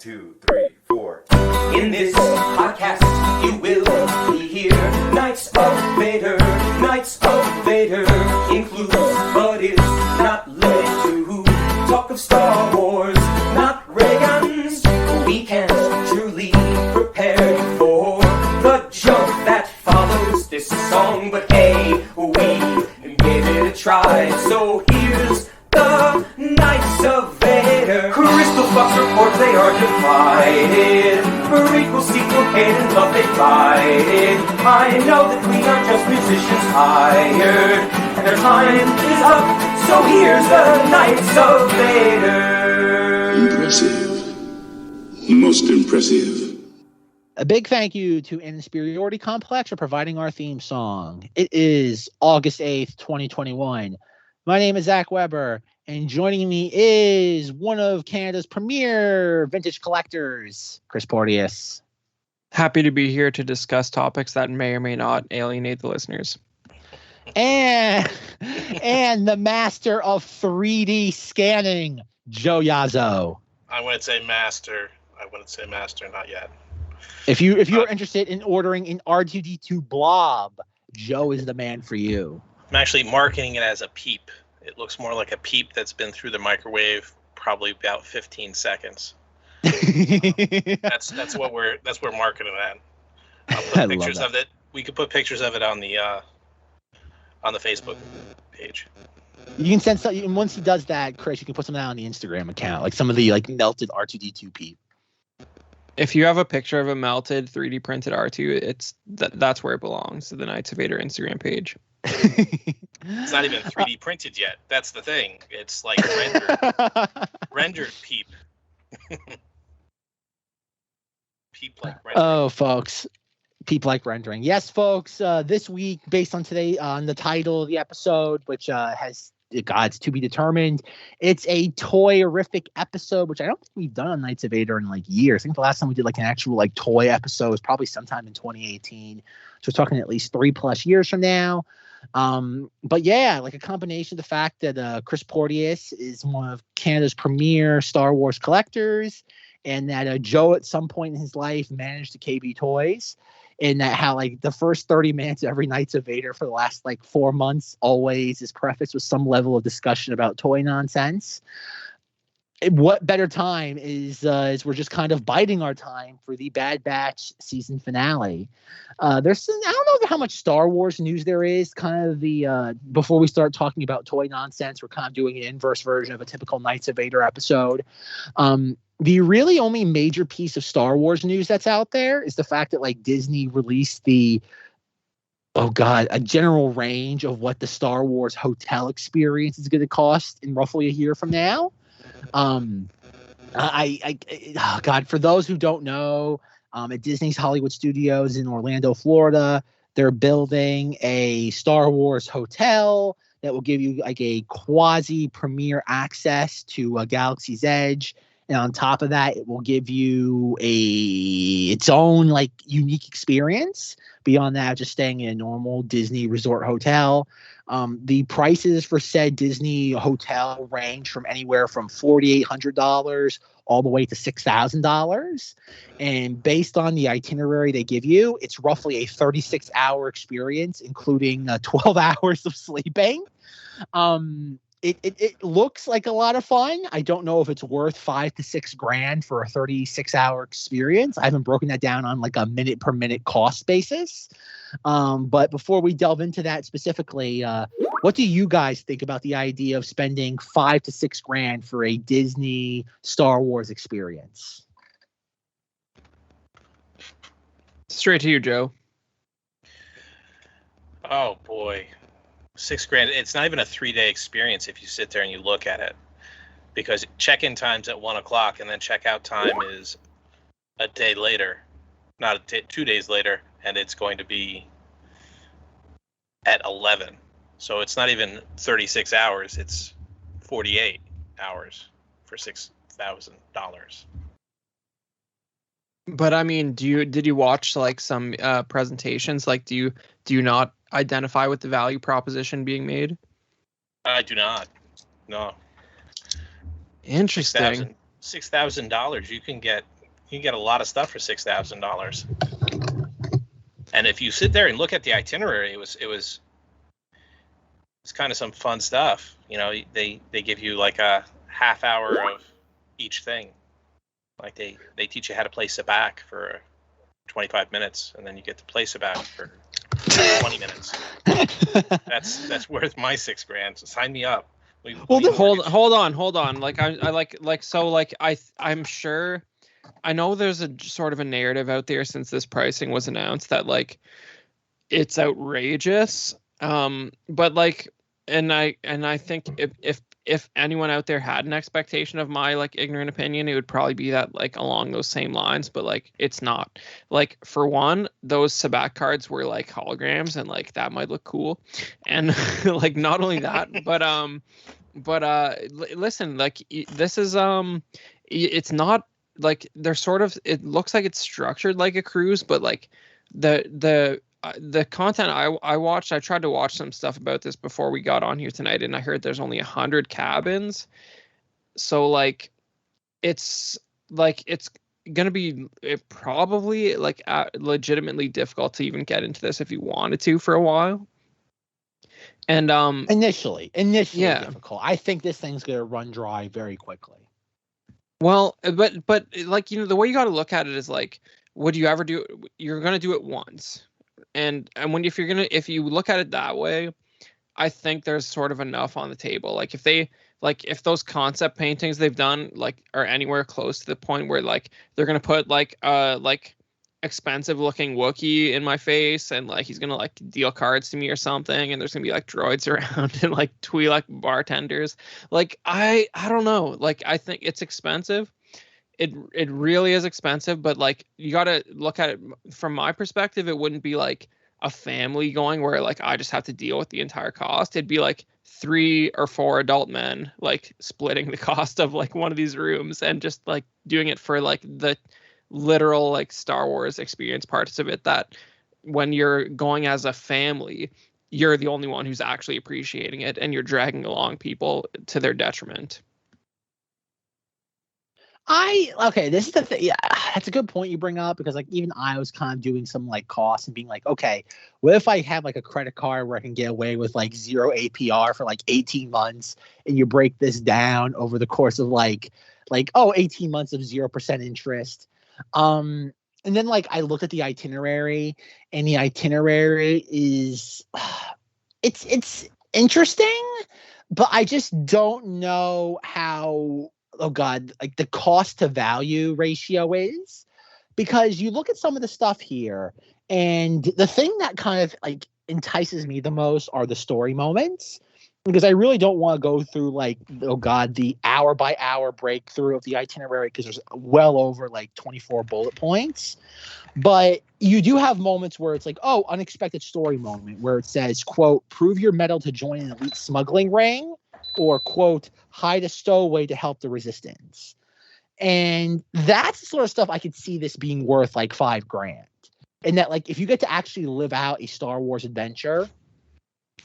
2, 3, 4. In this podcast, you will hear Knights of Vader. Knights of Vader includes, but is not limited to, talk of Star Wars, not ray guns. We can truly prepare you for the jump that follows this song. But hey, we gave it a try, so here's the Knights of Vader. Crystal Fox report they are divided. Prequel, sequel, canon, love they fighted. I know that we are just musicians tired, and their time is up, so here's the Knights of Vader. Impressive. Most impressive. A big thank you to An Inspiriority Complex for providing our theme song. It is August 8th, 2021. My name is Zach Weber, and joining me is one of Canada's premier vintage collectors, Chris Porteous. Happy to be here to discuss topics that may or may not alienate the listeners. And the master of 3D scanning, Joe Yazzo. I wouldn't say master. I wouldn't say master, not yet. If you're interested in ordering an R2D2 blob, Joe is the man for you. I'm actually marketing it as a peep. It looks more like a peep that's been through the microwave probably about 15 seconds. That's what we're marketing it at. I'll put pictures of it. We could put pictures of it on the Facebook page. You can send some, and once he does that, Chris, you can put some of that on the Instagram account, like some of the melted R2D2 peep. If you have a picture of a melted 3D printed R2, that's where it belongs, to the Knights of Vader Instagram page. It's not even 3D printed yet. That's the thing. It's like rendered peep. Peep like rendering. Oh, folks. Peep like rendering. Yes, folks. This week, based on today, on the title of the episode, which has God's to be determined, it's a toy-rific episode, which I don't think we've done on Knights of Vader in years. I think the last time we did an actual toy episode was probably sometime in 2018. So we're talking at least 3+ years from now. But yeah, a combination of the fact that Chris Porteous is one of Canada's premier Star Wars collectors, and that Joe at some point in his life managed to KB Toys, and that how the first 30 minutes of every Knights of Vader for the last 4 months always is prefaced with some level of discussion about toy nonsense. What better time is we're just kind of biding our time for the Bad Batch season finale. I don't know how much Star Wars news there is. Kind of the before we start talking about toy nonsense, we're kind of doing an inverse version of a typical Knights of Vader episode. The really only major piece of Star Wars news that's out there is the fact that Disney released a general range of what the Star Wars hotel experience is going to cost in roughly a year from now. For those who don't know, at Disney's Hollywood Studios in Orlando, Florida, they're building a Star Wars hotel that will give you a quasi premier access to Galaxy's Edge. And on top of that, it will give you its own unique experience. Beyond that, just staying in a normal Disney resort hotel. The prices for said Disney hotel range from anywhere from $4,800 all the way to $6,000. And based on the itinerary they give you, it's roughly a 36-hour experience, including 12 hours of sleeping. It looks like a lot of fun. I don't know if it's worth $5,000 to $6,000 for a 36-hour experience. I haven't broken that down on a minute per minute cost basis. But before we delve into that specifically, what do you guys think about the idea of spending $5,000 to $6,000 for a Disney Star Wars experience? Straight to you, Joe. Oh boy. $6,000. It's not even a 3-day experience if you sit there and you look at it, because check-in time's at 1:00 and then checkout time is a day later, not 2 days later, and it's going to be at 11. So it's not even 36 hours. It's 48 hours for $6,000. But I mean, did you watch some presentations? Do you not identify with the value proposition being made? I do not. No. Interesting. $6,000. You can get You can get a lot of stuff for $6,000. And if you sit there and look at the itinerary, it's kind of some fun stuff. You know, they give you like a half hour of each thing. Like they teach you how to play sabacc for 25 minutes, and then you get to play sabacc for 20 minutes. That's worth my $6,000. So sign me up. Hold on. Like I'm sure. I know there's a sort of a narrative out there since this pricing was announced that like it's outrageous. But like, and I think if anyone out there had an expectation of my like ignorant opinion, it would probably be that like along those same lines, but like it's not. Like for one, those sabacc cards were like holograms, and like that might look cool. And like not only that, but listen, like this is it's not like they're sort of, it looks like it's structured like a cruise, but like the content I watched, I tried to watch some stuff about this before we got on here tonight, and I heard there's only 100 cabins. So like it's gonna be probably like legitimately difficult to even get into this if you wanted to for a while. And initially yeah. difficult. I think this thing's gonna run dry very quickly. Well, but like, you know, the way you got to look at it is like, would you ever do it? You're gonna do it once, and if you look at it that way, I think there's sort of enough on the table. Like if those concept paintings they've done like are anywhere close to the point where like they're gonna put like expensive looking Wookiee in my face, and like he's gonna like deal cards to me or something, and there's gonna be like droids around and like Twi'lek bartenders. Like I don't know. Like I think it's expensive. It really is expensive, but like you gotta look at it from my perspective. It wouldn't be like a family going where like I just have to deal with the entire cost. It'd be like 3 or 4 adult men like splitting the cost of like one of these rooms and just like doing it for like the literal like Star Wars experience parts of it, that when you're going as a family, you're the only one who's actually appreciating it, and you're dragging along people to their detriment. This is the thing. Yeah, that's a good point you bring up, because like even I was kind of doing some like costs and being like, okay, what if I have like a credit card where I can get away with like 0 APR for like 18 months, and you break this down over the course of like 18 months of 0% interest. And then like I looked at the itinerary, and the itinerary is it's interesting, but I just don't know how, oh God, like the cost to value ratio is, because you look at some of the stuff here, and the thing that kind of like entices me the most are the story moments, because I really don't want to go through like, oh God, the hour by hour breakthrough of the itinerary, because there's well over like 24 bullet points. But you do have moments where it's like, oh, unexpected story moment, where it says, quote, prove your mettle to join an elite smuggling ring, or quote, hide a stowaway to help the resistance. And that's the sort of stuff I could see this being worth like $5,000. And that like if you get to actually live out a Star Wars adventure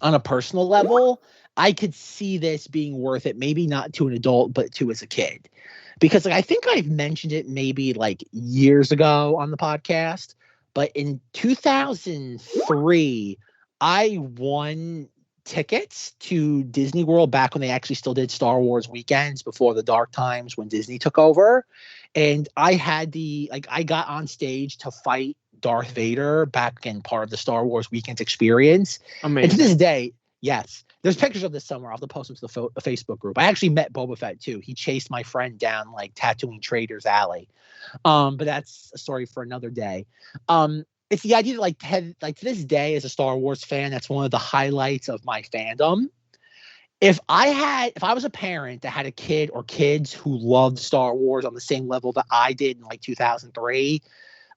on a personal level, I could see this being worth it, maybe not to an adult, but to as a kid. Because like I think I've mentioned it maybe like years ago on the podcast, but in 2003, I won tickets to Disney World back when they actually still did Star Wars weekends before the dark times when Disney took over. And I had I got on stage to fight Darth Vader back in part of the Star Wars weekends experience. Amazing. And to this day, yes, there's pictures of this somewhere. I'll have to post them to the Facebook group. I actually met Boba Fett too. He chased my friend down like Tatooine Trader's Alley. But that's a story for another day. It's the idea that like to this day, as a Star Wars fan, that's one of the highlights of my fandom. If I was a parent that had a kid or kids who loved Star Wars on the same level that I did in like 2003,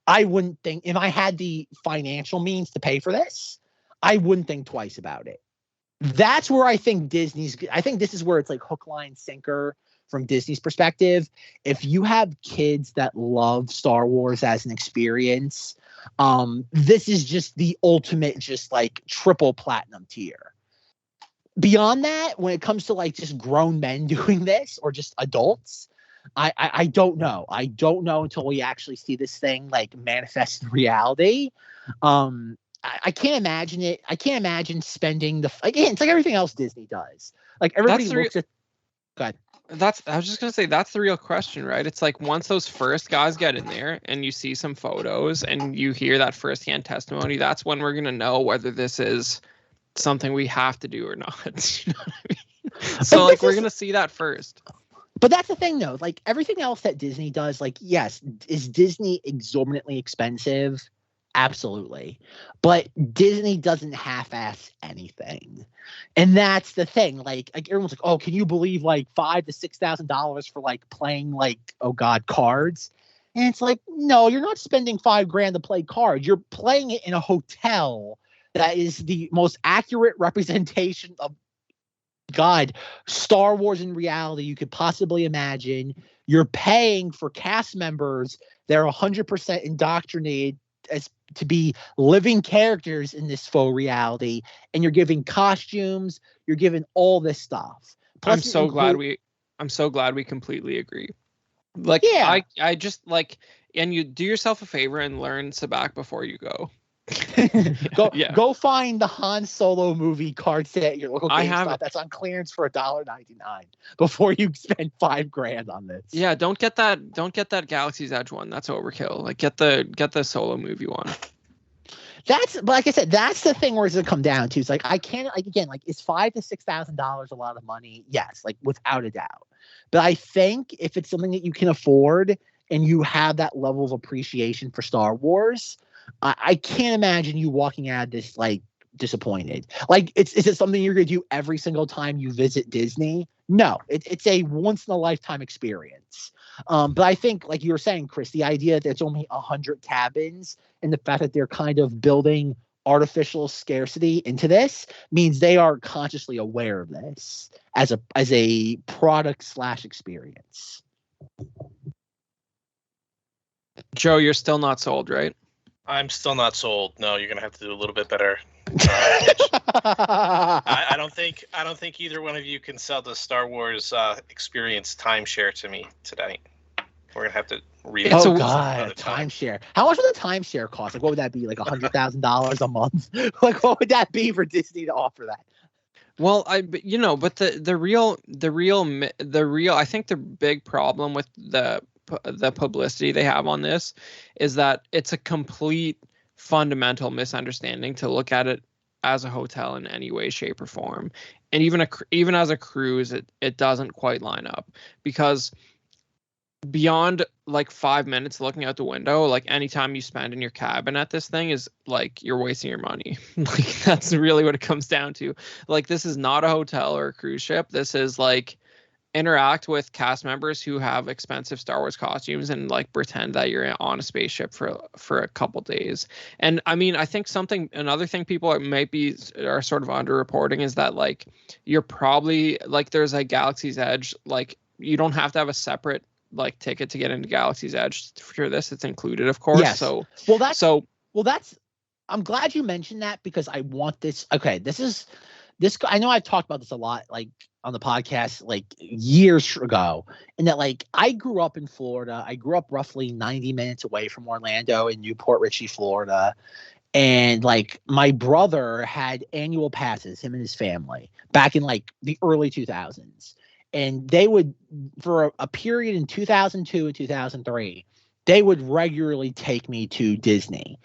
I wouldn't think, if I had the financial means to pay for this, I wouldn't think twice about it. That's where I think this is where it's like hook, line, sinker from Disney's perspective. If you have kids that love Star Wars as an experience, this is just the ultimate, just like triple platinum tier. Beyond that, when it comes to like just grown men doing this, or just adults, I don't know. I don't know until we actually see this thing like manifest in reality. I can't imagine it. I can't imagine spending again. It's like everything else Disney does. Like everybody looks at. Go ahead. I was just gonna say that's the real question, right? It's like once those first guys get in there and you see some photos and you hear that firsthand testimony, that's when we're gonna know whether this is something we have to do or not. You know what I mean? So like we're gonna see that first. But that's the thing, though. Like everything else that Disney does, like yes, is Disney exorbitantly expensive? Absolutely. But Disney doesn't half-ass anything. And that's the thing. Like everyone's like, oh, can you believe like $5,000 to $6,000 for like playing like, oh God, cards? And it's like, no, you're not spending $5,000 to play cards. You're playing it in a hotel that is the most accurate representation of God, Star Wars in reality you could possibly imagine. You're paying for cast members that are 100% indoctrinated as to be living characters in this faux reality, and you're giving costumes, you're giving all this stuff. Plus, I'm so glad we completely agree. Like, yeah. I just like, and you do yourself a favor and learn Sabak before you go. Go find the Han Solo movie card set at your local GameStop that's on clearance for $1.99 before you spend $5,000 on this. Yeah, don't get that Galaxy's Edge one. That's overkill. Like get the Solo movie one. But like I said, that's the thing where it's gonna come down to. It's like I can't like again, like is $5,000 to $6,000 a lot of money? Yes, like without a doubt. But I think if it's something that you can afford and you have that level of appreciation for Star Wars, I can't imagine you walking out of this like disappointed. Like, is it something you're going to do every single time you visit Disney? No, it's a once in a lifetime experience. But I think, like you were saying, Chris, the idea that it's only 100 cabins and the fact that they're kind of building artificial scarcity into this means they are consciously aware of this as a product / experience. Joe, you're still not sold, right? I'm still not sold. No, you're gonna have to do a little bit better. I don't think either one of you can sell the Star Wars experience timeshare to me tonight. We're gonna have to read. Oh God, timeshare. How much would a timeshare cost? Like, what would that be? Like $100,000 a month? Like, what would that be for Disney to offer that? Well, but the real, I think the big problem with the publicity they have on this is that it's a complete fundamental misunderstanding to look at it as a hotel in any way, shape, or form. And even as a cruise, it doesn't quite line up, because beyond like 5 minutes looking out the window, like any time you spend in your cabin at this thing is like you're wasting your money. Like that's really what it comes down to. Like, this is not a hotel or a cruise ship. This is like interact with cast members who have expensive Star Wars costumes and like pretend that you're on a spaceship for a couple days. And I mean, I think another thing people are sort of underreporting is that like you're probably like there's a Galaxy's Edge, like you don't have to have a separate like ticket to get into Galaxy's Edge for this. It's included, of course. Yes. So that's I'm glad you mentioned that, because I want this. Okay, this I know I've talked about this a lot, like on the podcast, like years ago, and that like I grew up in Florida. I grew up roughly 90 minutes away from Orlando in Newport Richey, Florida. And like my brother had annual passes, him and his family, back in like the early 2000s. And they would, for a period in 2002 and 2003, they would regularly take me to Disney.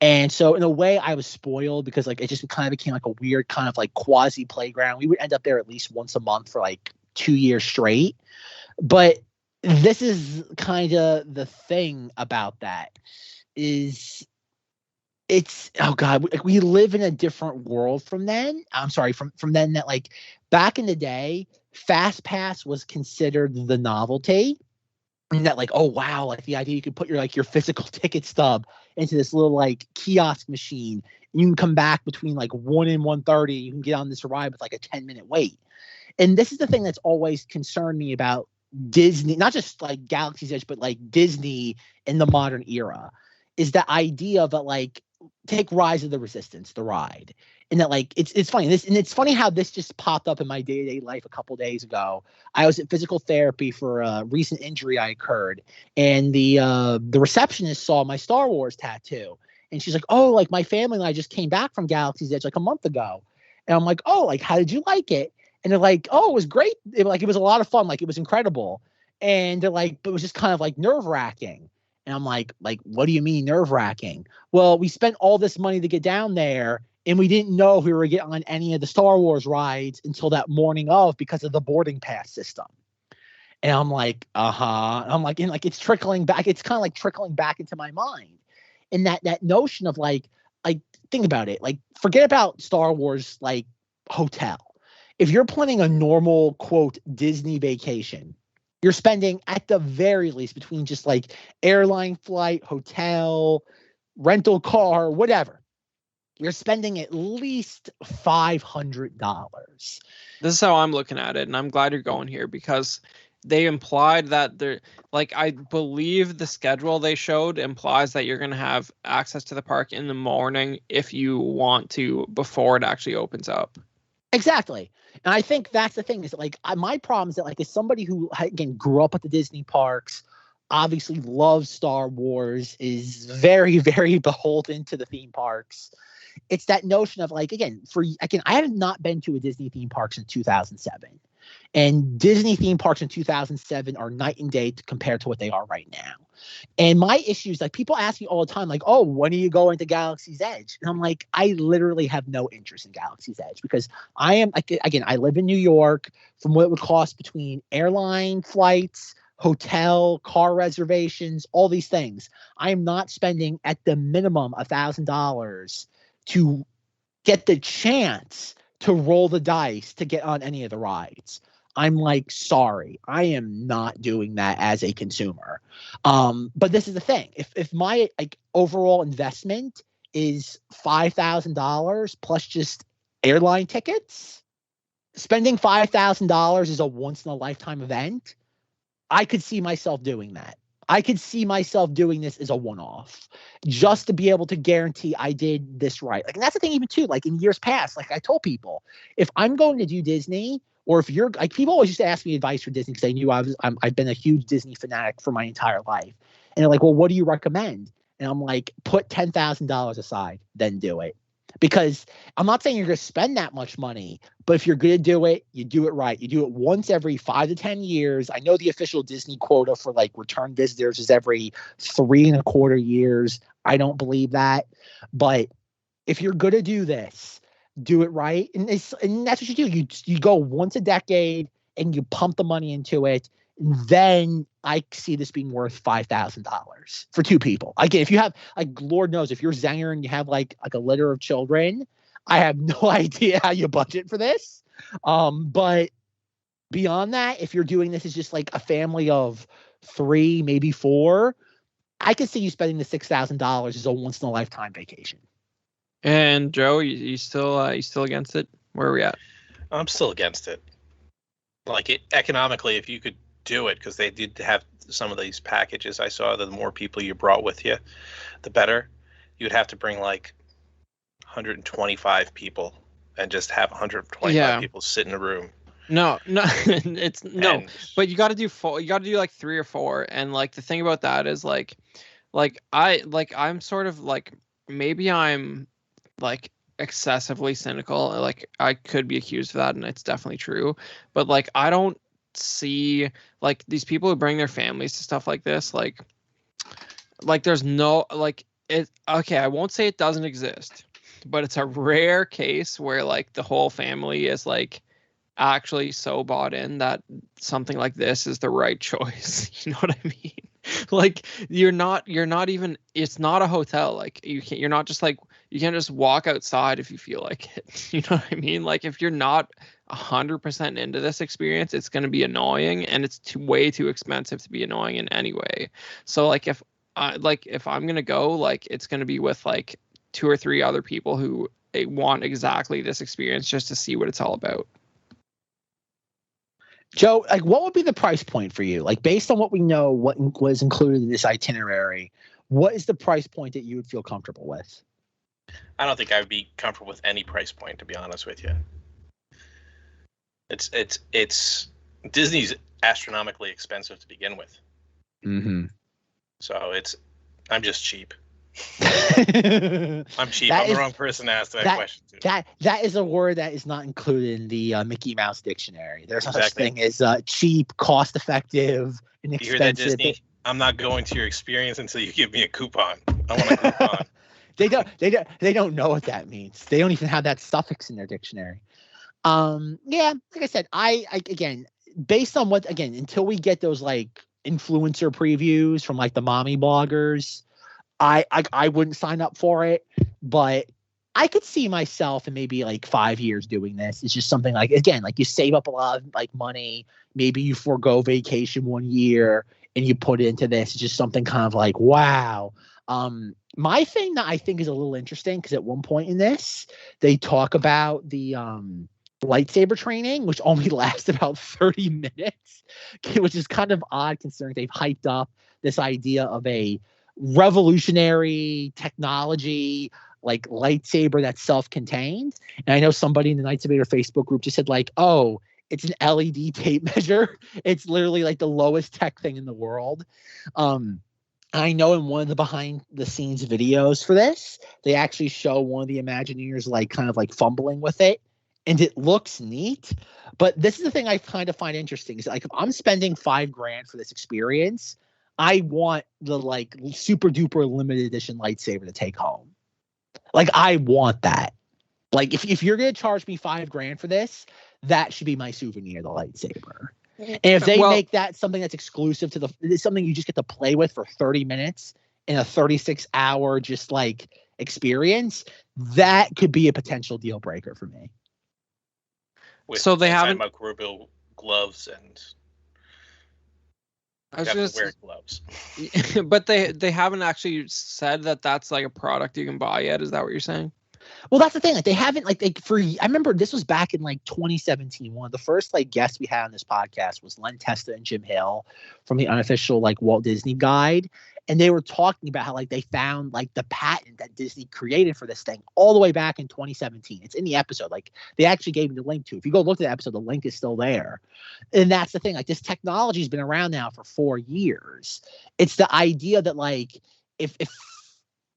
And so in a way I was spoiled, because like it just kind of became like a weird kind of like quasi playground. We would end up there at least once a month for like 2 years straight. But this is kind of the thing about that is it's, oh God, like we live in a different world from then. I'm sorry, from then, that like back in the day, Fast Pass was considered the novelty. And that like, oh wow, like the idea you could put your physical ticket stub into this little like kiosk machine, and you can come back between like 1 and 1:30. You can get on this ride with like a 10-minute wait. And this is the thing that's always concerned me about Disney, not just like Galaxy's Edge, but like Disney in the modern era, is the idea that like take Rise of the Resistance, the ride. And that like it's funny. It's funny how this just popped up in my day-to-day life a couple days ago. I was at physical therapy for a recent injury I incurred, and the receptionist saw my Star Wars tattoo, and she's like, "Oh, like my family and I just came back from Galaxy's Edge like a month ago," and I'm like, "Oh, like how did you like it?" And they're like, "Oh, it was great. It was a lot of fun. Like it was incredible." And they're like, "But it was just kind of like nerve-wracking." And I'm like, what do you mean nerve-wracking? Well, we spent all this money to get down there, and we didn't know if we were getting on any of the Star Wars rides until that morning of because of the boarding pass system. And I'm like, I'm like, and like it's trickling back. It's kind of like trickling back into my mind. And that notion of like think about it. Like forget about Star Wars like hotel. If you're planning a normal quote Disney vacation, you're spending at the very least between just like airline flight, hotel, rental car, whatever. You're spending at least $500. This is how I'm looking at it, and I'm glad you're going here because they implied that they're like, I believe the schedule they showed implies that you're going to have access to the park in the morning if you want to before it actually opens up. Exactly. And I think that's the thing is that, like, my problem is that, like, as somebody who, again, grew up at the Disney parks, obviously loves Star Wars, is very, very beholden to the theme parks. It's that notion of, like, again, I have not been to a Disney theme park since 2007. And Disney theme parks in 2007 are night and day compared to what they are right now. And my issues, like people ask me all the time, like, oh, when are you going to Galaxy's Edge? And I'm like, I literally have no interest in Galaxy's Edge because I am, again, I live in New York. From what it would cost between airline flights, hotel, car reservations, all these things, I am not spending at the minimum $1,000 to get the chance to roll the dice to get on any of the rides. I'm like, sorry, I am not doing that as a consumer. But this is the thing. If my like overall investment is $5,000 plus just airline tickets, spending $5,000 is a once in a lifetime event. I could see myself doing that. I could see myself doing this as a one-off just to be able to guarantee I did this right. Like, and that's the thing even too, like in years past, like I told people, if I'm going to do Disney, or if you're like, people always used to ask me advice for Disney because they knew I've been a huge Disney fanatic for my entire life. And they're like, well, what do you recommend? And I'm like, put $10,000 aside, then do it. Because I'm not saying you're going to spend that much money, but if you're going to do it, you do it right. You do it once every 5 to 10 years. I know the official Disney quota for like return visitors is every 3.25 years. I don't believe that. But if you're going to do this, do it right. And that's what you do. You go once a decade and you pump the money into it. Then I see this being worth $5,000 for two people. Again, if you have, like, Lord knows, if you're Zenger and you have like a litter of children, I have no idea how you budget for this. But beyond that, if you're doing this as just like a family of 3, maybe 4, I could see you spending the $6,000 as a once in a lifetime vacation. And Joe, you still against it? Where are we at? I'm still against it. Like economically, if you could do it, because they did have some of these packages I saw, the more people you brought with you, the better. You would have to bring like 125 people and just have 125 people sit in a room. No, it's no. But you got to do 4. You got to do like 3 or 4. And like the thing about that is I'm sort of like, maybe I'm like excessively cynical. Like I could be accused of that, and it's definitely true. But like I don't see like these people who bring their families to stuff like this. Like there's no like it. Okay, I won't say it doesn't exist, but it's a rare case where like the whole family is like actually so bought in that something like this is the right choice. You know what I mean? Like you're not even, it's not a hotel. Like you're not just like, you can't just walk outside if you feel like it. You know what I mean? Like if you're not 100% into this experience, it's going to be annoying, and it's way too expensive to be annoying in any way. So like if I'm going to go, like it's going to be with like 2 or 3 other people who want exactly this experience just to see what it's all about. Joe, like, what would be the price point for you? Like, based on what we know, what was included in this itinerary, what is the price point that you would feel comfortable with? I don't think I would be comfortable with any price point, to be honest with you. It's Disney's astronomically expensive to begin with. Mm-hmm. So I'm just cheap. I'm I'm cheap. I'm the wrong person to ask that question to. That is a word that is not included in the Mickey Mouse dictionary. There's no such Exactly. thing as cheap, cost-effective, inexpensive. You hear that, Disney? I'm not going to your experience until you give me a coupon. I want a coupon. They don't know what that means. They don't even have that suffix in their dictionary. Yeah, like I said, I again, based on what, again, until we get those like influencer previews from like the mommy bloggers, I wouldn't sign up for it, but I could see myself in maybe like 5 years doing this. It's just something like, again, like you save up a lot of like money, maybe you forego vacation 1 year and you put it into this. It's just something kind of like, wow. My thing that I think is a little interesting, because at one point in this, they talk about the lightsaber training, which only lasts about 30 minutes, which is kind of odd considering they've hyped up this idea of a revolutionary technology like lightsaber that's self-contained. And I know somebody in the Knights of Vader Facebook group just said like, oh, it's an LED tape measure. It's literally like the lowest tech thing in the world. I know in one of the behind the scenes videos for this, they actually show one of the Imagineers like kind of like fumbling with it, and it looks neat. But this is the thing I kind of find interesting is like, if I'm spending $5,000 for this experience, I want the like super duper limited edition lightsaber to take home. Like, I want that. Like, if you're going to charge me $5,000 for this, that should be my souvenir, the lightsaber. And if they make that something that's exclusive to something you just get to play with for 30 minutes in a 36-hour just like experience, that could be a potential deal breaker for me. So they haven't microbial gloves and I was just wear gloves. But they haven't actually said that that's like a product you can buy yet. Is that what you're saying? Well, that's the thing. Like, they haven't I remember this was back in like 2017. One of the first like guests we had on this podcast was Len Testa and Jim Hill from the unofficial like Walt Disney Guide. And they were talking about how like they found like the patent that Disney created for this thing all the way back in 2017. It's in the episode. Like, they actually gave me the link to. If you go look at the episode, the link is still there. And that's the thing. Like, this technology has been around now for 4 years. It's the idea that like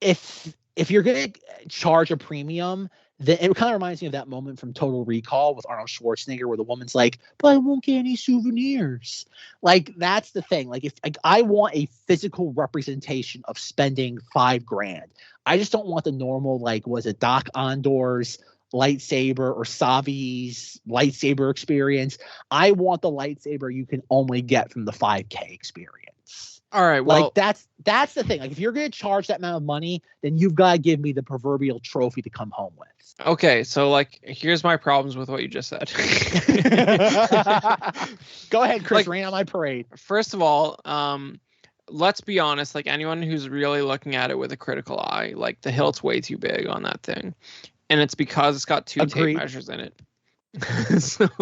if you're going to charge a premium, then it kind of reminds me of that moment from Total Recall with Arnold Schwarzenegger where the woman's like, but I won't get any souvenirs. Like, that's the thing. Like, if like, I want a physical representation of spending $5,000. I just don't want the normal, like, was it Doc Ondor's lightsaber or Savi's lightsaber experience. I want the lightsaber you can only get from the 5K experience. All right, well, like that's the thing. Like, if you're going to charge that amount of money, then you've got to give me the proverbial trophy to come home with. Okay, so like, here's my problems with what you just said. Go ahead, Chris. Rain on my parade. First of all, let's be honest. Like, anyone who's really looking at it with a critical eye, like, the hilt's way too big on that thing, and it's because it's got 2 tape measures in it.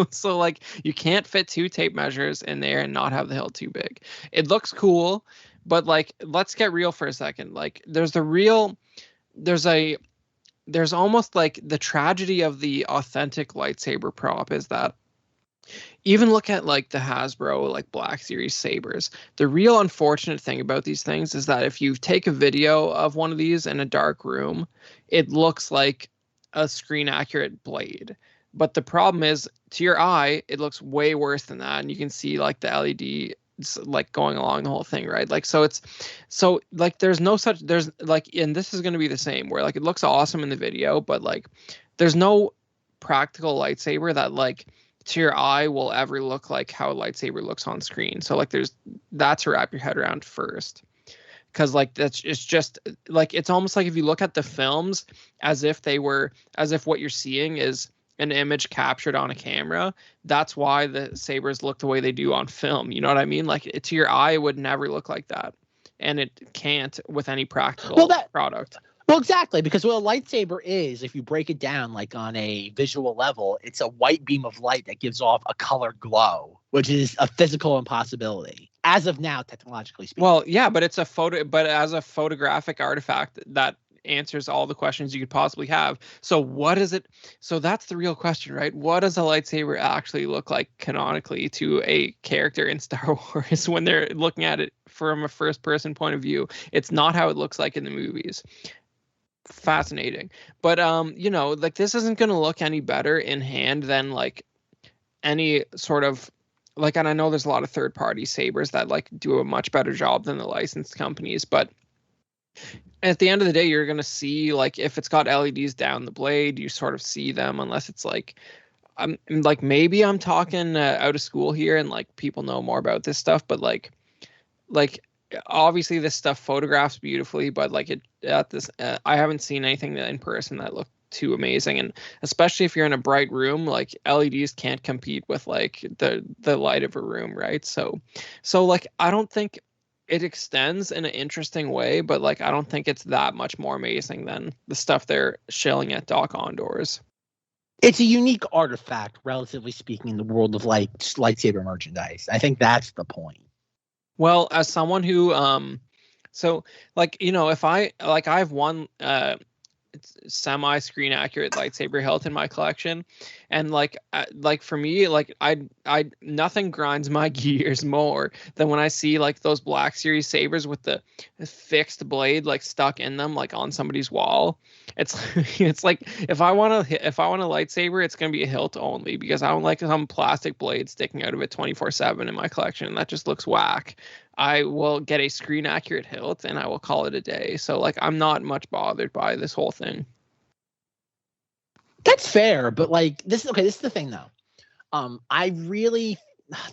so like, you can't fit 2 tape measures in there and not have the hilt too big. It looks cool, but like, let's get real for a second. Like, there's almost like the tragedy of the authentic lightsaber prop is that even look at like the Hasbro like Black Series sabers. The real unfortunate thing about these things is that if you take a video of one of these in a dark room, it looks like a screen accurate blade. But the problem is, to your eye, it looks way worse than that. And you can see like the LED like going along the whole thing, right? Like, there's like, and this is going to be the same where like, it looks awesome in the video, but like, there's no practical lightsaber that like to your eye will ever look like how a lightsaber looks on screen. So like, that's to wrap your head around first. Because like, it's just like, it's almost like if you look at the films as if what you're seeing is an image captured on a camera, that's why the sabers look the way they do on film. You know what I mean? Like, to your eye, it would never look like that, and it can't with any practical product. Well, exactly, because what a lightsaber is, if you break it down like on a visual level, it's a white beam of light that gives off a color glow, which is a physical impossibility as of now, technologically speaking. Well, yeah, but it's but as a photographic artifact that answers all the questions you could possibly have. So what is it? So that's the real question, right? What does a lightsaber actually look like canonically to a character in Star Wars when they're looking at it from a first person point of view? It's not how it looks like in the movies. Fascinating. But like this isn't going to look any better in hand than like any sort of like, and I know there's a lot of third party sabers that like do a much better job than the licensed companies, but at the end of the day, you're going to see like if it's got LEDs down the blade, you sort of see them, unless it's like I'm like, maybe I'm talking out of school here and like people know more about this stuff, but like obviously this stuff photographs beautifully, but like I haven't seen anything in person that looked too amazing. And especially if you're in a bright room, like LEDs can't compete with like the light of a room, right? So like I don't think it extends in an interesting way, but like I don't think it's that much more amazing than the stuff they're shilling at Doc Ondor's. It's a unique artifact, relatively speaking, in the world of like lightsaber merchandise. I think that's the point. Well, as someone who so like, if I have one semi screen accurate lightsaber hilt in my collection, and like for me, like I nothing grinds my gears more than when I see like those Black Series sabers with the fixed blade like stuck in them, like on somebody's wall. It's like if I want a lightsaber, it's gonna be a hilt only, because I don't like some plastic blade sticking out of it 24/7 in my collection. That just looks whack. I will get a screen accurate hilt and I will call it a day. So like I'm not much bothered by this whole thing. That's fair, but like this is the thing though. I really,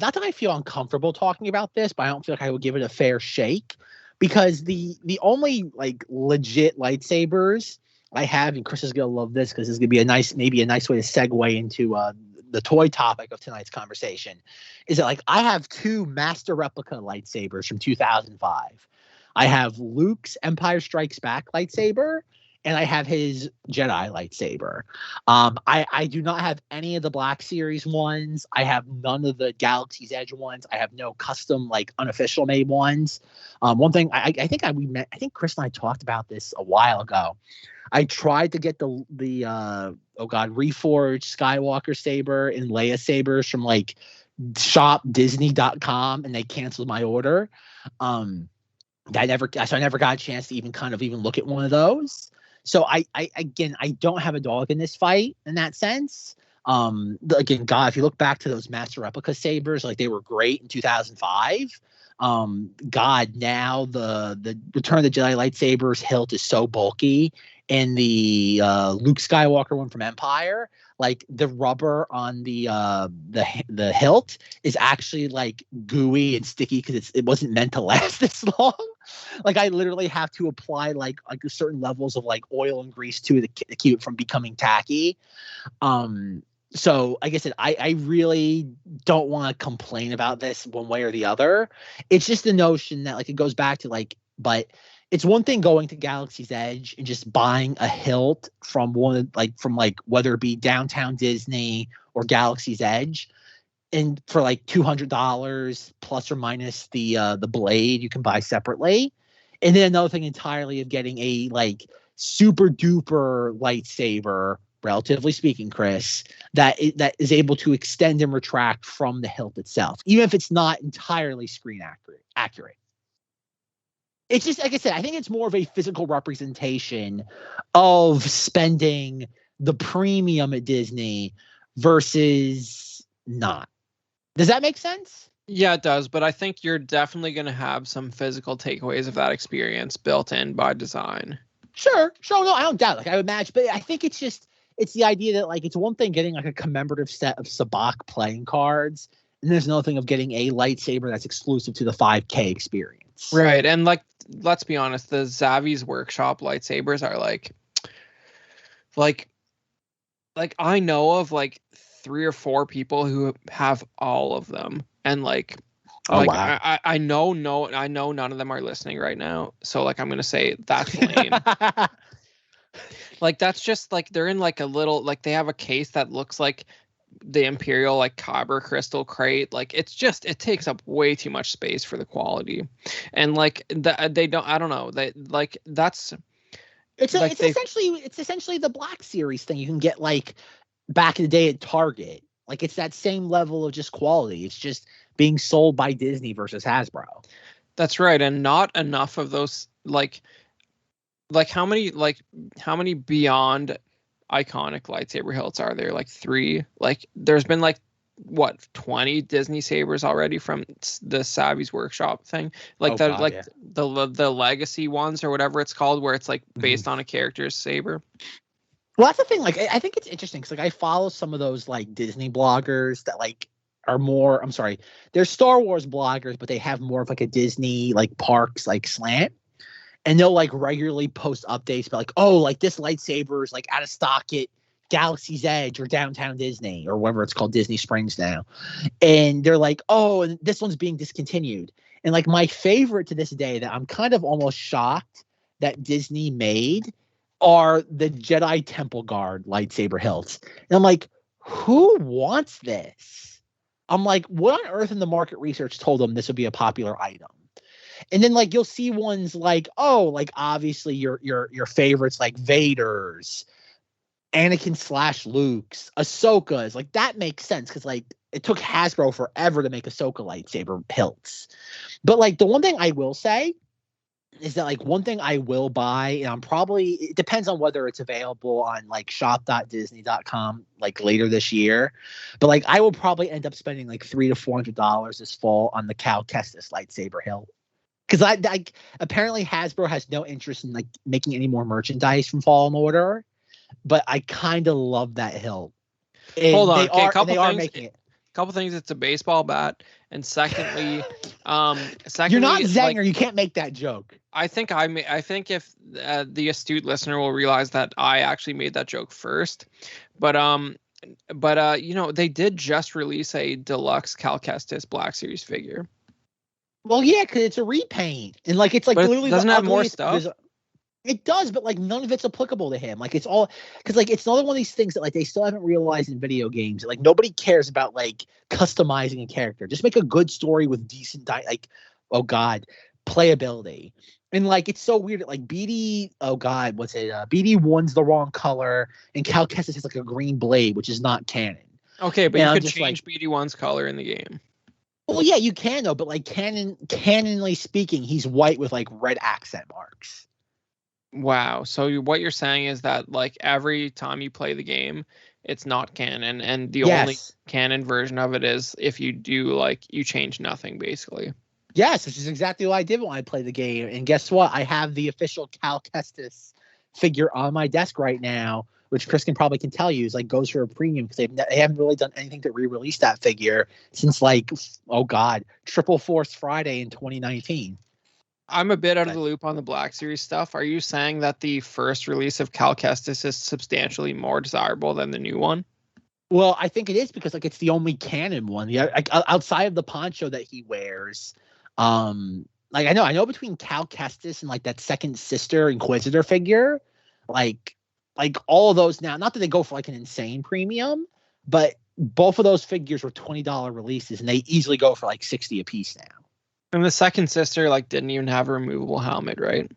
not that I feel uncomfortable talking about this, but I don't feel like I would give it a fair shake, because the only like legit lightsabers I have, and Chris is gonna love this because this is gonna be maybe a nice way to segue into the toy topic of tonight's conversation, is that like I have two master replica lightsabers from 2005. I have Luke's Empire Strikes Back lightsaber, and I have his Jedi lightsaber. I do not have any of the Black Series ones. I have none of the Galaxy's Edge ones. I have no custom like unofficial made ones. One thing I think Chris and I talked about this a while ago. I tried to get the reforged Skywalker saber and Leia sabers from like shopdisney.com, and they canceled my order. So I never got a chance to even look at one of those. So I don't have a dog in this fight in that sense. Again, God, if you look back to those master replica sabers, like they were great in 2005. God, now the Return of the Jedi lightsaber's hilt is so bulky, and the Luke Skywalker one from Empire, like the rubber on the hilt is actually like gooey and sticky because it wasn't meant to last this long. Like I literally have to apply like certain levels of like oil and grease to keep it from becoming tacky. So like I said, I really don't want to complain about this one way or the other. It's just the notion that like it goes back to like, but it's one thing going to Galaxy's Edge and just buying a hilt from whether it be Downtown Disney or Galaxy's Edge, and for like $200 plus or minus the blade you can buy separately. And then another thing entirely of getting a like super duper lightsaber, relatively speaking, Chris, that is able to extend and retract from the hilt itself, even if it's not entirely screen accurate. It's just, like I said, I think it's more of a physical representation of spending the premium at Disney versus not. Does that make sense? Yeah, it does. But I think you're definitely going to have some physical takeaways of that experience built in by design. Sure. No, I don't doubt. Like I would imagine, but I think it's the idea that like it's one thing getting like a commemorative set of Sabacc playing cards, and there's another thing of getting a lightsaber that's exclusive to the 5K experience. Right, and like let's be honest, the Zavi's Workshop lightsabers are like I know of like 3 or 4 people who have all of them, and like wow. I know none of them are listening right now, so like I'm gonna say that's lame. Like that's just like they're in like a little, like they have a case that looks like the Imperial like Kyber crystal crate. Like it takes up way too much space for the quality, and like they don't, I don't know, they like that's It's Like it's essentially the Black Series thing you can get like back in the day at Target. Like it's that same level of just quality. It's just being sold by Disney versus Hasbro. That's right, and not enough of those like how many beyond iconic lightsaber hilts are there? Like 3. Like there's been like what 20 Disney sabers already from the Savvy's Workshop thing. Like the legacy ones or whatever it's called, where it's like based on a character's saber. Well, that's the thing. Like, I think it's interesting because like I follow some of those like Disney bloggers that like are more. I'm sorry, they're Star Wars bloggers, but they have more of like a Disney like parks like slant, and they'll like regularly post updates about like, oh, like this lightsaber is like out of stock at Galaxy's Edge or Downtown Disney or whatever it's called, Disney Springs now, and they're like, oh, and this one's being discontinued. And like my favorite to this day that I'm kind of almost shocked that Disney made are the Jedi Temple Guard lightsaber hilts. And I'm like, who wants this? I'm like, what on earth in the market research told them this would be a popular item? And then like you'll see ones like, oh, like obviously your favorites like Vader's, Anakin/Luke's, Ahsoka's. Like that makes sense because like it took Hasbro forever to make Ahsoka lightsaber hilts. But like the one thing I will say is that like one thing I will buy, and it depends on whether it's available on like shop.disney.com like later this year, but like I will probably end up spending like $300 to $400 this fall on the Cal Kestis lightsaber hilt. Because I apparently Hasbro has no interest in like making any more merchandise from Fallen Order, but I kind of love that hilt. And hold on, they are making it. Couple things. It's a baseball bat, and secondly, you're not Zenger. Like, you can't make that joke. I think if the astute listener will realize that I actually made that joke first, but you know, they did just release a deluxe Cal Kestis Black Series figure. Well, yeah, because it's a repaint, and like it's like but literally it doesn't have more stuff. It does, but like none of it's applicable to him. Like it's all because like it's another one of these things that like they still haven't realized in video games. Like nobody cares about like customizing a character. Just make a good story with decent playability. And like it's so weird that like BD BD1's the wrong color, and Cal Kestis has like a green blade, which is not canon. Okay, but and you could change BD1's color in the game. Well, yeah, you can though, but like canonly speaking, he's white with like red accent marks. Wow. So what you're saying is that like every time you play the game, it's not canon, and the only canon version of it is if you do like you change nothing basically. Yes, which is exactly what I did when I played the game. And guess what? I have the official Cal Kestis figure on my desk right now, which Chris can tell you is like goes for a premium because they haven't really done anything to re-release that figure since like Triple Force Friday in 2019. I'm a bit out of the loop on the Black Series stuff. Are you saying that the first release of Cal Kestis is substantially more desirable than the new one? Well, I think it is because like it's the only canon one. Yeah, like, outside of the poncho that he wears, like I know between Cal Kestis and like that second sister Inquisitor figure, like all of those now. Not that they go for like an insane premium, but both of those figures were $20 releases, and they easily go for like $60 a piece now. And the second sister like didn't even have a removable helmet, right?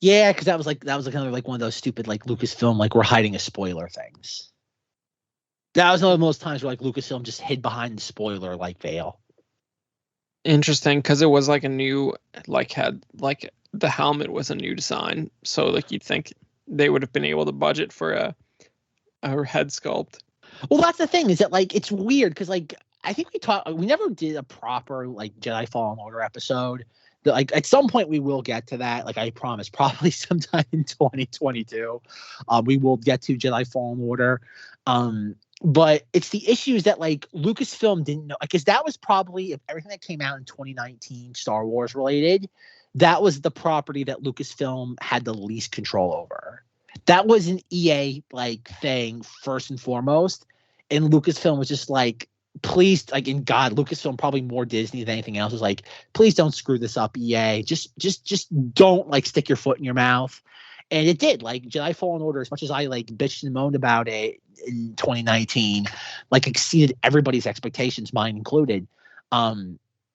Yeah, because that was kind of like one of those stupid like Lucasfilm like we're hiding a spoiler things. That was one of those times where like Lucasfilm just hid behind the spoiler like veil. Interesting, because it was like a new had the helmet was a new design, so like you'd think they would have been able to budget for a head sculpt. Well, that's the thing is that like it's weird because like I think we never did a proper like Jedi Fallen Order episode. Like at some point we will get to that. Like I promise, probably sometime in 2022, we will get to Jedi Fallen Order. But it's the issues that like Lucasfilm didn't know, because that was probably of everything that came out in 2019 Star Wars related, that was the property that Lucasfilm had the least control over. That was an EA like thing first and foremost, and Lucasfilm was just like, please, like in God, Lucasfilm probably more Disney than anything else was like, please don't screw this up, EA. Just don't like stick your foot in your mouth. And it did. Like Jedi Fallen Order, as much as I like bitched and moaned about it in 2019, like exceeded everybody's expectations, mine included.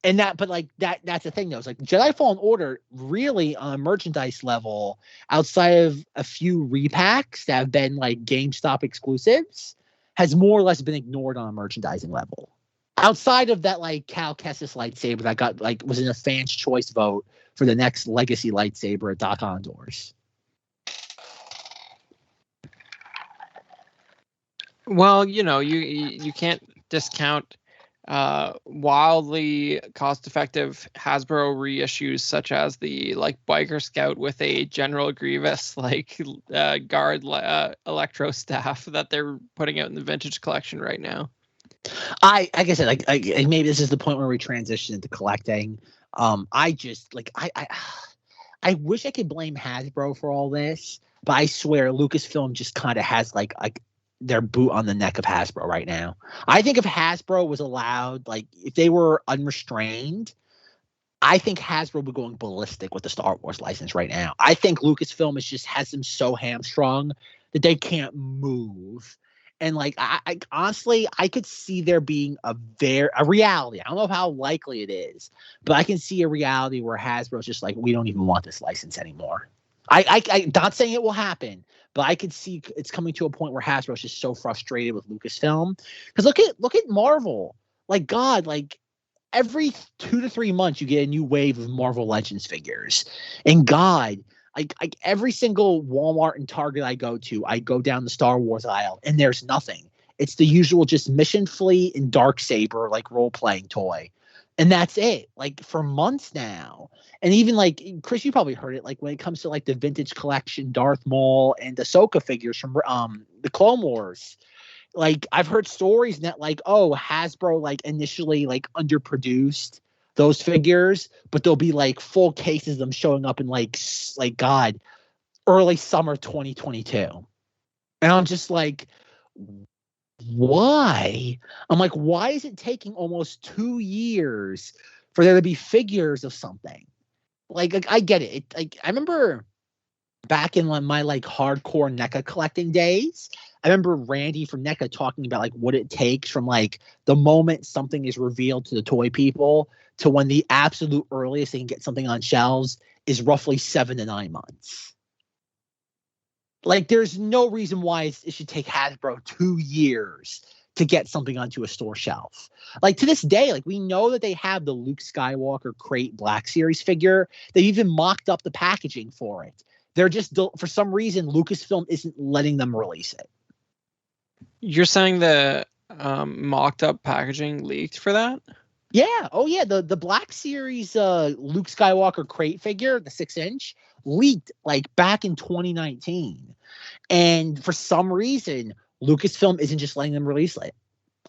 And but like that's the thing though. It's like Jedi Fallen Order really on a merchandise level, outside of a few repacks that have been like GameStop exclusives, has more or less been ignored on a merchandising level. Outside of that, like Cal Kestis lightsaber that got like was in a fan's choice vote for the next legacy lightsaber at Doc Ondor's. Well, you can't discount wildly cost-effective Hasbro reissues, such as the like Biker Scout with a General Grievous like guard electro staff that they're putting out in the vintage collection right now. Like I said, like maybe this is the point where we transition into collecting. I just like I wish I could blame Hasbro for all this, but I swear Lucasfilm just kind of has like their boot on the neck of Hasbro right now. I think if Hasbro was allowed, like if they were unrestrained, I think Hasbro would be going ballistic with the Star Wars license right now. I think Lucasfilm has them so hamstrung that they can't move. And like I honestly, I could see there being a reality. I don't know how likely it is, but I can see a reality where Hasbro's just like, we don't even want this license anymore. I'm not saying it will happen, but I could see it's coming to a point where Hasbro's just so frustrated with Lucasfilm. Because look at Marvel. Like God, like every 2 to 3 months you get a new wave of Marvel Legends figures. And God, like every single Walmart and Target I go down the Star Wars aisle and there's nothing. It's the usual just Mission Fleet and Darksaber like role-playing toy. And that's it, like for months now. And even like Chris, you probably heard it. Like when it comes to like the vintage collection, Darth Maul and Ahsoka figures from the Clone Wars, like I've heard stories that like, oh, Hasbro like initially like underproduced those figures, but there'll be like full cases of them showing up in like God, early summer 2022. And I'm just like, why? I'm like, why is it taking almost 2 years for there to be figures of something? Like I get it. Like I remember back in my like hardcore NECA collecting days, I remember Randy from NECA talking about like what it takes from like the moment something is revealed to the toy people to when the absolute earliest they can get something on shelves is roughly 7 to 9 months. Like there's no reason why it should take Hasbro 2 years to get something onto a store shelf. Like to this day, like we know that they have the Luke Skywalker Crate Black Series figure. They even mocked up the packaging for it. They're just, for some reason, Lucasfilm isn't letting them release it. You're saying the mocked up packaging leaked for that? Yeah. Oh yeah. The Black Series Luke Skywalker Crate figure, the 6-inch, leaked like back in 2019. And for some reason, Lucasfilm isn't just letting them release it.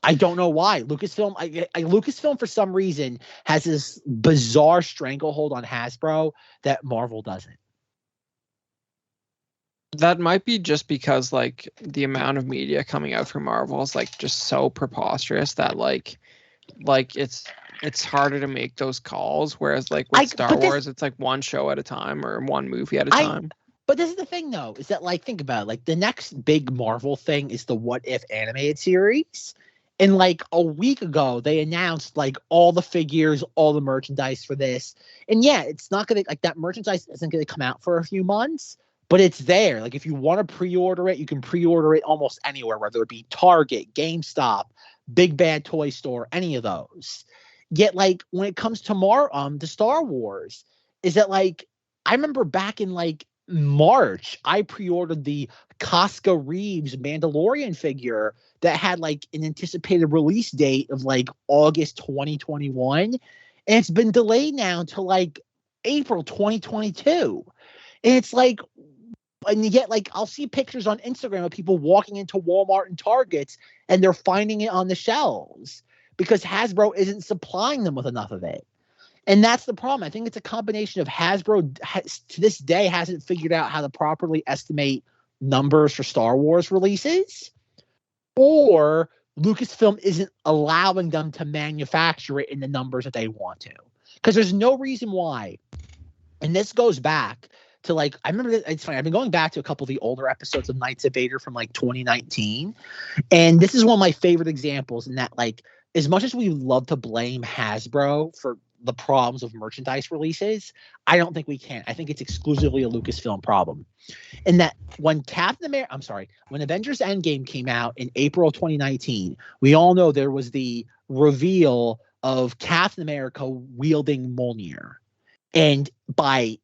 I don't know why. Lucasfilm for some reason has this bizarre stranglehold on Hasbro that Marvel doesn't. That might be just because like the amount of media coming out from Marvel is like just so preposterous that like it's harder to make those calls. Whereas like with Star Wars, it's like one show at a time or one movie at a time. But this is the thing though, is that like think about it, like the next big Marvel thing is the What If animated series. And like a week ago, they announced like all the figures, all the merchandise for this. And yeah, it's not gonna like that merchandise isn't gonna come out for a few months. But it's there. Like if you want to pre-order it, you can pre-order it almost anywhere, whether it be Target, GameStop, Big Bad Toy Store, any of those. Yet like when it comes to Star Wars, is that like I remember back in like March, I pre-ordered the Casca Reeves Mandalorian figure that had like an anticipated release date of like August 2021. And it's been delayed now to like April 2022. And it's like, and yet, like, I'll see pictures on Instagram of people walking into Walmart and Targets and they're finding it on the shelves because Hasbro isn't supplying them with enough of it. And that's the problem. I think it's a combination of Hasbro to this day hasn't figured out how to properly estimate numbers for Star Wars releases, or Lucasfilm isn't allowing them to manufacture it in the numbers that they want to. Because there's no reason why. And this goes back to like, I remember it's funny. I've been going back to a couple of the older episodes of Knights of Vader from like 2019. And this is one of my favorite examples in that like as much as we love to blame Hasbro for the problems of merchandise releases, I don't think we can. I think it's exclusively a Lucasfilm problem. And that when when Avengers Endgame came out in April 2019, we all know there was the reveal of Captain America wielding Mjolnir. And by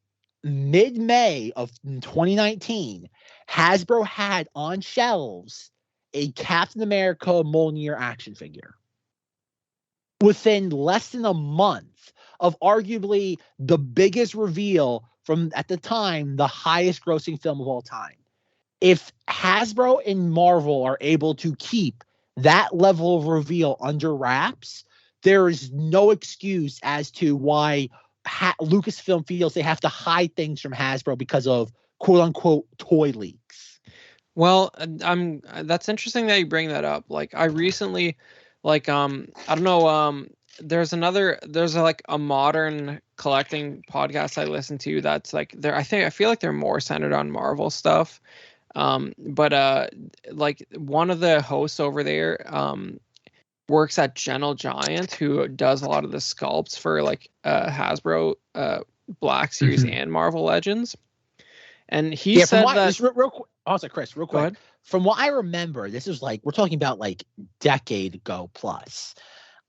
mid-May of 2019, Hasbro had on shelves a Captain America Mjolnir action figure. Within less than a month of arguably the biggest reveal from, at the time, the highest grossing film of all time. If Hasbro and Marvel are able to keep that level of reveal under wraps, there is no excuse as to why Lucasfilm feels they have to hide things from Hasbro because of quote unquote toy leaks. Well, that's interesting that you bring that up. Like, I recently, like, I don't know, there's a modern collecting podcast I listen to that's like, I feel like they're more centered on Marvel stuff. But like one of the hosts over there works at Gentle Giant, who does a lot of the sculpts for like Hasbro Black Series and Marvel Legends. And he said that real quick. Also, Chris, real quick. From what I remember, this is like, we're talking about like decade ago plus.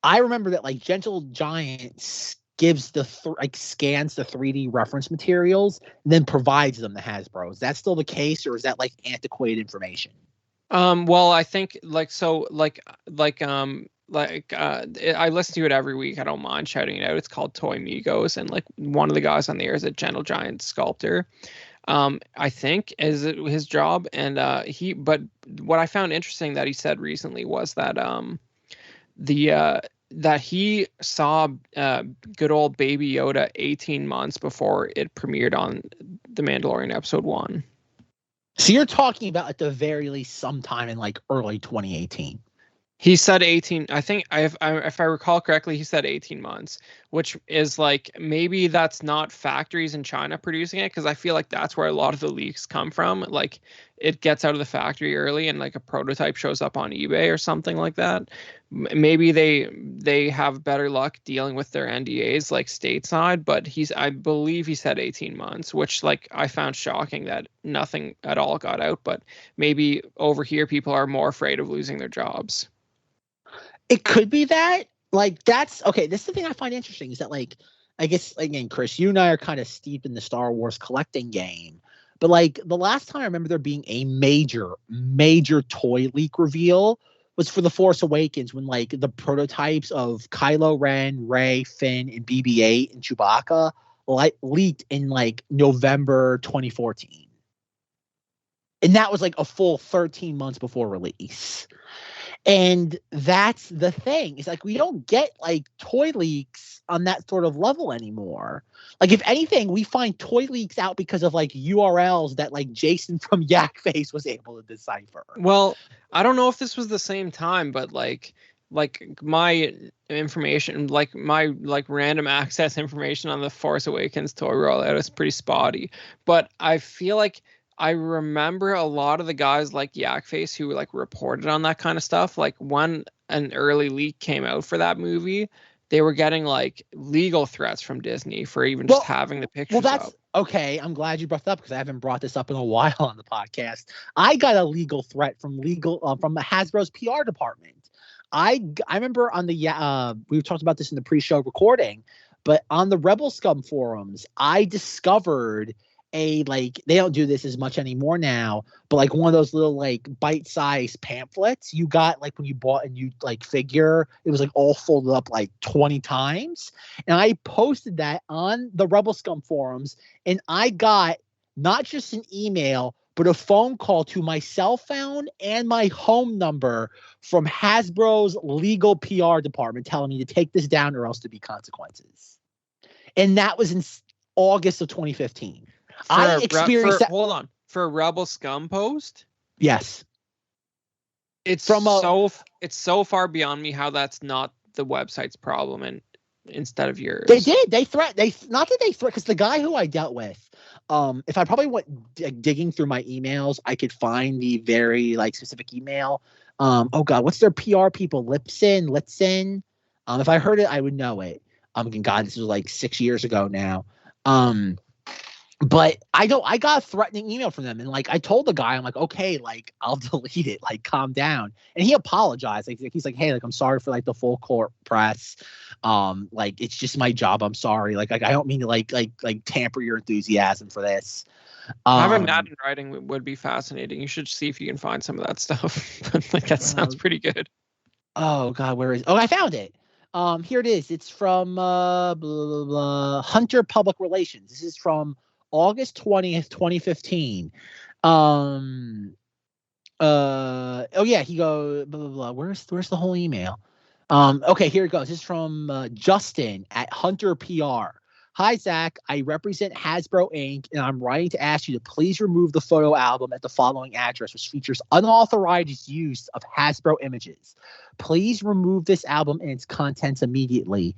I remember that like Gentle Giant gives scans the 3D reference materials and then provides them to Hasbro. Is that still the case, or is that like antiquated information? Well, I think I listen to it every week. I don't mind shouting it out. It's called Toy Migos, and like one of the guys on there is a Gentle Giant sculptor. I think is his job, and but what I found interesting that he said recently was that that he saw good old Baby Yoda 18 months before it premiered on The Mandalorian Episode 1. So you're talking about at the very least sometime in like early 2018. He said 18. I think if I recall correctly, he said 18 months, which is like, maybe that's not factories in China producing it, because I feel like that's where a lot of the leaks come from. Like, it gets out of the factory early and like a prototype shows up on eBay or something like that. Maybe they have better luck dealing with their NDAs like stateside, but I believe he said 18 months, which like I found shocking that nothing at all got out. But maybe over here people are more afraid of losing their jobs. It could be that. Like, that's okay. This is the thing I find interesting is that, like, I guess, again, Chris, you and I are kind of steeped in the Star Wars collecting game. But, like, the last time I remember there being a major toy leak reveal was for The Force Awakens, when, like, the prototypes of Kylo Ren, Rey, Finn, and BB-8 and Chewbacca leaked in, like, November 2014. And that was, like, a full 13 months before release. And that's the thing. It's like, we don't get like toy leaks on that sort of level anymore. Like, if anything, we find toy leaks out because of like URLs that like Jason from Yak Face was able to decipher. Well, I don't know if this was the same time, but like my information, like my like random access information on the Force Awakens toy rollout is pretty spotty. But I feel like I remember a lot of the guys like Yakface who like reported on that kind of stuff. Like, when an early leak came out for that movie, they were getting like legal threats from Disney for even just having the pictures up. Okay. I'm glad you brought that up, because I haven't brought this up in a while on the podcast. I got a legal threat from Hasbro's PR department. I remember on the we talked about this in the pre-show recording, but on the Rebel Scum forums, I discovered they don't do this as much anymore now, but like one of those little like bite-sized pamphlets you got like when you bought a new like figure. It was like all folded up like 20 times. And I posted that on the Rebel Scum forums, and I got not just an email, but a phone call to my cell phone and my home number from Hasbro's legal PR department telling me to take this down or else there'd be consequences. And that was in August of 2015. I experienced that. Hold on. For a Rebel Scum post? Yes. It's so far beyond me how that's not the website's problem and instead of yours. They did. Not that they threat, because the guy who I dealt with, if I probably went digging through my emails, I could find the very like specific email. Oh God, what's their PR people? Lipson. If I heard it, I would know it. Again, God, this was like 6 years ago now. But I got a threatening email from them, and like I told the guy, I'm like, okay, like I'll delete it, like calm down. And he apologized. Like he's like, hey, like I'm sorry for like the full court press. Like it's just my job. I'm sorry. Like I don't mean to like tamper your enthusiasm for this. Having that in writing would be fascinating. You should see if you can find some of that stuff. Like that sounds pretty good. Oh God, where is? Oh, I found it. Here it is. It's from blah, blah, blah, Hunter Public Relations. This is from August 20th, 2015. Oh yeah, he goes blah blah blah. Where's the whole email? Okay, here it goes. This is from Justin at Hunter PR. Hi Zach, I represent Hasbro Inc. and I'm writing to ask you to please remove the photo album at the following address, which features unauthorized use of Hasbro images. Please remove this album and its contents immediately.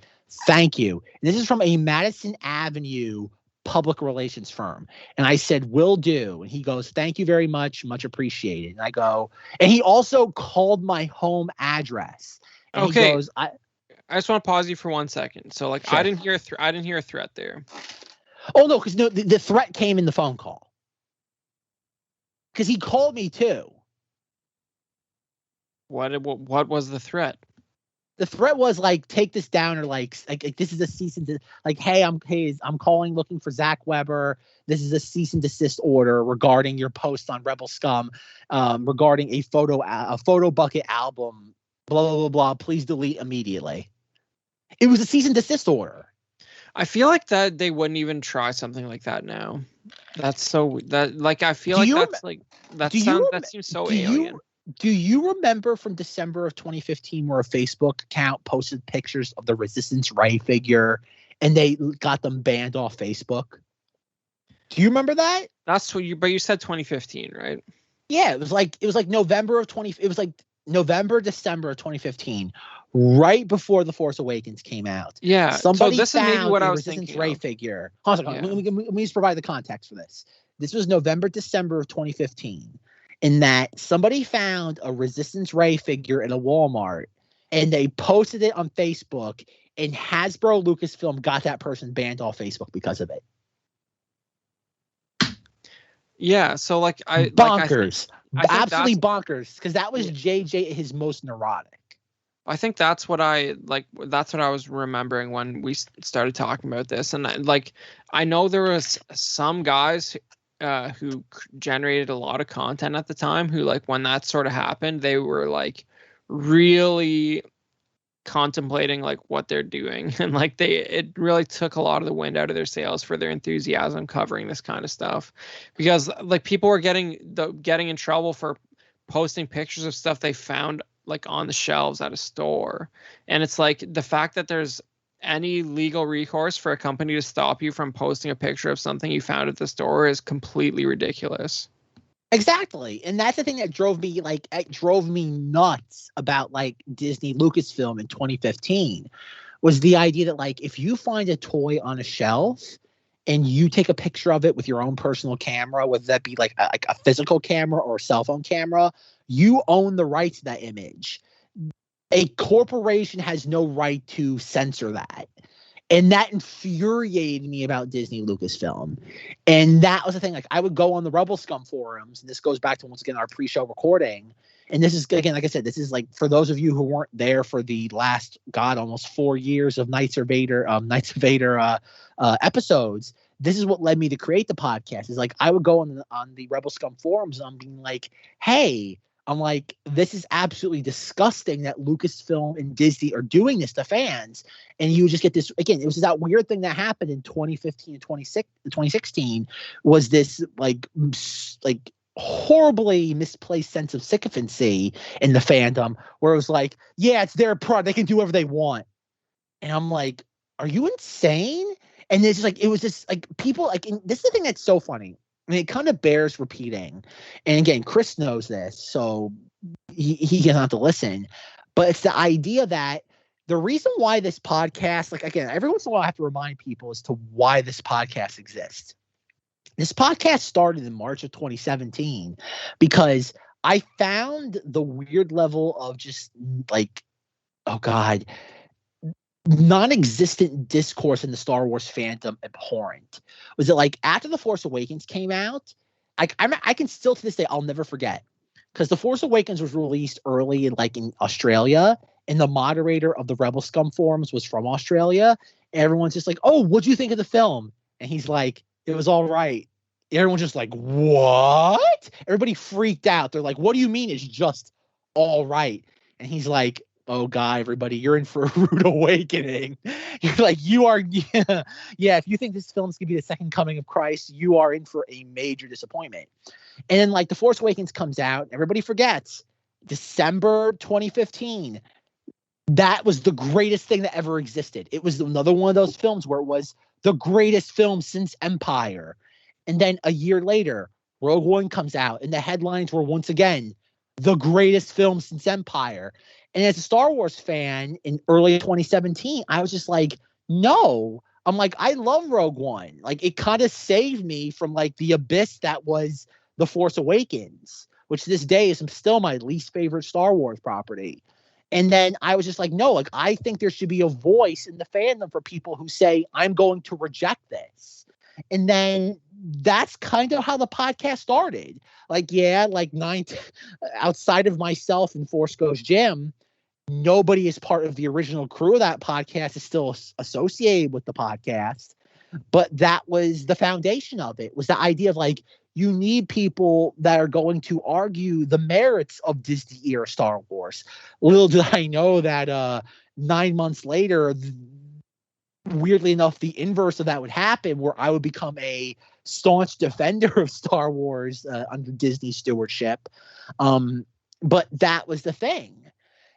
Thank you. And this is from a Madison Avenue public relations firm. And I said, will do. And he goes, thank you very much. Much appreciated. And I go, and he also called my home address. And okay. He goes, I just want to pause you for 1 second. So like, sure. I didn't hear a threat there. Oh no. Cause no, the threat came in the phone call. Cause he called me too. What was the threat? The threat was like, take this down, or like this is a cease and like, hey, I'm calling looking for Zach Weber. This is a cease and desist order regarding your post on Rebel Scum, regarding a photo bucket album. Blah blah blah blah. Please delete immediately. It was a cease and desist order. I feel like that they wouldn't even try something like that now. That's so that like I feel like that's like that seems so alien. Do you remember from December of 2015 where a Facebook account posted pictures of the Resistance Ray figure and they got them banned off Facebook? Do you remember that? That's what but you said 2015, right? Yeah, it was like November, December of 2015, right before The Force Awakens came out. Yeah. Somebody so this found is maybe what I was Resistance thinking Ray of. figure. Hold on, let me just provide the context for this. This was November, December of 2015. In that somebody found a Resistance Ray figure in a Walmart and they posted it on Facebook, and Hasbro Lucasfilm got that person banned off Facebook because of it. Yeah, so like bonkers. I think absolutely bonkers, because that was JJ at his most neurotic. I think that's what I was remembering when we started talking about this. And like I know there was some guys who generated a lot of content at the time who, like, when that sort of happened, they were like really contemplating like what they're doing, and like it really took a lot of the wind out of their sails for their enthusiasm covering this kind of stuff, because like people were getting in trouble for posting pictures of stuff they found like on the shelves at a store. And it's like the fact that there's any legal recourse for a company to stop you from posting a picture of something you found at the store is completely ridiculous. Exactly. And that's the thing that drove me nuts about like Disney Lucasfilm in 2015, was the idea that like if you find a toy on a shelf and you take a picture of it with your own personal camera, whether that be like a physical camera or a cell phone camera, you own the rights to that image. A corporation has no right to censor that. And that infuriated me about Disney Lucasfilm. And that was the thing. Like, I would go on the Rebel Scum forums, and this goes back to, once again, our pre-show recording. And this is, again, like I said, this is like, for those of you who weren't there for the last, almost 4 years of Knights of Vader episodes, this is what led me to create the podcast. Is like, I would go on the Rebel Scum forums, and I'm being like, hey, I'm like, this is absolutely disgusting that Lucasfilm and Disney are doing this to fans. And you just get this, again, it was that weird thing that happened in 2015 and 2016, was this like horribly misplaced sense of sycophancy in the fandom, where it was like, yeah, it's their product, they can do whatever they want. And I'm like, are you insane? And it's just like, it was just like people like, this is the thing that's so funny. I mean, it kind of bears repeating. And again, Chris knows this, so he doesn't have to listen. But it's the idea that the reason why this podcast, like, again, every once in a while I have to remind people as to why this podcast exists. This podcast started in March of 2017 because I found the weird level of just like, oh God, non-existent discourse in the Star Wars fandom abhorrent. Was it like after The Force Awakens came out? I can still to this day, I'll never forget, because The Force Awakens was released early in Australia, and the moderator of the Rebel Scum forums was from Australia. Everyone's just like, "Oh, what'd you think of the film?" And he's like, "It was all right." Everyone's just like, "What?" Everybody freaked out. They're like, "What do you mean it's just all right?" And he's like, "Oh God, everybody, you're in for a rude awakening." You're like, you are, yeah. If you think this film's gonna be the second coming of Christ, you are in for a major disappointment. And then like The Force Awakens comes out, everybody forgets December 2015. That was the greatest thing that ever existed. It was another one of those films where it was the greatest film since Empire. And then a year later, Rogue One comes out, and the headlines were once again the greatest film since Empire. And as a Star Wars fan in early 2017, I was just like, no. I'm like, I love Rogue One. Like, it kind of saved me from like the abyss that was The Force Awakens, which to this day is still my least favorite Star Wars property. And then I was just like, no, like, I think there should be a voice in the fandom for people who say, I'm going to reject this. And then that's kind of how the podcast started. Like, yeah, like outside of myself and Force Ghost Jim, nobody is part of the original crew of that podcast is still associated with the podcast. But that was the foundation of it, was the idea of like, you need people that are going to argue the merits of Disney era Star Wars. Little did I know that 9 months later, weirdly enough, the inverse of that would happen, where I would become a staunch defender of Star Wars under Disney stewardship. But that was the thing.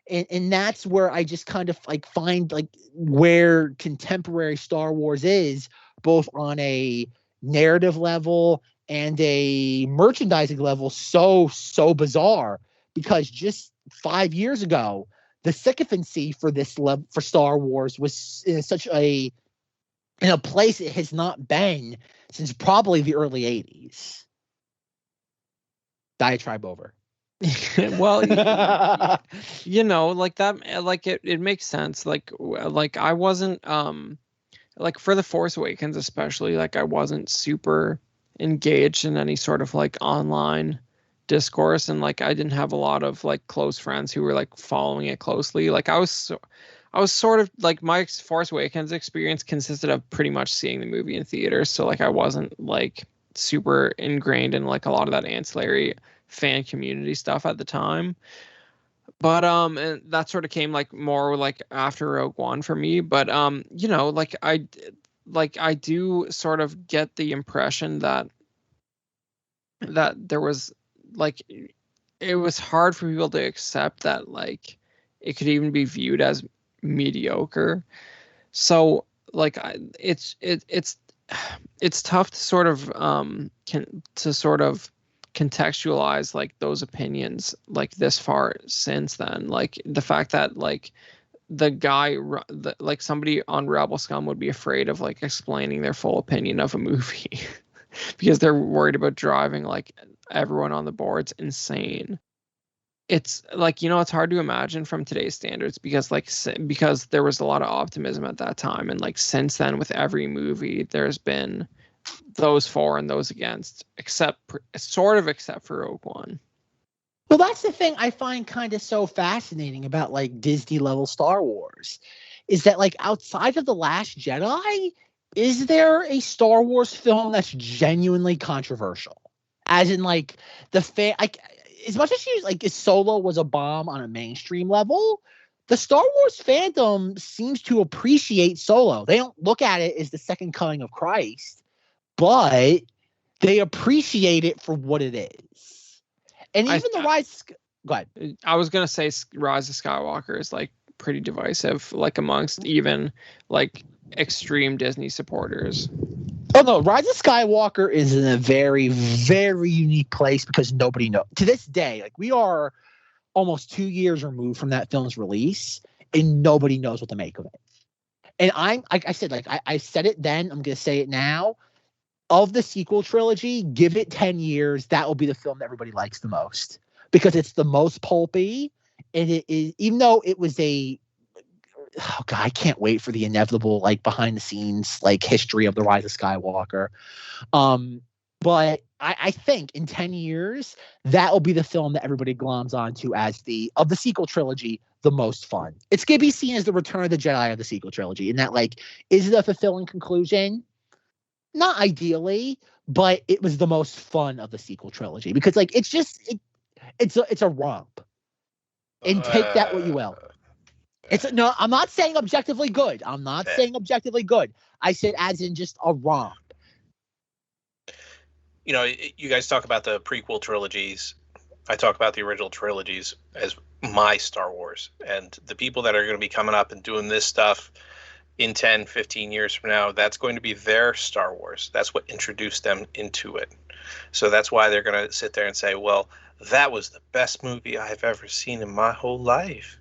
And that's where I just kind of like find like where contemporary Star Wars is, both on a narrative level and a merchandising level, so bizarre. Because just 5 years ago, the sycophancy for this level for Star Wars was in a place it has not been since probably the early 80s. Diatribe over. Well, you know, like that, like it makes sense. Like I wasn't like for The Force Awakens especially, like I wasn't super engaged in any sort of like online discourse, and like I didn't have a lot of like close friends who were like following it closely. Like I was sort of like, my Force Awakens experience consisted of pretty much seeing the movie in theaters, so like I wasn't like super ingrained in like a lot of that ancillary fan community stuff at the time. But and that sort of came like more like after Rogue One for me. But you know, like I do sort of get the impression that there was like, it was hard for people to accept that like it could even be viewed as mediocre. So like it's tough to sort of contextualize like those opinions like this far since then. Like the fact that like like somebody on Rebel Scum would be afraid of like explaining their full opinion of a movie because they're worried about driving like everyone on the board's insane. It's like, you know, it's hard to imagine from today's standards because there was a lot of optimism at that time, and like since then with every movie there's been those for and those against, except for Rogue One. Well, that's the thing I find kind of so fascinating about like Disney level Star Wars, is that like outside of The Last Jedi, is there a Star Wars film that's genuinely controversial? As in like like, as much as Solo was a bomb on a mainstream level, the Star Wars fandom seems to appreciate Solo. They don't look at it as the second coming of Christ, but they appreciate it for what it is. And even the Rise... Go ahead. I was going to say Rise of Skywalker is like pretty divisive, like amongst even like extreme Disney supporters. Oh no, Rise of Skywalker is in a very, very unique place because nobody knows. To this day, like we are almost 2 years removed from that film's release, and nobody knows what to make of it. And I said it then, I'm going to say it now. Of the sequel trilogy, give it 10 years, that will be the film that everybody likes the most. because it's the most pulpy, and it is, even though it was oh God, I can't wait for the inevitable like behind the scenes like history of the Rise of Skywalker. But I think in 10 years, that will be the film that everybody gloms onto as of the sequel trilogy, the most fun. It's going to be seen as the Return of the Jedi of the sequel trilogy. And that, like, is it a fulfilling conclusion? Not ideally, but it was the most fun of the sequel trilogy because, like, it's just, it's a romp. And take that what you will. No, I'm not saying objectively good. I said as in just a romp. You know, you guys talk about the prequel trilogies. I talk about the original trilogies as my Star Wars. And the people that are going to be coming up and doing this stuff in 10, 15 years from now, that's going to be their Star Wars. That's what introduced them into it. So that's why they're going to sit there and say, well, that was the best movie I've ever seen in my whole life.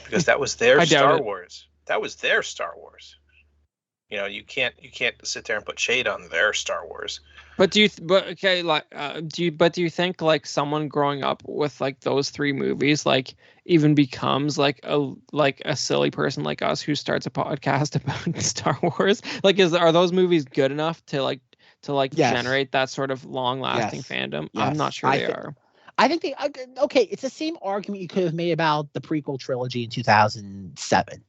Because that was their Star Wars. That was their Star Wars. You know, you can't sit there and put shade on their Star Wars. But do you think like someone growing up with like those three movies like even becomes like a silly person like us who starts a podcast about Star Wars? Like, are those movies good enough to yes. generate that sort of long lasting yes. fandom? Yes. I'm not sure they are. I think okay. It's the same argument you could have made about the prequel trilogy in 2007.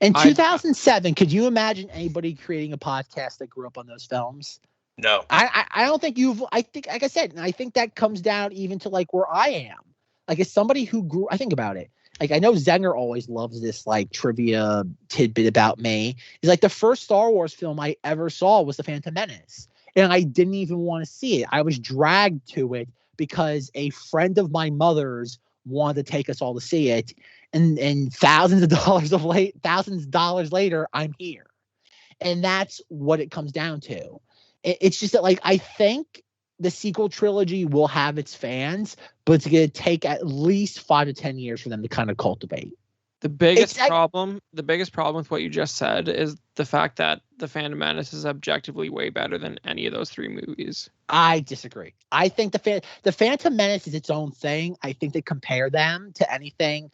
In 2007, could you imagine anybody creating a podcast that grew up on those films? No. I don't think I think, like I said, and I think that comes down even to like where I am. Like as somebody who I think about it. Like I know Zenger always loves this like trivia tidbit about me. It's like the first Star Wars film I ever saw was The Phantom Menace. And I didn't even want to see it. I was dragged to it because a friend of my mother's wanted to take us all to see it. And thousands of dollars later, I'm here. And that's what it comes down to. It's just that, like, I think the sequel trilogy will have its fans, but it's going to take at least 5 to 10 years for them to kind of cultivate. The biggest problem with what you just said is the fact that The Phantom Menace is objectively way better than any of those three movies. I disagree. I think the Phantom Menace is its own thing. I think they compare them to anything.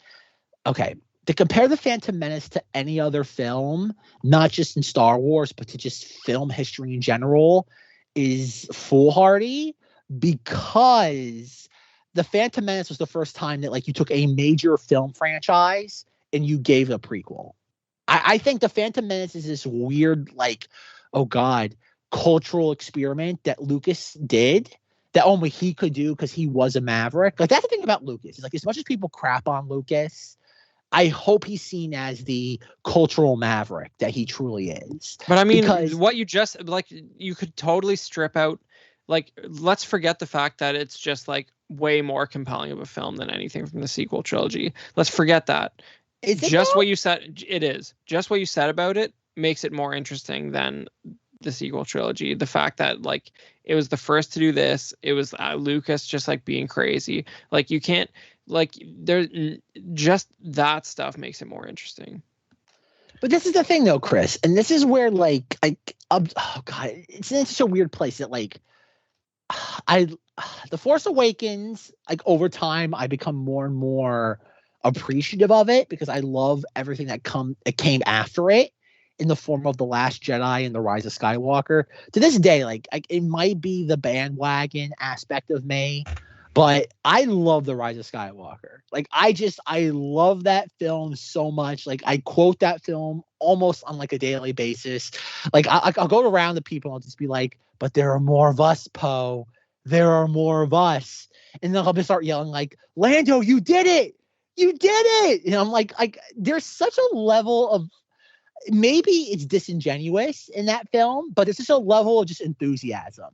Okay, to compare the Phantom Menace to any other film, not just in Star Wars, but to just film history in general, is foolhardy because the Phantom Menace was the first time that like you took a major film franchise and you gave a prequel. I think the Phantom Menace is this weird, like, oh God, cultural experiment that Lucas did that only he could do because he was a maverick. Like that's the thing about Lucas. It's like as much as people crap on Lucas, I hope he's seen as the cultural maverick that he truly is. But I mean, what you just like, you could totally strip out, like, let's forget the fact that it's just like way more compelling of a film than anything from the sequel trilogy. Let's forget that. What you said, it is. Just what you said about it makes it more interesting than the sequel trilogy. The fact that like it was the first to do this, it was Lucas just like being crazy. Like you can't. Like there, just that stuff makes it more interesting. But this is the thing, though, Chris, and this is where, like, oh God, it's in such a weird place that, like, The Force Awakens, like, over time, I become more and more appreciative of it because I love everything that came after it in the form of The Last Jedi and The Rise of Skywalker. To this day, like it might be the bandwagon aspect of me. But I love The Rise of Skywalker. Like, I love that film so much. Like, I quote that film almost on, like, a daily basis. Like, I'll go around to people and I'll just be like, but there are more of us, Poe. There are more of us. And then I'll just start yelling, like, Lando, you did it! You did it! And I'm like, there's such a level of, maybe it's disingenuous in that film, but it's just a level of just enthusiasm.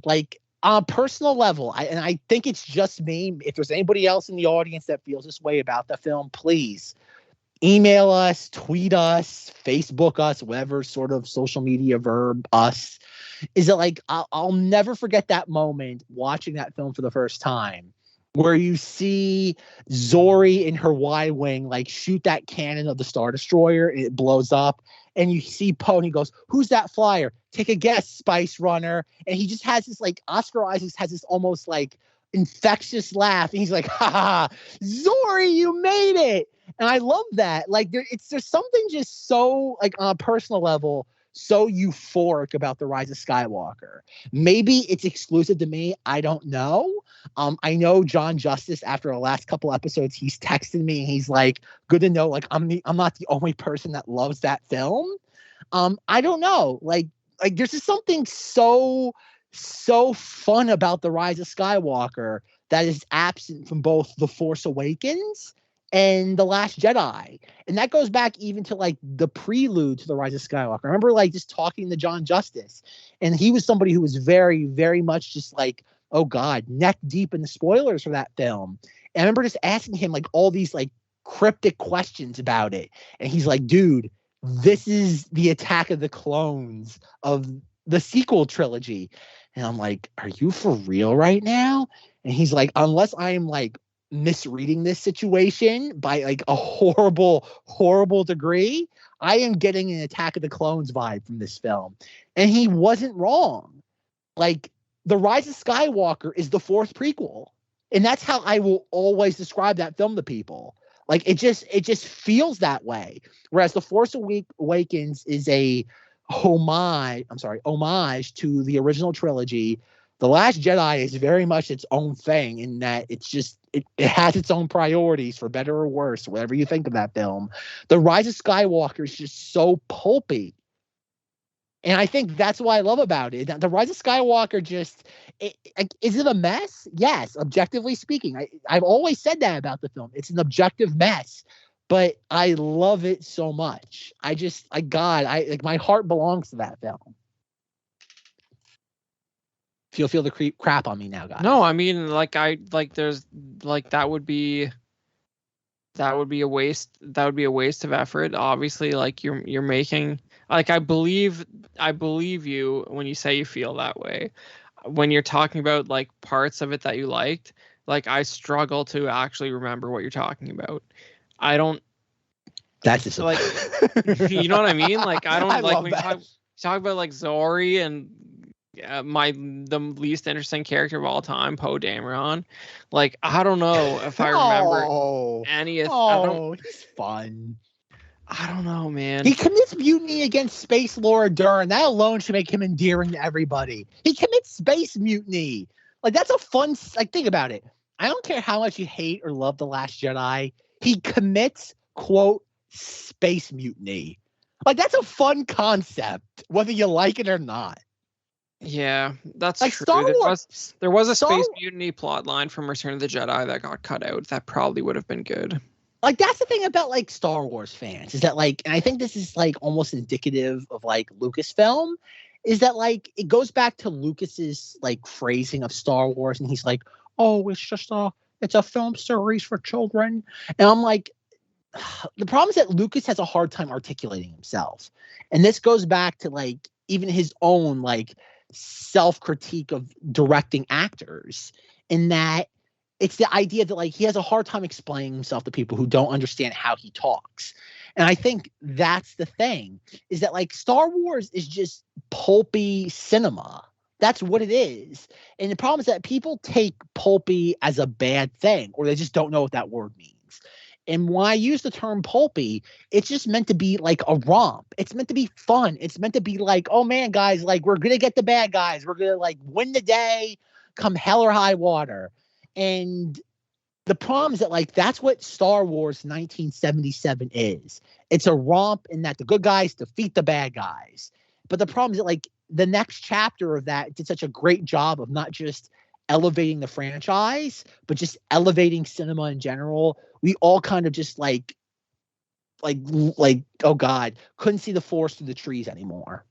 Like, on a personal level, I think it's just me. If there's anybody else in the audience that feels this way about the film, please email us, tweet us, Facebook us, whatever sort of social media verb us. Is it like I'll never forget that moment watching that film for the first time where you see Zori in her Y-wing like shoot that cannon of the Star Destroyer and it blows up. And you see Poe and he goes, who's that flyer? Take a guess, Spice Runner. And he just has this like, Oscar Isaacs has this almost like infectious laugh. And he's like, ha ha, Zori, you made it. And I love that. Like there's something just so like on a personal level, so euphoric about the Rise of Skywalker. Maybe it's exclusive to me. I don't know. I know John Justice, after the last couple episodes, he's texted me. He's like, good to know. Like I'm not the only person that loves that film. I don't know. Like there's just something so fun about the Rise of Skywalker that is absent from both The Force Awakens and The Last Jedi. And that goes back even to like the prelude to The Rise of Skywalker. I remember like just talking to John Justice, and he was somebody who was very, very much just like, oh God, neck deep in the spoilers for that film. And I remember just asking him like all these like cryptic questions about it. And he's like, dude, this is the Attack of the Clones of the sequel trilogy. And I'm like, are you for real right now? And he's like, unless I am like misreading this situation by like a horrible degree, I am getting an Attack of the Clones vibe from this film. And he wasn't wrong. Like The Rise of Skywalker is the fourth prequel. And that's how I will always describe that film to people. Like it just feels that way. Whereas The Force Awakens is a homage to the original trilogy. The Last Jedi is very much its own thing in that it's just it has its own priorities, for better or worse, whatever you think of that film. The Rise of Skywalker is just so pulpy. And I think that's what I love about it. The Rise of Skywalker is it a mess? Yes, objectively speaking. I've always said that about the film. It's an objective mess, but I love it so much. My heart belongs to that film. Feel the crap on me now, guys. No, I mean, there's that would be a waste. That would be a waste of effort. Obviously, like you're making, like, I believe you when you say you feel that way. When you're talking about like parts of it that you liked, like I struggle to actually remember what you're talking about. I don't. That's just like, you know what I mean? Like I don't I like love when you talk about like Zori and the least interesting character of all time, Poe Dameron. Like I don't know if I remember any of. He's fun. I don't know, man. He commits mutiny against Space Laura Dern. That alone should make him endearing to everybody. He commits space mutiny. Like that's a fun. Like think about it. I don't care how much you hate or love The Last Jedi. He commits, quote, space mutiny. Like that's a fun concept, whether you like it or not. Yeah, that's like true. Star Wars, there was a space mutiny plot line from Return of the Jedi that got cut out. That probably would have been good. Like that's the thing about like Star Wars fans is that like, and I think this is like almost indicative of like Lucasfilm, is that like it goes back to Lucas's like phrasing of Star Wars, and he's like, oh, it's a film series for children, and I'm like, the problem is that Lucas has a hard time articulating himself, and this goes back to like even his own like self-critique of directing actors, in that it's the idea that like he has a hard time explaining himself to people who don't understand how he talks. And I think that's the thing, is that like Star Wars is just pulpy cinema. That's what it is. And the problem is that people take pulpy as a bad thing, or they just don't know what that word means. And when I use the term pulpy, it's just meant to be like a romp. It's meant to be fun. It's meant to be like, oh man, guys, like we're going to get the bad guys. We're going to like win the day come hell or high water. And the problem is that like that's what Star Wars 1977 is. It's a romp in that the good guys defeat the bad guys. But the problem is that like the next chapter of that did such a great job of not just elevating the franchise, but just elevating cinema in general. We all kind of just like oh God, couldn't see the forest through the trees anymore.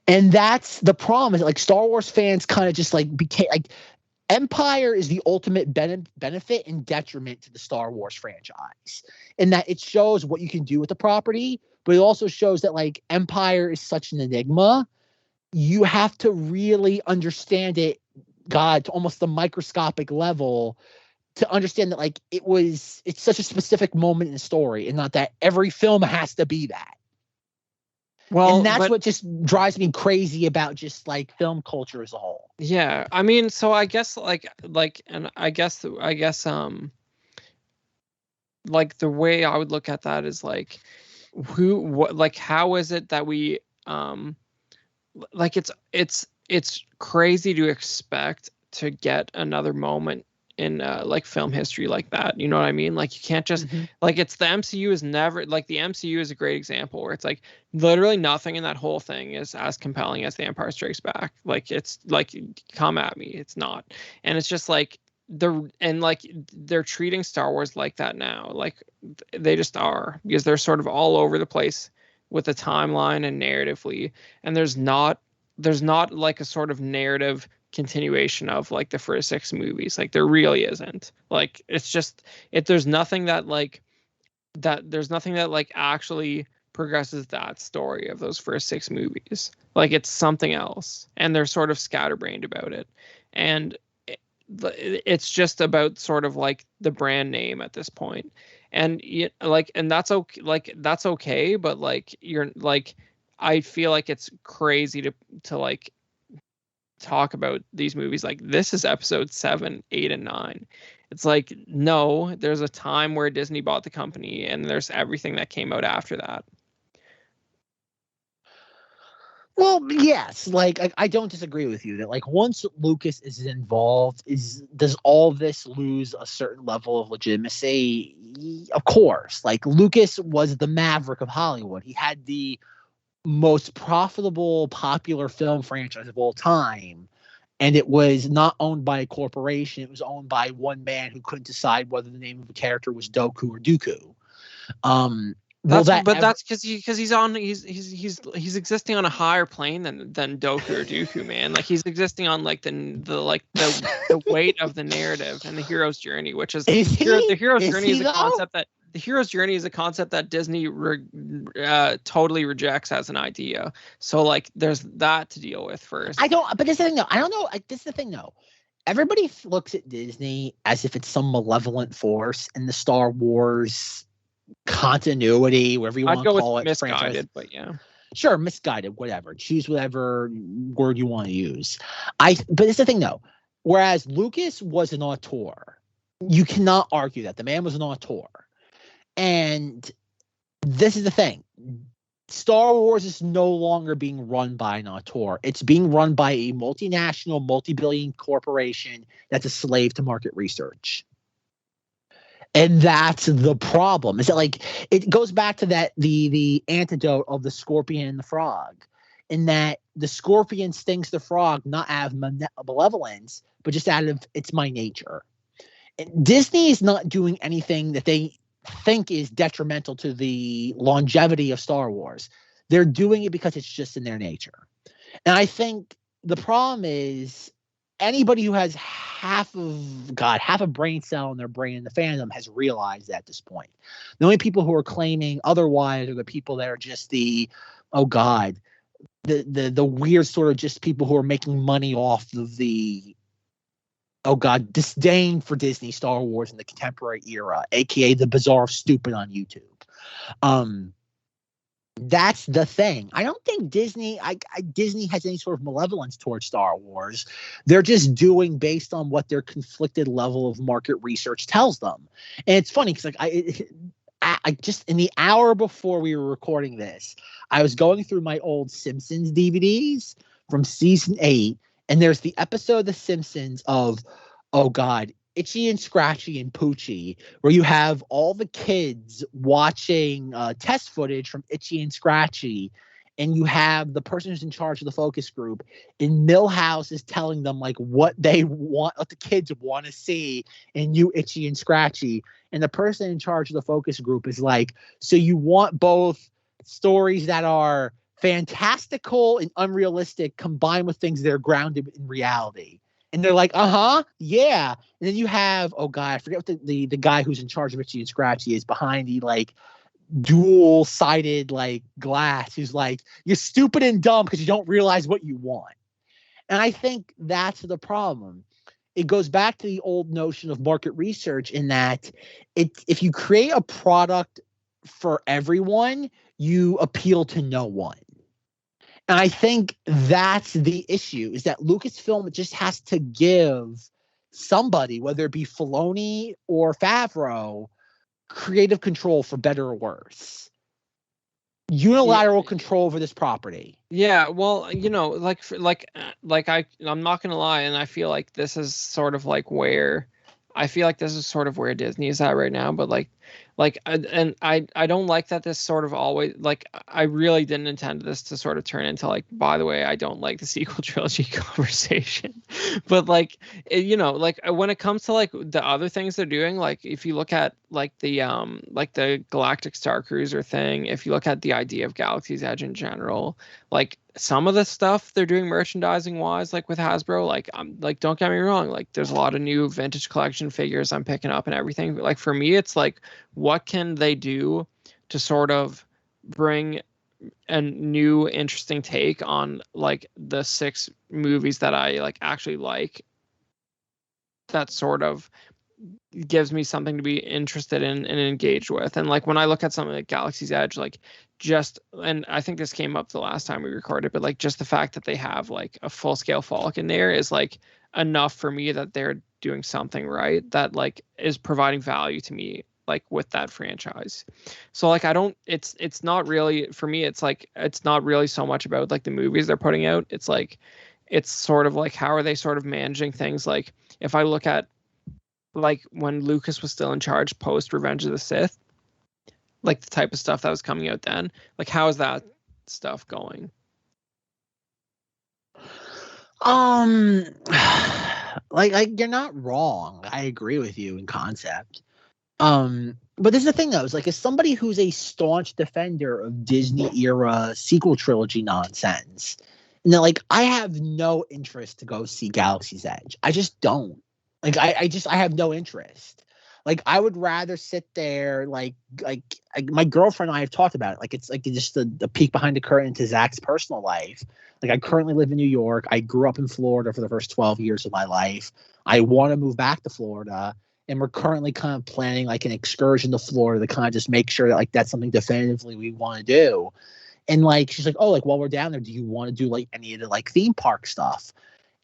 And that's the problem, is like Star Wars fans kind of just like became like, Empire is the ultimate benefit and detriment to the Star Wars franchise, in that it shows what you can do with the property, but it also shows that like Empire is such an enigma. You have to really understand it, God, to almost the microscopic level, to understand that like it's such a specific moment in the story, and not that every film has to be that. Well, and that's but what just drives me crazy about just like film culture as a whole. yeah, I mean, so I guess and I guess like the way I would look at that is like how is it that we like it's crazy to expect to get another moment in like film history like that, you know what I mean? Like you can't just like it's the MCU is never like the MCU is a great example where it's like literally nothing in that whole thing is as compelling as The Empire Strikes Back. Like it's like come at me, it's not. And it's just like they're treating Star Wars like that now. Like they just are, because they're sort of all over the place with the timeline and narratively, and there's not like a sort of narrative continuation of like the first 6 movies. Like there really isn't. Like it's just there's nothing that actually progresses that story of those first 6 movies. Like it's something else, and they're sort of scatterbrained about it, and it's just about sort of like the brand name at this point. And and that's okay, that's okay, but like you're like I feel like it's crazy to like talk about these movies like this is episode 7, 8, and 9. It's like, no, there's a time where Disney bought the company, and there's everything that came out after that. Well, yes, like I don't disagree with you that like once Lucas is involved, does all this lose a certain level of legitimacy? Of course. Like Lucas was the maverick of Hollywood. He had the most profitable, popular film franchise of all time, and it was not owned by a corporation. It was owned by one man who couldn't decide whether the name of a character was Doku or Dooku. That's because he's existing on a higher plane than Doku or Dooku, man. Like he's existing on like the weight of the narrative and the hero's journey, which is the hero's journey is a concept that the hero's journey is a concept that Disney totally rejects as an idea. So like there's that to deal with first. But this is the thing though. I don't know. Like this is the thing though. Everybody looks at Disney as if it's some malevolent force in the Star Wars continuity, whatever you want to call it. Misguided, but yeah. Sure, misguided, whatever. Choose whatever word you want to use. But it's the thing though. Whereas Lucas was an auteur, you cannot argue that. The man was an auteur. And this is the thing. Star Wars is no longer being run by an auteur. It's being run by a multinational, multi-billion corporation that's a slave to market research. And that's the problem. Is that like it goes back to that the antidote of the scorpion and the frog, in that the scorpion stings the frog not out of malevolence, but just out of it's my nature. And Disney is not doing anything that they think is detrimental to the longevity of Star Wars. They're doing it because it's just in their nature. And I think the problem is anybody who has half a brain cell in their brain in the fandom has realized that at this point. The only people who are claiming otherwise are the people that are just the weird sort of just people who are making money off of the disdain for Disney, Star Wars in the contemporary era, aka the bizarre stupid on YouTube. That's the thing. I don't think Disney has any sort of malevolence towards Star Wars. They're just doing based on what their conflicted level of market research tells them. And it's funny because like I just in the hour before we were recording this, I was going through my old Simpsons DVDs from season 8, and there's the episode of The Simpsons of Itchy and Scratchy and Poochie, where you have all the kids watching test footage from Itchy and Scratchy, and you have the person who's in charge of the focus group in Milhouse is telling them like what the kids want to see in New Itchy and Scratchy, and the person in charge of the focus group is like, so you want both stories that are fantastical and unrealistic combined with things that are grounded in reality. And they're like, yeah. And then you have, I forget what the guy who's in charge of Itchy and Scratchy is behind the like dual-sided like glass, who's like, you're stupid and dumb because you don't realize what you want. And I think that's the problem. It goes back to the old notion of market research in that if you create a product for everyone, you appeal to no one. And I think that's the issue, is that Lucasfilm just has to give somebody, whether it be Filoni or Favreau, creative control, for better or worse. Unilateral control over this property. Yeah, well, I'm not gonna lie, and I feel like this is sort of like where Disney is at right now. But I don't like that this sort of always, like, I really didn't intend this to sort of turn into like, by the way, I don't like the sequel trilogy conversation. But when it comes to like the other things they're doing, like if you look at like the Galactic Starcruiser thing, if you look at the idea of Galaxy's Edge in general, like some of the stuff they're doing merchandising wise, like with Hasbro, like don't get me wrong, like there's a lot of new vintage collection figures I'm picking up and everything. But like for me, it's like, what can they do to sort of bring a new interesting take on like the 6 movies that I like actually like, that sort of gives me something to be interested in and engaged with. And like when I look at something like Galaxy's Edge, like and I think this came up the last time we recorded, but like just the fact that they have like a full scale Falcon in there is like enough for me that they're doing something right, that like is providing value to me, like with that franchise. So like it's not really, for me, it's like, it's not really so much about like the movies they're putting out. It's like, it's sort of like, how are they sort of managing things? Like if I look at like when Lucas was still in charge post Revenge of the Sith, like the type of stuff that was coming out then, like how is that stuff going? Like you're not wrong. I agree with you in concept. But this is the thing though, is like, as somebody who's a staunch defender of Disney era sequel trilogy nonsense, and then like I have no interest to go see Galaxy's Edge. I just don't. Like I have no interest. Like I would rather sit there, like my girlfriend and I have talked about it. Like it's like just the peek behind the curtain to Zach's personal life. Like I currently live in New York. I grew up in Florida for the first 12 years of my life. I want to move back to Florida, and we're currently kind of planning like an excursion to Florida to kind of just make sure that like that's something definitively we want to do. And like she's like, oh, like while we're down there, do you want to do like any of the like theme park stuff?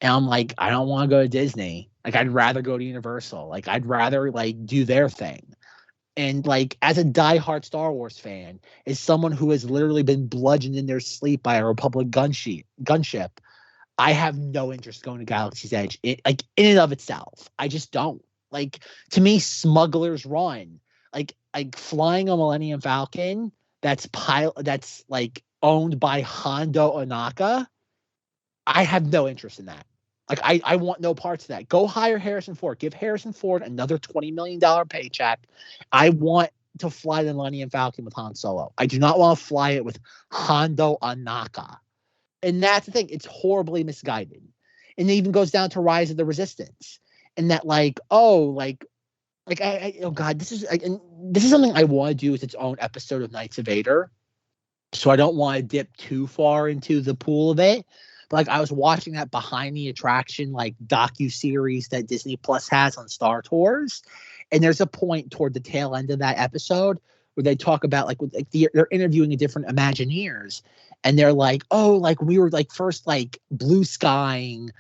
And I'm like, I don't want to go to Disney. Like, I'd rather go to Universal. Like, I'd rather, like, do their thing. And, like, as a diehard Star Wars fan, as someone who has literally been bludgeoned in their sleep by a Republic gunship, I have no interest going to Galaxy's Edge. Like, in and of itself. I just don't. Like, to me, Smuggler's Run. Like flying a Millennium Falcon that's like, owned by Hondo Ohnaka, I have no interest in that. Like, I want no parts of that. Go hire Harrison Ford. Give Harrison Ford another $20 million paycheck. I want to fly the Millennium Falcon with Han Solo. I do not want to fly it with Hondo Ohnaka. And that's the thing. It's horribly misguided. And it even goes down to Rise of the Resistance. And that oh God, this is something I want to do as its own episode of Knights of Vader. So I don't want to dip too far into the pool of it. But like I was watching that Behind the Attraction like docu-series that Disney Plus has on Star Tours, and there's a point toward the tail end of that episode where they talk about they're interviewing the different Imagineers, and they're like, oh, like we were like first like blue skying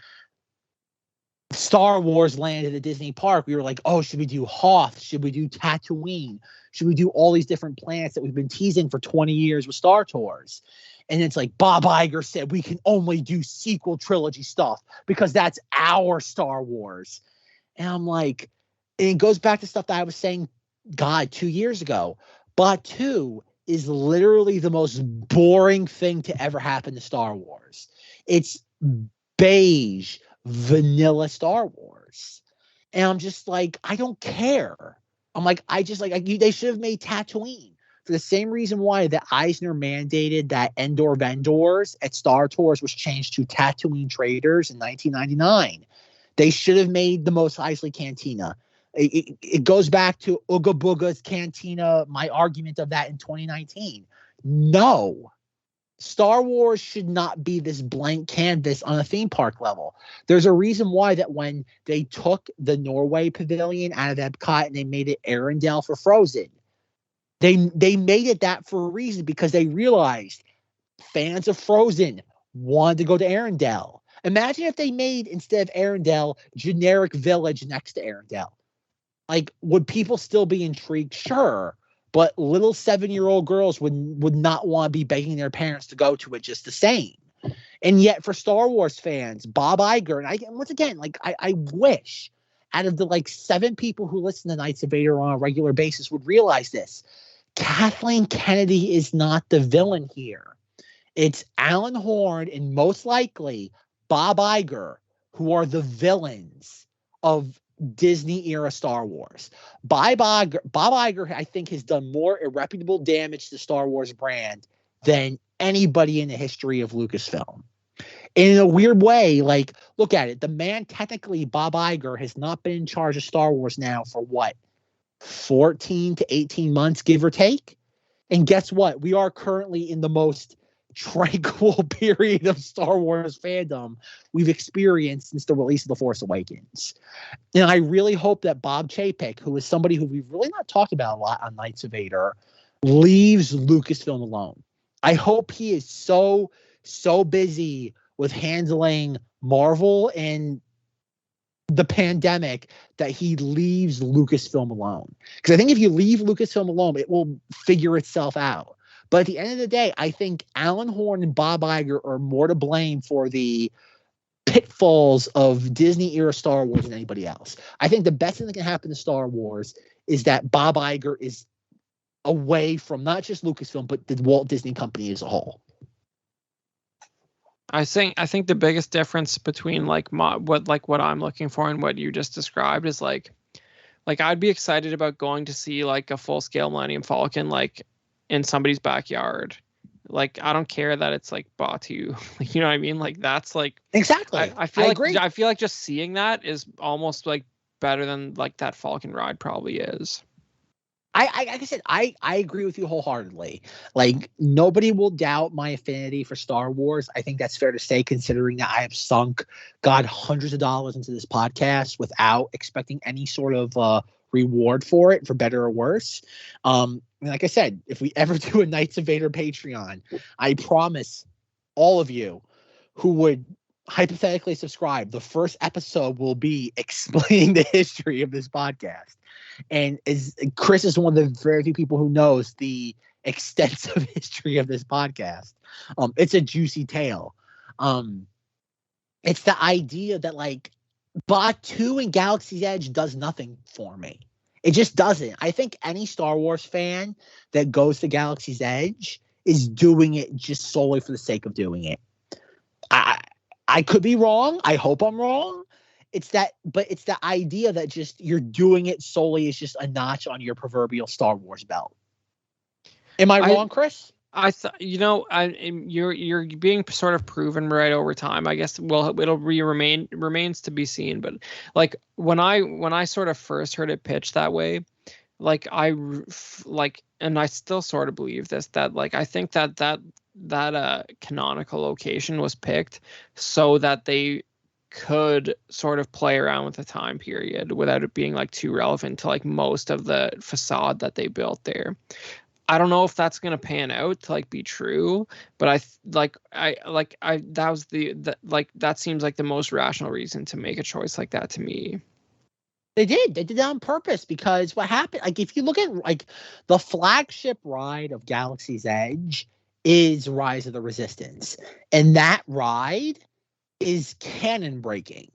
Star Wars land at a Disney park. We were like, oh, should we do Hoth? Should we do Tatooine? Should we do all these different planets that we've been teasing for 20 years with Star Tours? And it's like Bob Iger said, we can only do sequel trilogy stuff because that's our Star Wars. And I'm like, and it goes back to stuff that I was saying, God, 2 years ago. Batuu is literally the most boring thing to ever happen to Star Wars. It's beige, vanilla Star Wars. And I'm just like, I don't care. I'm like, they should have made Tatooine. For the same reason why the Eisner mandated that Endor Vendors at Star Tours was changed to Tatooine Traders in 1999. They should have made the Mos Eisley Cantina. It goes back to Ooga Booga's Cantina, my argument of that in 2019. No. Star Wars should not be this blank canvas on a theme park level. There's a reason why that when they took the Norway Pavilion out of Epcot and they made it Arendelle for Frozen, they made it that for a reason, because they realized fans of Frozen wanted to go to Arendelle. Imagine if they made, instead of Arendelle, generic village next to Arendelle. Like, would people still be intrigued? Sure. But little 7-year-old girls would not want to be begging their parents to go to it just the same. And yet for Star Wars fans, Bob Iger, and once again, like I wish out of the like 7 people who listen to Knights of Vader on a regular basis would realize this. Kathleen Kennedy is not the villain here. It's Alan Horn and most likely Bob Iger who are the villains of Disney era Star Wars. Bob Iger, I think, has done more irreparable damage to the Star Wars brand than anybody in the history of Lucasfilm. In a weird way, like, look at it. The man, technically, Bob Iger, has not been in charge of Star Wars now for what? 14 to 18 months, give or take. And guess what? We are currently in the most tranquil period of Star Wars fandom we've experienced since the release of The Force Awakens. And I really hope that Bob Chapek, who is somebody who we've really not talked about a lot on Knights of Vader, leaves Lucasfilm alone. I hope he is so busy with handling Marvel and the pandemic that he leaves Lucasfilm alone. Because I think if you leave Lucasfilm alone, it will figure itself out. But at the end of the day, I think Alan Horn and Bob Iger are more to blame for the pitfalls of Disney-era Star Wars than anybody else. I think the best thing that can happen to Star Wars is that Bob Iger is away from not just Lucasfilm, but the Walt Disney Company as a whole. I think the biggest difference between what I'm looking for and what you just described is like I'd be excited about going to see like a full-scale Millennium Falcon like in somebody's backyard. Like, I don't care that it's like Batu. Like, you know what I mean? Like, that's like exactly. I feel like just seeing that is almost like better than like that Falcon ride probably is. Like I said, I agree with you wholeheartedly. Like, nobody will doubt my affinity for Star Wars. I think that's fair to say, considering that I have sunk hundreds of dollars into this podcast without expecting any sort of reward for it, for better or worse. Like I said, if we ever do a Knights of Vader Patreon, I promise all of you who would hypothetically subscribe, the first episode will be explaining the history of this podcast. And as Chris is one of the very few people who knows the extensive history of this podcast, it's a juicy tale. It's the idea that like Batu and Galaxy's Edge does nothing for me. It just doesn't. I think any Star Wars fan that goes to Galaxy's Edge is doing it just solely for the sake of doing it. I could be wrong. I hope I'm wrong. But it's the idea that just you're doing it solely is just a notch on your proverbial Star Wars belt. Am I wrong, Chris? You're being sort of proven right over time. I guess it'll remains to be seen. But like when I sort of first heard it pitched that way, like and I still sort of believe this, that like I think that canonical location was picked so that they could sort of play around with the time period without it being like too relevant to like most of the facade that they built there. I don't know if that's going to pan out to like be true, but that seems like the most rational reason to make a choice like that to me. They did that on purpose, because what happened, like if you look at like the flagship ride of Galaxy's Edge is Rise of the Resistance, and that ride is canon breaking,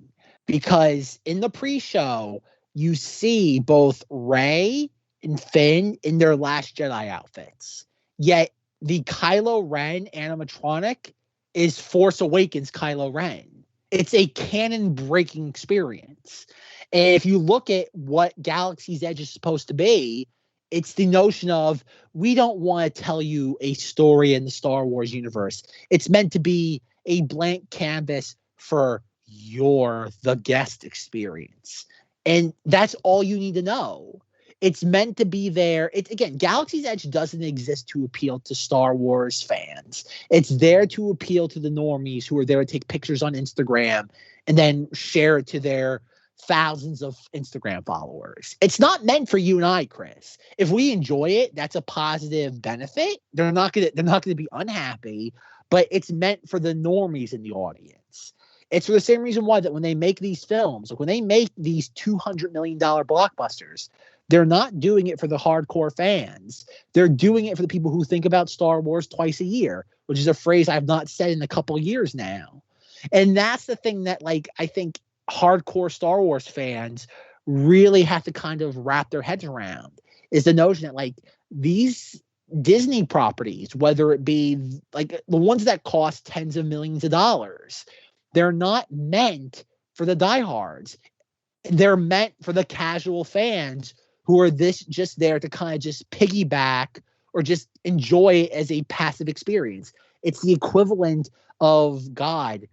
because in the pre-show you see both Rey and Finn in their Last Jedi outfits, yet the Kylo Ren animatronic is Force Awakens Kylo Ren. It's a canon breaking experience. And if you look at what Galaxy's Edge is supposed to be, it's the notion of, we don't want to tell you a story in the Star Wars universe. It's meant to be a blank canvas for the guest experience. And that's all you need to know. It's meant to be there. It's, again, Galaxy's Edge doesn't exist to appeal to Star Wars fans. It's there to appeal to the normies who are there to take pictures on Instagram and then share it to their thousands of Instagram followers. It's not meant for you and I, Chris. If we enjoy it, that's a positive benefit. They're not gonna be unhappy, but it's meant for the normies in the audience. It's for the same reason why that when they make these films, like when they make these $200 million blockbusters, they're not doing it for the hardcore fans. They're doing it for the people who think about Star Wars twice a year, which is a phrase I've not said in a couple of years now. And that's the thing that, like, I think hardcore Star Wars fans really have to kind of wrap their heads around, is the notion that, like, these Disney properties, whether it be like the ones that cost tens of millions of dollars, they're not meant for the diehards. They're meant for the casual fans who are just there to kind of just piggyback or just enjoy it as a passive experience. It's the equivalent of God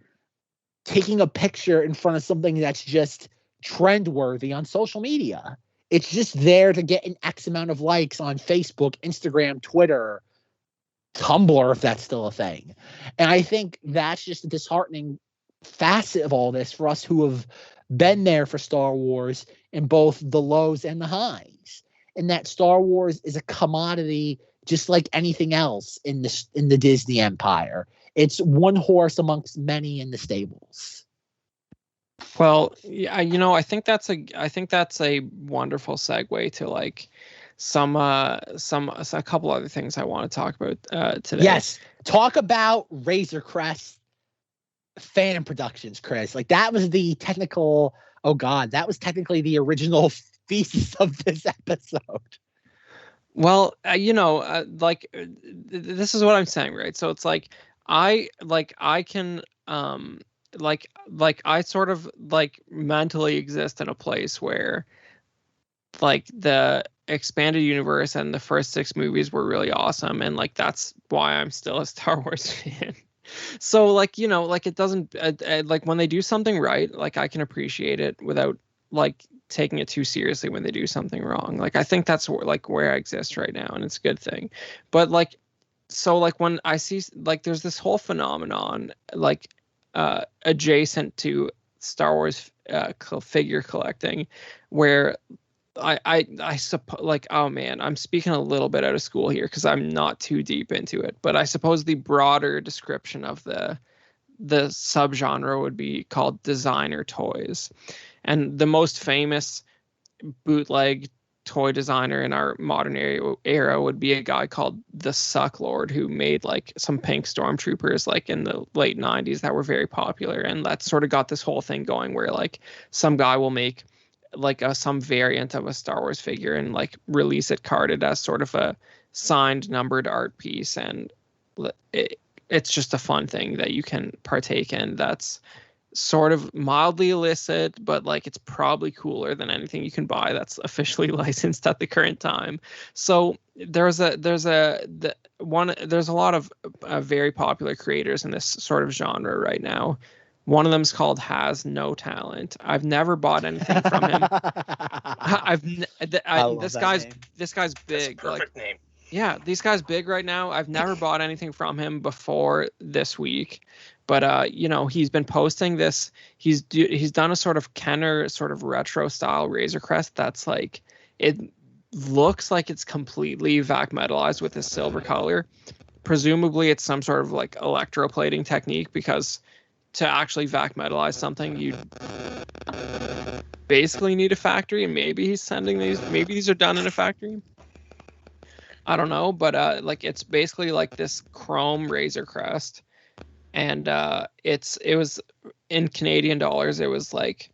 taking a picture in front of something that's just trend worthy on social media. It's just there to get an X amount of likes on Facebook, Instagram, Twitter, Tumblr, if that's still a thing. And I think that's just a disheartening facet of all this for us who have been there for Star Wars in both the lows and the highs. And that Star Wars is a commodity just like anything else in the Disney empire. It's one horse amongst many in the stables. Well, yeah, I think that's a wonderful segue to like a couple other things I want to talk about today. Yes, talk about Razor Crest fan productions, Chris. Like that was the technical. Oh God, that was technically the original thesis of this episode. Well, this is what I'm saying, right? So it's like I can I sort of like mentally exist in a place where like the expanded universe and the first 6 movies were really awesome, and like that's why I'm still a Star Wars fan. So like like it doesn't like when they do something right, like I can appreciate it without like taking it too seriously when they do something wrong. Like I think that's where I exist right now, and it's a good thing. But like so like when I see like there's this whole phenomenon like adjacent to Star Wars figure collecting, where I suppose, like, oh man, I'm speaking a little bit out of school here because I'm not too deep into it, but I suppose the broader description of the subgenre would be called designer toys. And the most famous bootleg toy designer in our modern era would be a guy called the Suck Lord, who made like some pink stormtroopers like in the late 90s that were very popular, and that sort of got this whole thing going where like some guy will make like some variant of a Star Wars figure and like release it carded as sort of a signed numbered art piece, and it's just a fun thing that you can partake in that's sort of mildly illicit, but like it's probably cooler than anything you can buy that's officially licensed at the current time. So there's a lot of very popular creators in this sort of genre right now. One of them is called Has No Talent. I've never bought anything from him. This guy's big. That's a perfect name. Yeah, this guy's big right now. I've never bought anything from him before this week, but he's been posting this. He's done a sort of Kenner sort of retro style Razor Crest that's like, it looks like it's completely vac metalized with a silver color. Presumably it's some sort of like electroplating technique, because to actually vac metalize something, you basically need a factory, and maybe he's sending these. Maybe these are done in a factory. I don't know, but like it's basically like this chrome Razor Crest, and it was in Canadian dollars. It was like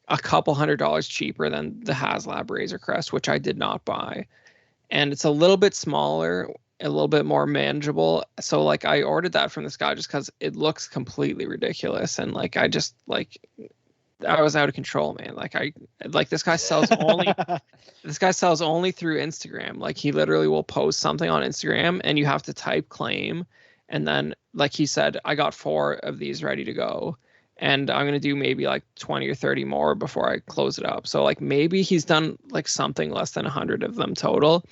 a couple $100 cheaper than the HasLab Razor Crest, which I did not buy, and it's a little bit smaller, a little bit more manageable. So like I ordered that from this guy just because it looks completely ridiculous, and like I just like I was out of control, man. This guy sells only through Instagram. Like he literally will post something on Instagram and you have to type claim, and then like he said, I got 4 of these ready to go, and I'm gonna do maybe like 20 or 30 more before I close it up. So like maybe he's done like something less than 100 of them total.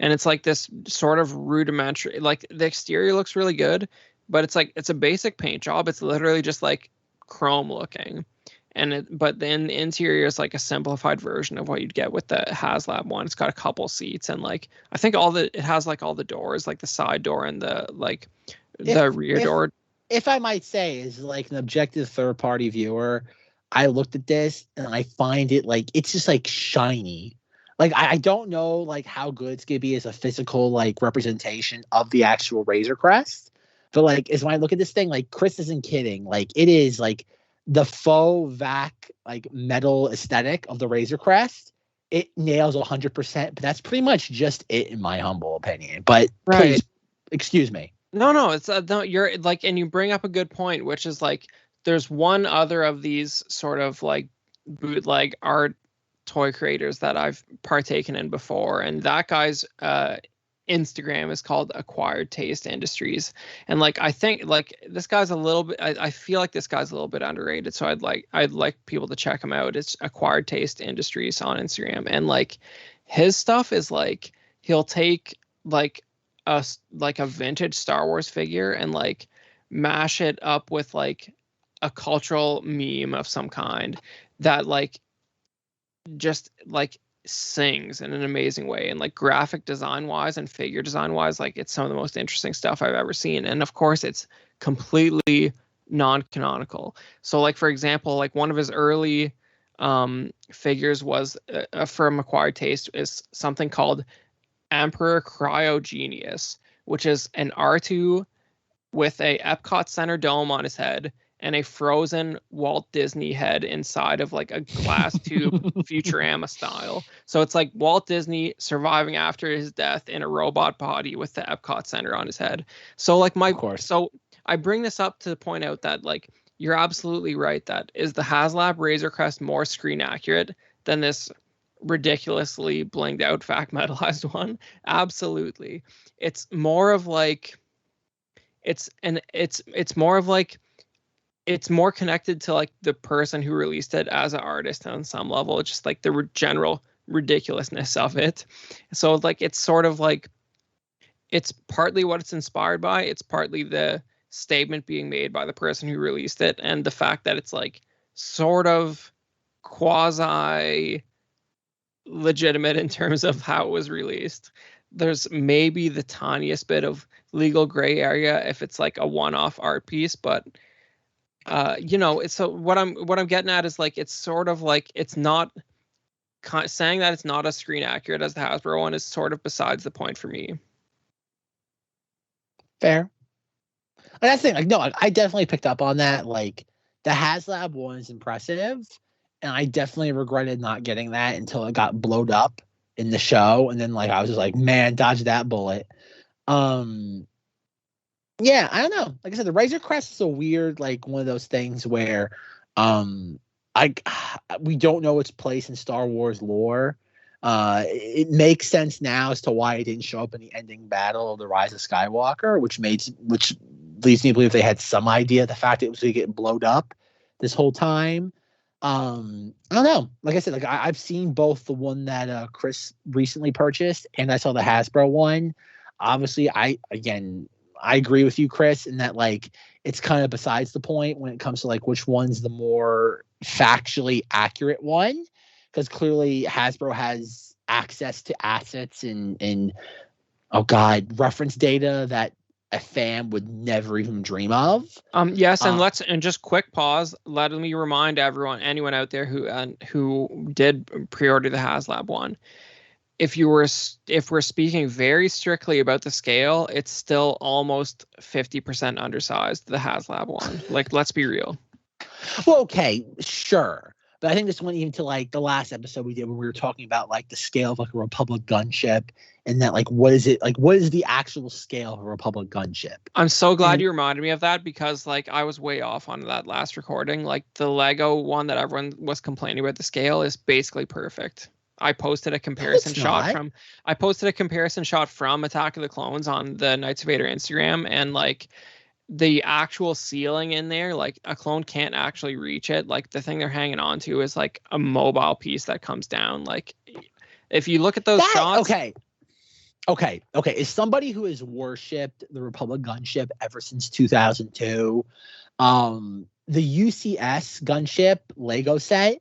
And it's like this sort of rudimentary, like the exterior looks really good, but it's like, it's a basic paint job. It's literally just like chrome looking. but then the interior is like a simplified version of what you'd get with the HasLab one. It's got a couple seats, and like I think it has like all the doors, like the side door and the like the rear door. If I might say, is like an objective third party viewer, I looked at this and I find it like it's just like shiny. Like I don't know like how good it's gonna be as a physical like representation of the actual Razor Crest. But like as when I look at this thing, like Chris isn't kidding. Like it is like the faux vac like metal aesthetic of the Razor Crest. It nails 100%, but that's pretty much just it in my humble opinion. But please excuse me. No, it's no, you're like, and you bring up a good point, which is like there's one other of these sort of like bootleg art toy creators that I've partaken in before, and that guy's Instagram is called Acquired Taste Industries, and like I think like this guy's a little bit, I feel like this guy's a little bit underrated, so I'd like people to check him out. It's Acquired Taste Industries on Instagram, and like his stuff is like he'll take like a vintage Star Wars figure and like mash it up with like a cultural meme of some kind that like just like sings in an amazing way, and like graphic design wise and figure design wise, like it's some of the most interesting stuff I've ever seen. And of course it's completely non-canonical. So like for example, like one of his early figures was from Acquired Taste is something called Emperor Cryogenius, which is an R2 with a Epcot Center dome on his head and a frozen Walt Disney head inside of like a glass tube Futurama style. So it's like Walt Disney surviving after his death in a robot body with the Epcot Center on his head. So like so I bring this up to point out that like you're absolutely right. That is the HasLab Razor Crest more screen accurate than this ridiculously blinged out fact metalized one? Absolutely. It's more of like it's more of like it's more connected to like the person who released it as an artist on some level. It's just like the general ridiculousness of it. So like it's sort of like it's partly what it's inspired by, it's partly the statement being made by the person who released it, and the fact that it's like sort of quasi legitimate in terms of how it was released. There's maybe the tiniest bit of legal gray area if it's like a one-off art piece, but you know, it's so what I'm getting at is like it's sort of like it's not saying that it's not as screen accurate as the Hasbro one is sort of besides the point for me. Fair. And that's the thing, like no, I definitely picked up on that. Like the HasLab one is impressive. And I definitely regretted not getting that until it got blowed up in the show. And then like I was just like, man, dodge that bullet. Yeah, I don't know. Like I said, the Razor Crest is a weird, like one of those things where we don't know its place in Star Wars lore. It makes sense now as to why it didn't show up in the ending battle of the Rise of Skywalker, which leads me to believe they had some idea of the fact it was going to get blowed up this whole time. I don't know. Like I said, like I've seen both the one that Chris recently purchased and I saw the Hasbro one. Obviously, I agree with you, Chris, in that like it's kind of besides the point when it comes to like which one's the more factually accurate one, because clearly Hasbro has access to assets and reference data that a fan would never even dream of. Yes, and just quick pause. Let me remind anyone out there who did pre-order the HasLab one. If we're speaking very strictly about the scale, it's still almost 50% undersized, the HasLab one. Like, let's be real. Well, okay, sure. But I think this went even to like the last episode we did when we were talking about like the scale of like a Republic gunship, and that like what is the actual scale of a Republic gunship? I'm so glad you reminded me of that, because like I was way off on that last recording. Like the Lego one that everyone was complaining about the scale is basically perfect. I posted a comparison shot from Attack of the Clones on the Knights of Vader Instagram, and like the actual ceiling in there, like a clone can't actually reach it. Like the thing they're hanging on to is like a mobile piece that comes down. Like if you look at those shots. Okay. As somebody who has worshipped the Republic gunship ever since 2002, the UCS gunship Lego set,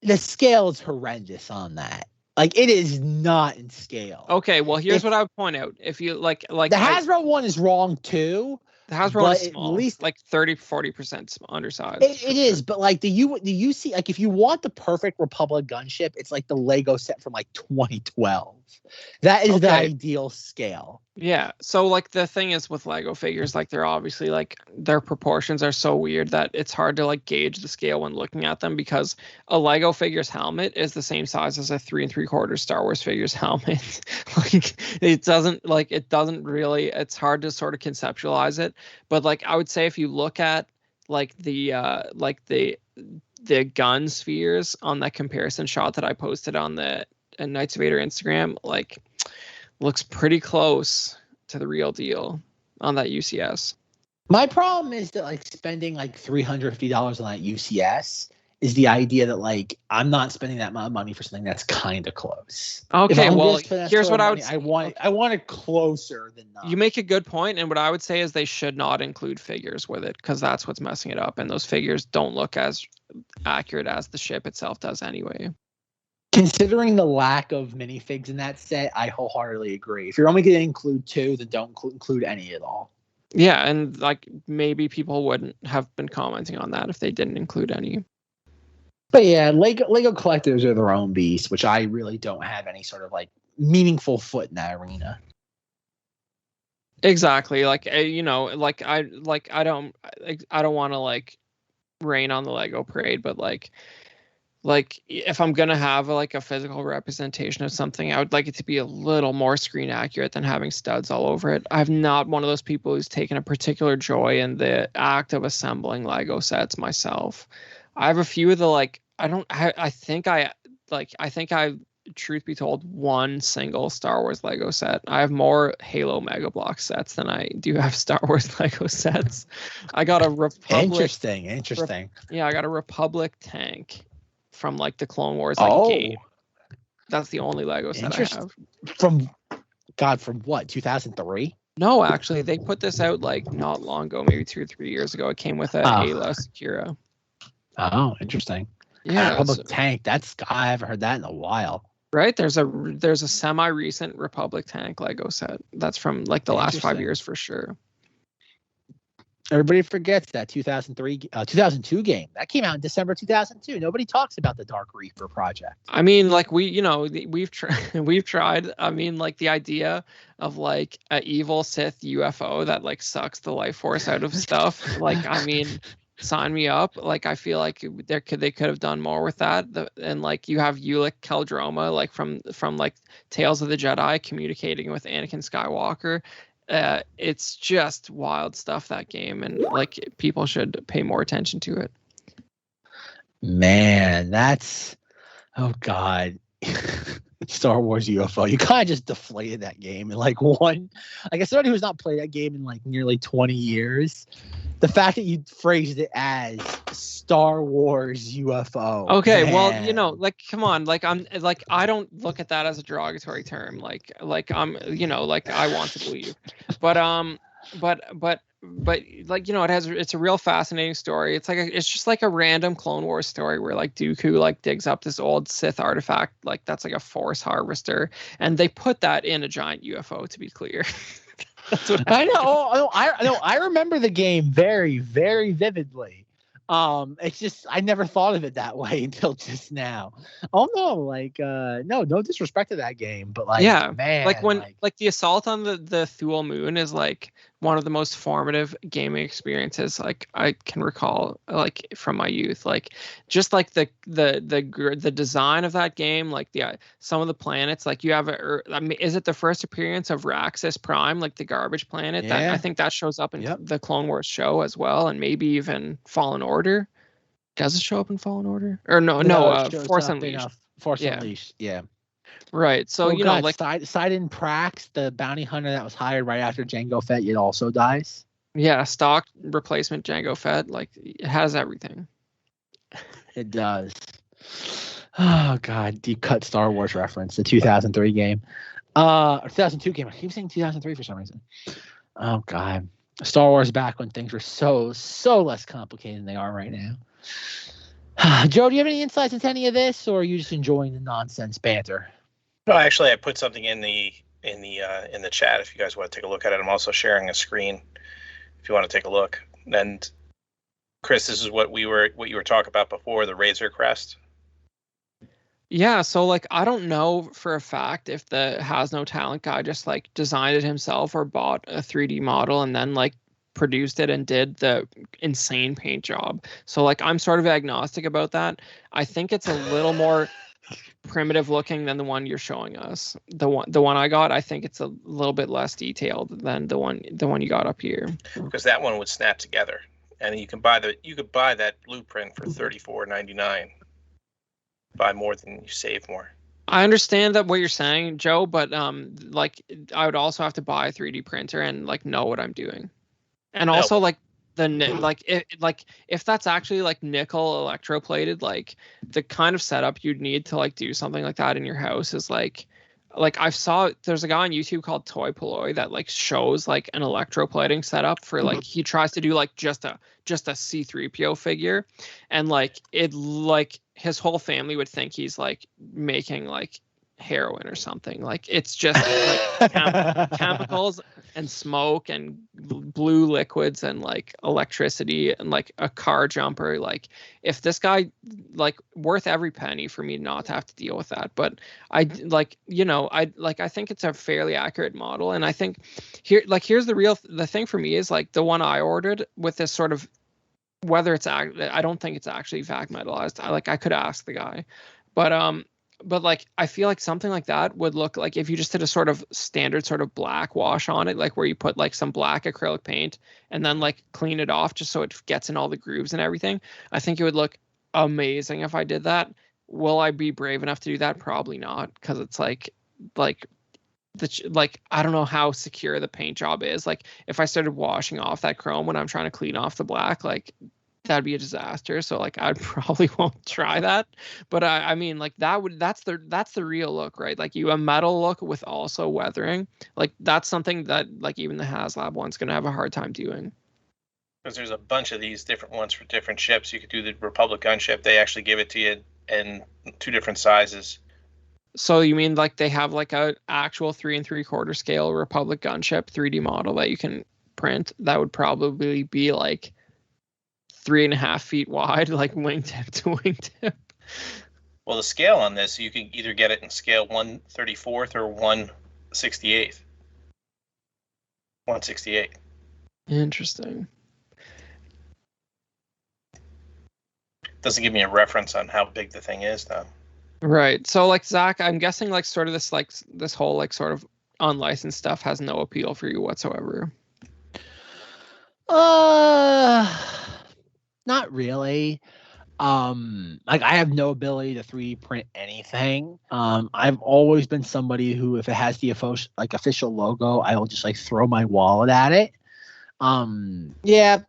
the scale is horrendous on that. Like, it is not in scale. Okay, well, here's what I would point out. If you like the Hasbro one is wrong too. The Hasbro one is but small, at least like 30-40% undersized. it is, but like the UC, like if you want the perfect Republic gunship, it's like the Lego set from like 2012. That is the ideal scale. Yeah. So like the thing is with Lego figures, like they're obviously like their proportions are so weird that it's hard to like gauge the scale when looking at them, because a Lego figure's helmet is the same size as a 3 3/4 Star Wars figure's helmet. Like it doesn't really, it's hard to sort of conceptualize it. But like I would say if you look at like the gun spheres on that comparison shot that I posted on the Knights of Vader Instagram, like looks pretty close to the real deal on that UCS. My problem is that like spending like $350 on that UCS is the idea that like I'm not spending that amount of money for something that's kind of close. Okay, well, here's what I want it closer than not. You make a good point, and what I would say is they should not include figures with it, because that's what's messing it up, and those figures don't look as accurate as the ship itself does anyway. Considering the lack of minifigs in that set, I wholeheartedly agree. If you're only going to include 2, then don't include any at all. Yeah, and like maybe people wouldn't have been commenting on that if they didn't include any. But yeah, Lego collectors are their own beast, which I really don't have any sort of like meaningful foot in that arena. Exactly. Like you know, like I don't want to like rain on the Lego parade, but like if I'm gonna have like a physical representation of something, I would like it to be a little more screen accurate than having studs all over it. I'm not one of those people who's taken a particular joy in the act of assembling Lego sets myself. I have a few of the like I think I truth be told, one single Star Wars Lego set. I have more Halo Mega Block sets than I do have Star Wars Lego sets. I got a Republic. Interesting. Yeah, I got a Republic tank from like the Clone Wars game. That's the only Lego set I have. From what, 2003? No, actually, they put this out like not long ago, maybe 2 or 3 years ago. It came with a Ayla Secura. Oh, interesting. Yeah, Republic tank. I haven't heard that in a while. Right? There's a semi-recent Republic tank Lego set that's from like the last 5 years for sure. Everybody forgets that 2002 game that came out in December 2002. Nobody talks about the Dark Reaper project. I mean, like we've tried. I mean, like the idea of like an evil Sith UFO that like sucks the life force out of stuff. Like, I mean, sign me up. Like, I feel like they could have done more with that. And like you have Ulic Keldroma, like from like Tales of the Jedi, communicating with Anakin Skywalker. It's just wild stuff, that game, and like people should pay more attention to it. Man, oh god. Star Wars UFO. You kind of just deflated that game in like one. Like, as somebody who's not played that game in like nearly 20 years, the fact that you phrased it as Star Wars UFO. Okay, man. Well, like, come on, like I don't look at that as a derogatory term. Like I'm, like I want to believe, but like, it's a real fascinating story. It's just like a random Clone Wars story where like Dooku like digs up this old Sith artifact, like that's like a Force harvester, and they put that in a giant UFO, to be clear. That's what I know. I remember the game very, very vividly. It's just I never thought of it that way until just now. Oh no, like no disrespect to that game, but like, yeah, man, like when like the assault on the Thule Moon is like one of the most formative gaming experiences like I can recall, like from my youth. Like just like the design of that game, like some of the planets, like you have is it the first appearance of Raxus Prime, like the garbage planet? Yeah. That I think that shows up in the Clone Wars show as well, and maybe even Fallen Order. Does it show up in Fallen Order? Or no, Force Unleashed. Force Unleashed, yeah. Right. So, like Sidon Prax, the bounty hunter that was hired right after Jango Fett, it also dies. Yeah, stock replacement Jango Fett, like it has everything. It does. Oh god, deep cut Star Wars reference, the 2003 game. 2002 game. I keep saying 2003 for some reason. Oh god. Star Wars back when things were so less complicated than they are right now. Joe, do you have any insights into any of this, or are you just enjoying the nonsense banter? No, actually, I put something in the chat if you guys want to take a look at it. I'm also sharing a screen if you want to take a look. And Chris, this is what you were talking about before, the Razor Crest. Yeah, so like I don't know for a fact if the Has No Talent guy just like designed it himself or bought a 3D model and then like produced it and did the insane paint job. So like I'm sort of agnostic about that. I think it's a little more primitive looking than the one you're showing us. The one I got, I think it's a little bit less detailed than the one you got up here. Because that one would snap together, and you could buy that blueprint for $34.99. Buy more than you save more. I understand that what you're saying, Joe, but like I would also have to buy a 3D printer and like know what I'm doing, and also like if that's actually like nickel electroplated, like the kind of setup you'd need to like do something like that in your house is like I saw there's a guy on YouTube called Toy Polloy that like shows like an electroplating setup for like he tries to do like just a C3PO figure, and like it like his whole family would think he's like making like heroin or something. Like it's just like chemicals and smoke and blue liquids and like electricity and like a car jumper. Like if this guy like worth every penny for me not to have to deal with that. But I like, you know, I think it's a fairly accurate model. And I think here's the thing for me is like the one I ordered with this sort of, whether it's I don't think it's actually vac metallized. I could ask the guy, but like I feel like something like that would look like if you just did a sort of standard sort of black wash on it, like where you put like some black acrylic paint and then like clean it off just so it gets in all the grooves and everything. I think it would look amazing if I did that. Will I be brave enough to do that? Probably not, because it's like I don't know how secure the paint job is. Like if I started washing off that chrome when I'm trying to clean off the black, like that'd be a disaster. So like I probably won't try that. But I mean like that's the real look, right? Like a metal look with also weathering. Like that's something that like even the HasLab one's gonna have a hard time doing. Because there's a bunch of these different ones for different ships. You could do the Republic gunship. They actually give it to you in 2 different sizes. So you mean like they have like a actual 3 3/4 scale Republic gunship 3D model that you can print that would probably be like 3.5 feet wide, like wingtip to wingtip? Well, the scale on this, you can either get it in scale 1/34 or 1/68. 1/68. Interesting. Doesn't give me a reference on how big the thing is, though. Right. So like Zach, I'm guessing like sort of this whole like sort of unlicensed stuff has no appeal for you whatsoever. Not really. Like I have no ability to 3D print anything. I've always been somebody who, if it has the official logo, I will just like throw my wallet at it. Yeah,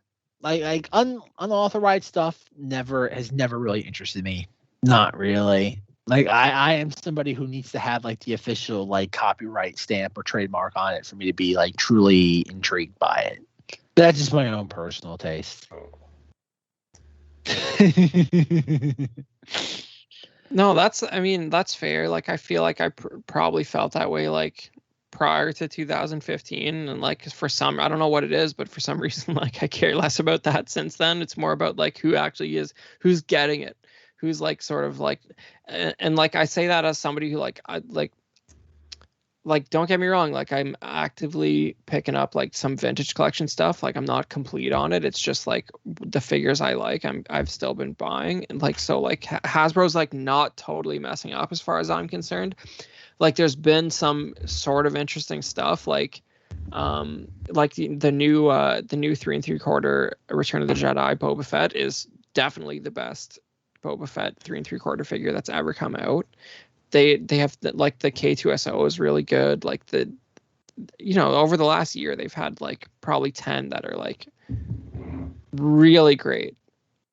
like unauthorized stuff has never really interested me. Not really. Like I am somebody who needs to have like the official like copyright stamp or trademark on it for me to be like truly intrigued by it. But that's just my own personal taste. No, that's fair. Like I feel like I probably felt that way like prior to 2015, and like for some, I don't know what it is, but for some reason like I care less about that since then. It's more about like who actually is, who's getting it, who's like sort of like, and like I say that as somebody who like don't get me wrong, like I'm actively picking up like some vintage collection stuff. Like I'm not complete on it. It's just like the figures I like, I've still been buying, and like so like Hasbro's like not totally messing up as far as I'm concerned. Like there's been some sort of interesting stuff, like the new 3 3/4 Return of the Jedi Boba Fett is definitely the best Boba Fett 3 3/4 figure that's ever come out. They have like the K2SO is really good. Like over the last year they've had like probably 10 that are like really great.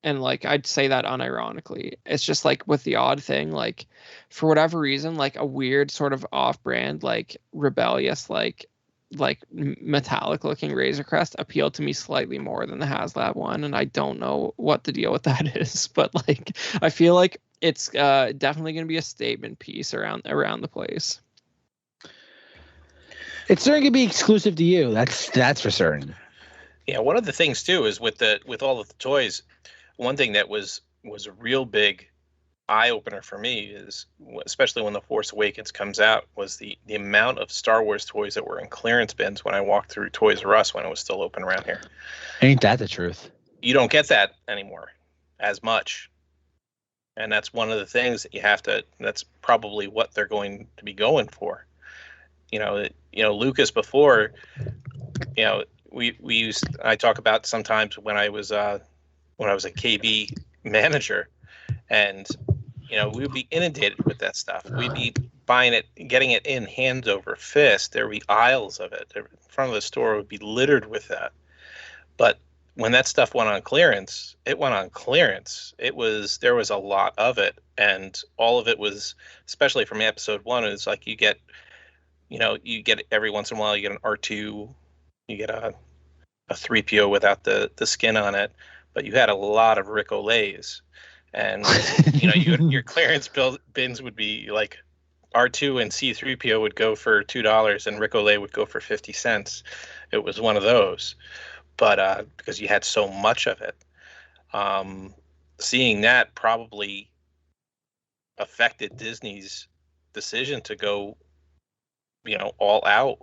And like I'd say that unironically. It's just like with the odd thing, like for whatever reason, like a weird sort of off-brand, like rebellious, like metallic looking Razor Crest appealed to me slightly more than the HasLab one, and I don't know what the deal with that is, but like I feel like it's definitely going to be a statement piece around the place. It's certainly going to be exclusive to you. That's for certain. Yeah, one of the things too is with all of the toys, one thing that was a real big eye opener for me is, especially when The Force Awakens comes out, was the amount of Star Wars toys that were in clearance bins when I walked through Toys R Us when it was still open around here. Ain't that the truth? You don't get that anymore as much. And that's one of the things that you have to, that's probably what they're going to be going for. Lucas before, I talk about sometimes when I was a KB manager, and we would be inundated with that stuff. We'd be buying it, getting it in hand over fist. There would be aisles of it. In front of the store would be littered with that. But when that stuff went on clearance, it went on clearance. There was a lot of it, and all of it was, especially from episode 1, it was like you get every once in a while you get an R2, you get a 3PO without the skin on it, but you had a lot of Rick Olays. And your clearance bins would be like R2 and C3PO would go for $2 and Rick Olay would go for 50 cents. It was one of those, but because you had so much of it, seeing that probably affected Disney's decision to go, all out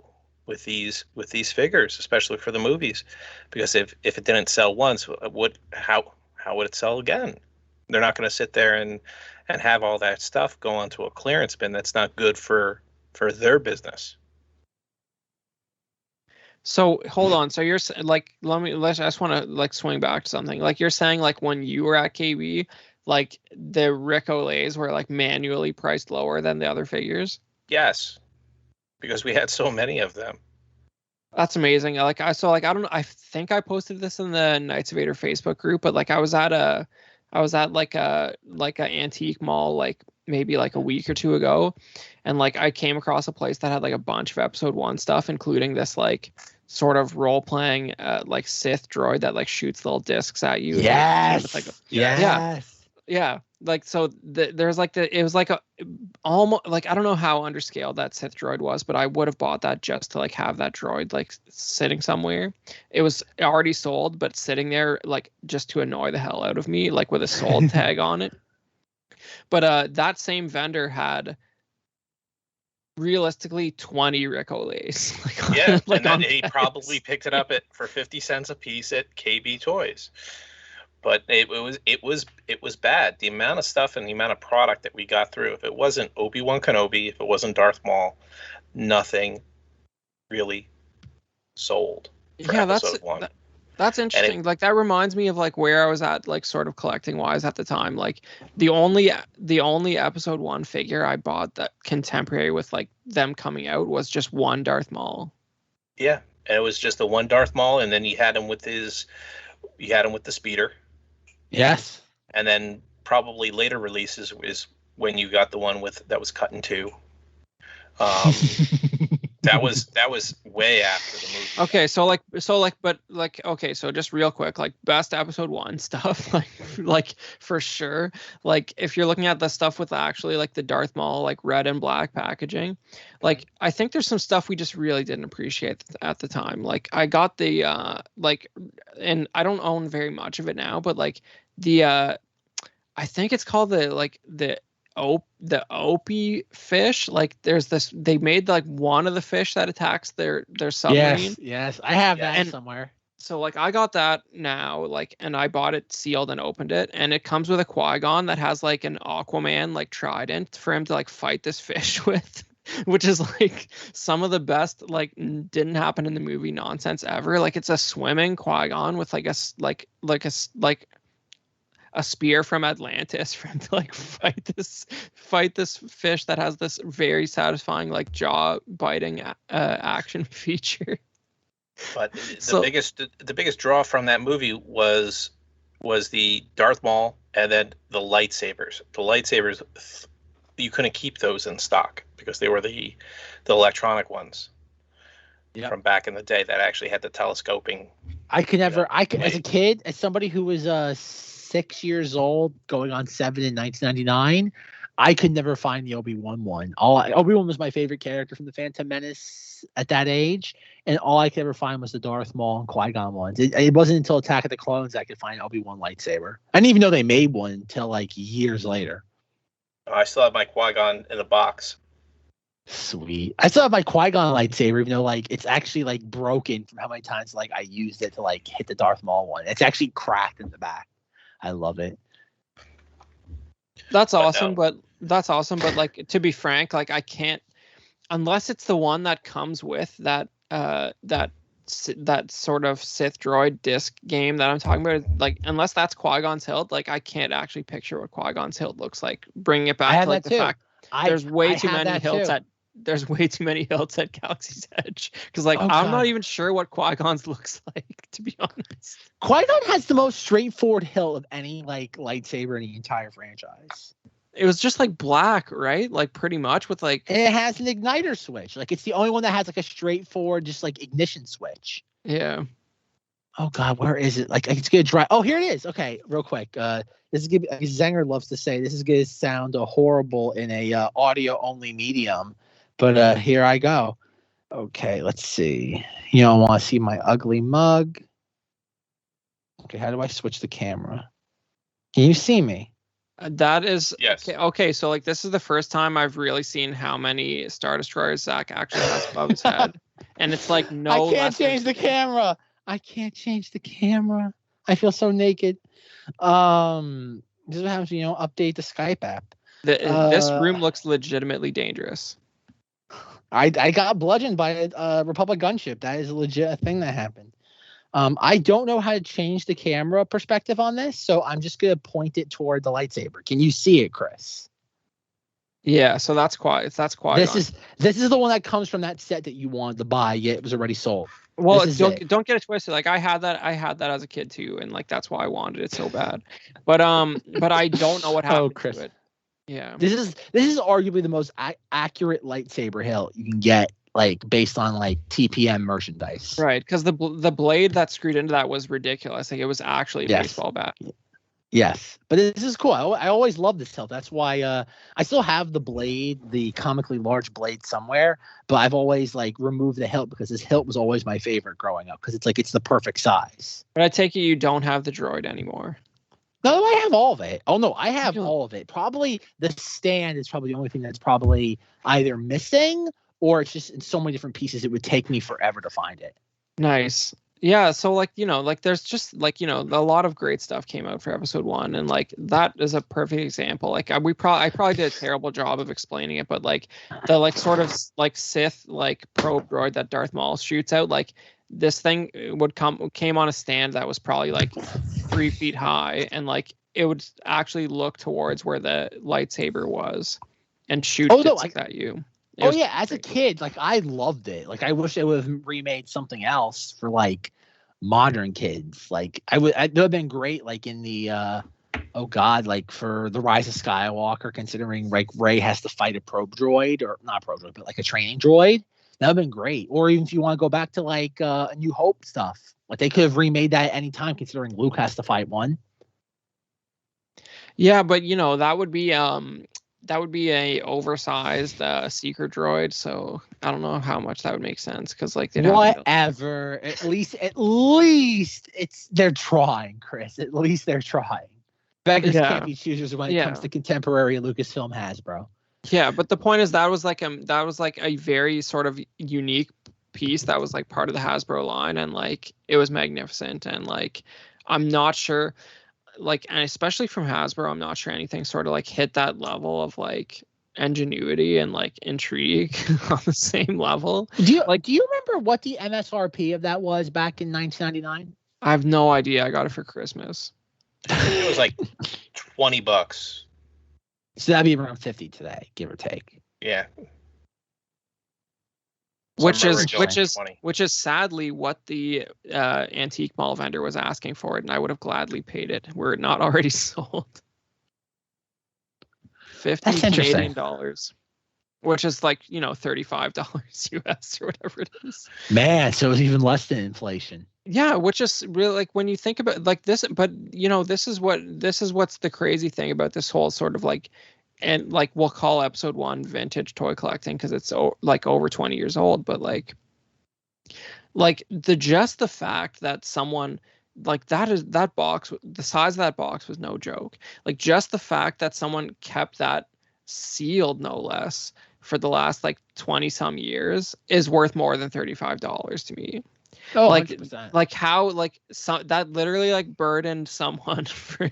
with these figures, especially for the movies, because if it didn't sell once, how would it sell again? They're not going to sit there and have all that stuff go onto a clearance bin. That's not good for their business. So hold on. So you're like, I just want to like swing back to something. Like you're saying, like when you were at KB, like the Rick Olays were like manually priced lower than the other figures. Yes, because we had so many of them. That's amazing. I don't know. I think I posted this in the Knights of Vader Facebook group, but like I was at like a antique mall like maybe like a week or two ago, and like I came across a place that had like a bunch of episode 1 stuff, including this like sort of role playing like Sith droid that like shoots little discs at you. Yes. Yeah. Like so there's like it was like a almost like I don't know how underscaled that Sith droid was, but I would have bought that just to like have that droid like sitting somewhere. It was already sold, but sitting there like just to annoy the hell out of me, like with a sold tag on it. But that same vendor had realistically 20 Rick Olays. Yeah, like, and then he probably picked it up for 50 cents a piece at KB Toys. But it was bad. The amount of stuff and the amount of product that we got through. If it wasn't Obi-Wan Kenobi, if it wasn't Darth Maul, nothing really sold. For episode 1. That's interesting. Like that reminds me of like where I was at, like sort of collecting wise at the time. Like the only episode 1 figure I bought that contemporary with like them coming out was just one Darth Maul. Yeah, and it was just the one Darth Maul, and then you had him with the speeder. Yes. And then probably later releases is when you got the one that was cut in 2. That was way after the movie. Okay, so just real quick, like best episode 1 stuff, like for sure. Like if you're looking at the stuff with actually like the Darth Maul like red and black packaging, like I think there's some stuff we just really didn't appreciate at the time. Like I got the like, and I don't own very much of it now, but like the I think it's called the Opie fish. Like there's this, they made like one of the fish that attacks their submarine. Yes, I have that somewhere. So like I got that now, like, and I bought it sealed and opened it, and it comes with a Qui-Gon that has like an Aquaman like trident for him to like fight this fish with, which is like some of the best like didn't happen in the movie nonsense ever. Like it's a swimming Qui-Gon with like a spear from Atlantis for him to like fight this fish that has this very satisfying like jaw biting action feature. But the biggest draw from that movie was the Darth Maul and then the lightsabers. The lightsabers, you couldn't keep those in stock because they were the electronic ones. Yep. from back in the day that actually had the telescoping. As a kid, as somebody who was 6 years old, going on 7 in 1999, I could never find the Obi-Wan one. Obi-Wan was my favorite character from the Phantom Menace at that age, and all I could ever find was the Darth Maul and Qui-Gon ones. It wasn't until Attack of the Clones I could find Obi-Wan lightsaber. I didn't even know they made one until like years later. I still have my Qui-Gon in a box. Sweet. I still have my Qui-Gon lightsaber, even though like it's actually like broken from how many times like I used it to like hit the Darth Maul one. It's actually cracked in the back. I love it. That's awesome, but like, to be frank, like I can't, unless it's the one that comes with that sort of Sith droid disc game that I'm talking about, like unless that's Qui-Gon's hilt, like I can't actually picture what Qui-Gon's hilt looks like. Bringing it back to like the fact there's way too many hilts at Galaxy's Edge, because like I'm not even sure what Qui-Gon's looks like, to be honest. Qui-Gon has the most straightforward hilt of any like lightsaber in the entire franchise. It was just like black, right? Like pretty much with like. And it has an igniter switch. Like it's the only one that has like a straightforward, just like ignition switch. Yeah. Oh God, where is it? Like it's gonna dry. Oh, here it is. Okay, real quick. This is gonna. Zenger loves to say this is gonna sound horrible in a audio only medium, but here I go. Okay, let's see. You don't want to see my ugly mug. Okay, how do I switch the camera? Can you see me? That is yes. Okay, so like this is the first time I've really seen how many Star Destroyers Zach actually has above his head, and it's like no. I can't change the camera. I can't change the camera. I feel so naked. This is what happens when you don't update the Skype app. This room looks legitimately dangerous. I got bludgeoned by a Republic gunship. That is a legit thing that happened. I don't know how to change the camera perspective on this, so I'm just gonna point it toward the lightsaber. Can you see it, Chris? Yeah, so that's quite. This is the one that comes from that set that you wanted to buy, yet it was already sold. Well, don't get it twisted. Like I had that as a kid too, and like that's why I wanted it so bad. But I don't know what happened Chris. to it. Yeah. This is arguably the most accurate lightsaber hilt you can get, like based on like TPM merchandise. Right, because the blade that screwed into that was ridiculous. Like it was actually a baseball bat. Yes, but this is cool. I always love this hilt. That's why I still have the blade, the comically large blade somewhere, but I've always like removed the hilt because this hilt was always my favorite growing up because it's the perfect size. But I take it you don't have the droid anymore. No, I have all of it. Oh no, I have all of it. Probably the stand is probably the only thing that's probably either missing or it's just in so many different pieces it would take me forever to find it. Nice. Yeah, so like, like there's just like, a lot of great stuff came out for episode 1, and like that is a perfect example. Like I probably did a terrible job of explaining it, but like the like sort of like Sith like probe droid that Darth Maul shoots out, like this thing came on a stand that was probably like 3 feet high, and like it would actually look towards where the lightsaber was and shoot at you. As a kid, like I loved it. Like I wish they would have remade something else for like modern kids. Like it would have been great. Like in the like for the Rise of Skywalker, considering like Rey has to fight a probe droid, or not probe droid, but like a training droid. That would have been great. Or even if you want to go back to like a New Hope stuff, like they could have remade that at any time, considering Luke has to fight one. Yeah, but that would be a oversized seeker droid, so I don't know how much that would make sense, because like whatever. At least they're trying, Chris. At least they're trying. Beggars can't be choosers when it comes to contemporary Lucasfilm Hasbro. Yeah, but the point is that was like a very sort of unique piece that was like part of the Hasbro line, and like it was magnificent, and like I'm not sure. Like, and especially from Hasbro, I'm not sure anything sort of like hit that level of like ingenuity and like intrigue on the same level. Do you remember what the MSRP of that was back in 1999? I have no idea. I got it for Christmas. It was like $20. So that'd be around 50 today, give or take. Yeah. Which is sadly what the antique mall vendor was asking for it, and I would have gladly paid it were it not already sold. $50 Canadian. which is like, $35 US or whatever it is. Man, so it's even less than inflation. Yeah, which is really like when you think about like this, but this is what's the crazy thing about this whole sort of like, and like we'll call episode 1 vintage toy collecting because it's like over 20 years old, but like the fact that someone like that box, the size of that box was no joke. Like just the fact that someone kept that sealed, no less, for the last like 20 some years is worth more than $35 to me. Oh, like 100%. like how like that literally like burdened someone for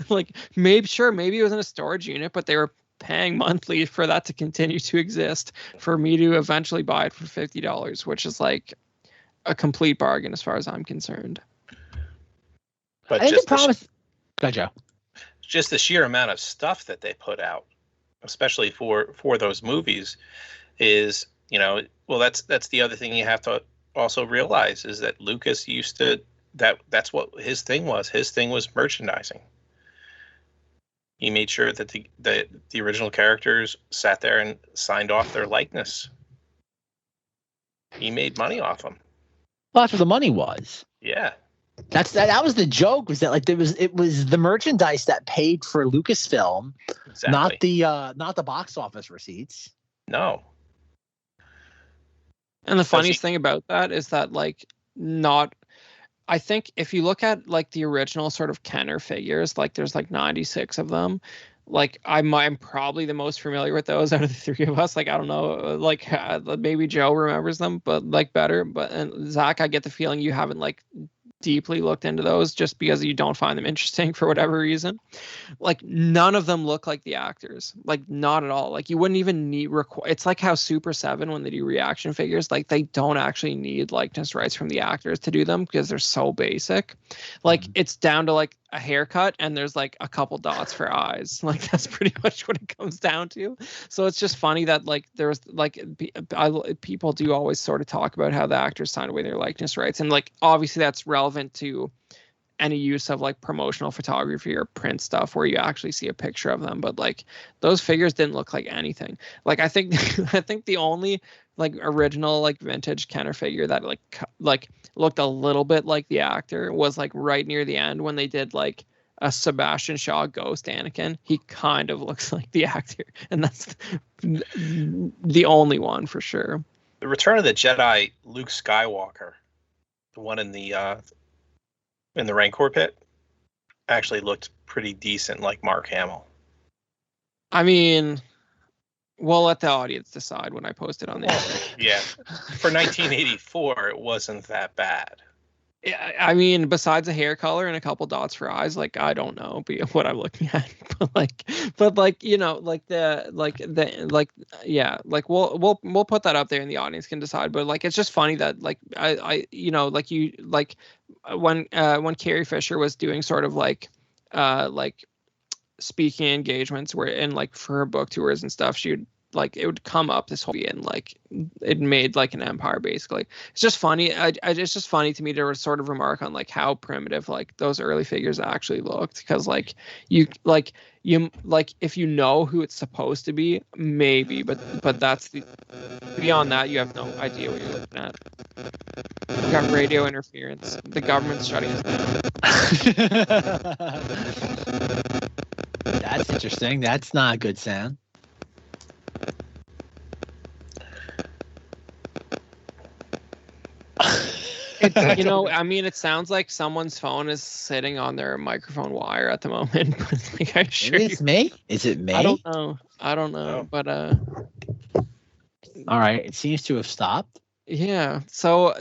like maybe it was in a storage unit, but they were paying monthly for that to continue to exist for me to eventually buy it for $50, which is like a complete bargain as far as I'm concerned. But I think just the promise. Go, Joe. just the sheer amount of stuff that they put out, especially for those movies, is well, that's the other thing you have to also realize is that Lucas used to that's what his thing was. His thing was merchandising. He made sure that the original characters sat there and signed off their likeness. He made money off them. Well, that's what the money was. Yeah. That was the joke, was that like it was the merchandise that paid for Lucasfilm, Exactly. not the box office receipts. No. And the funniest thing about that is that like I think if you look at like the original sort of Kenner figures, like there's like 96 of them. Like I'm probably the most familiar with those out of the three of us. Like I don't know, like maybe Joe remembers them, but like better. And Zach, I get the feeling you haven't like deeply looked into those just because you don't find them interesting for whatever reason. Like none of them look like the actors, like not at all. Like you wouldn't even need it's like how Super 7 when they do reaction figures, like they don't actually need likeness rights from the actors to do them because they're so basic. Like it's down to like a haircut and there's like a couple dots for eyes. Like that's pretty much what it comes down to. So it's just funny that like there's like people do always sort of talk about how the actors sign away their likeness rights, and like obviously that's relevant to any use of like promotional photography or print stuff where you actually see a picture of them, but like those figures didn't look like anything. Like I think the only like original like vintage Kenner figure that like looked a little bit like the actor was like right near the end when they did like a Sebastian Shaw Ghost Anakin. He kind of looks like the actor, and that's the only one for sure. The Return of the Jedi Luke Skywalker, the one in the Rancor pit, actually looked pretty decent, like Mark Hamill. I mean, we'll let the audience decide when I post it on the internet. Yeah, for 1984, it wasn't that bad. Yeah, I mean, besides a hair color and a couple dots for eyes, like I don't know what I'm looking at, but we'll put that up there and the audience can decide. But like it's just funny that like when Carrie Fisher was doing sort of like speaking engagements where and like for her book tours and stuff, she would like it would come up this whole and like it made like an empire basically. It's just funny. It's just funny to me to sort of remark on like how primitive like those early figures actually looked, because like you if you know who it's supposed to be, maybe, but that's beyond that you have no idea what you're looking at. We got radio interference. The government's shutting us down. That's interesting. That's not a good sound. I mean, it sounds like someone's phone is sitting on their microphone wire at the moment. Like, I assure Maybe it's me. Is it me? I don't know. But all right, it seems to have stopped. Yeah. So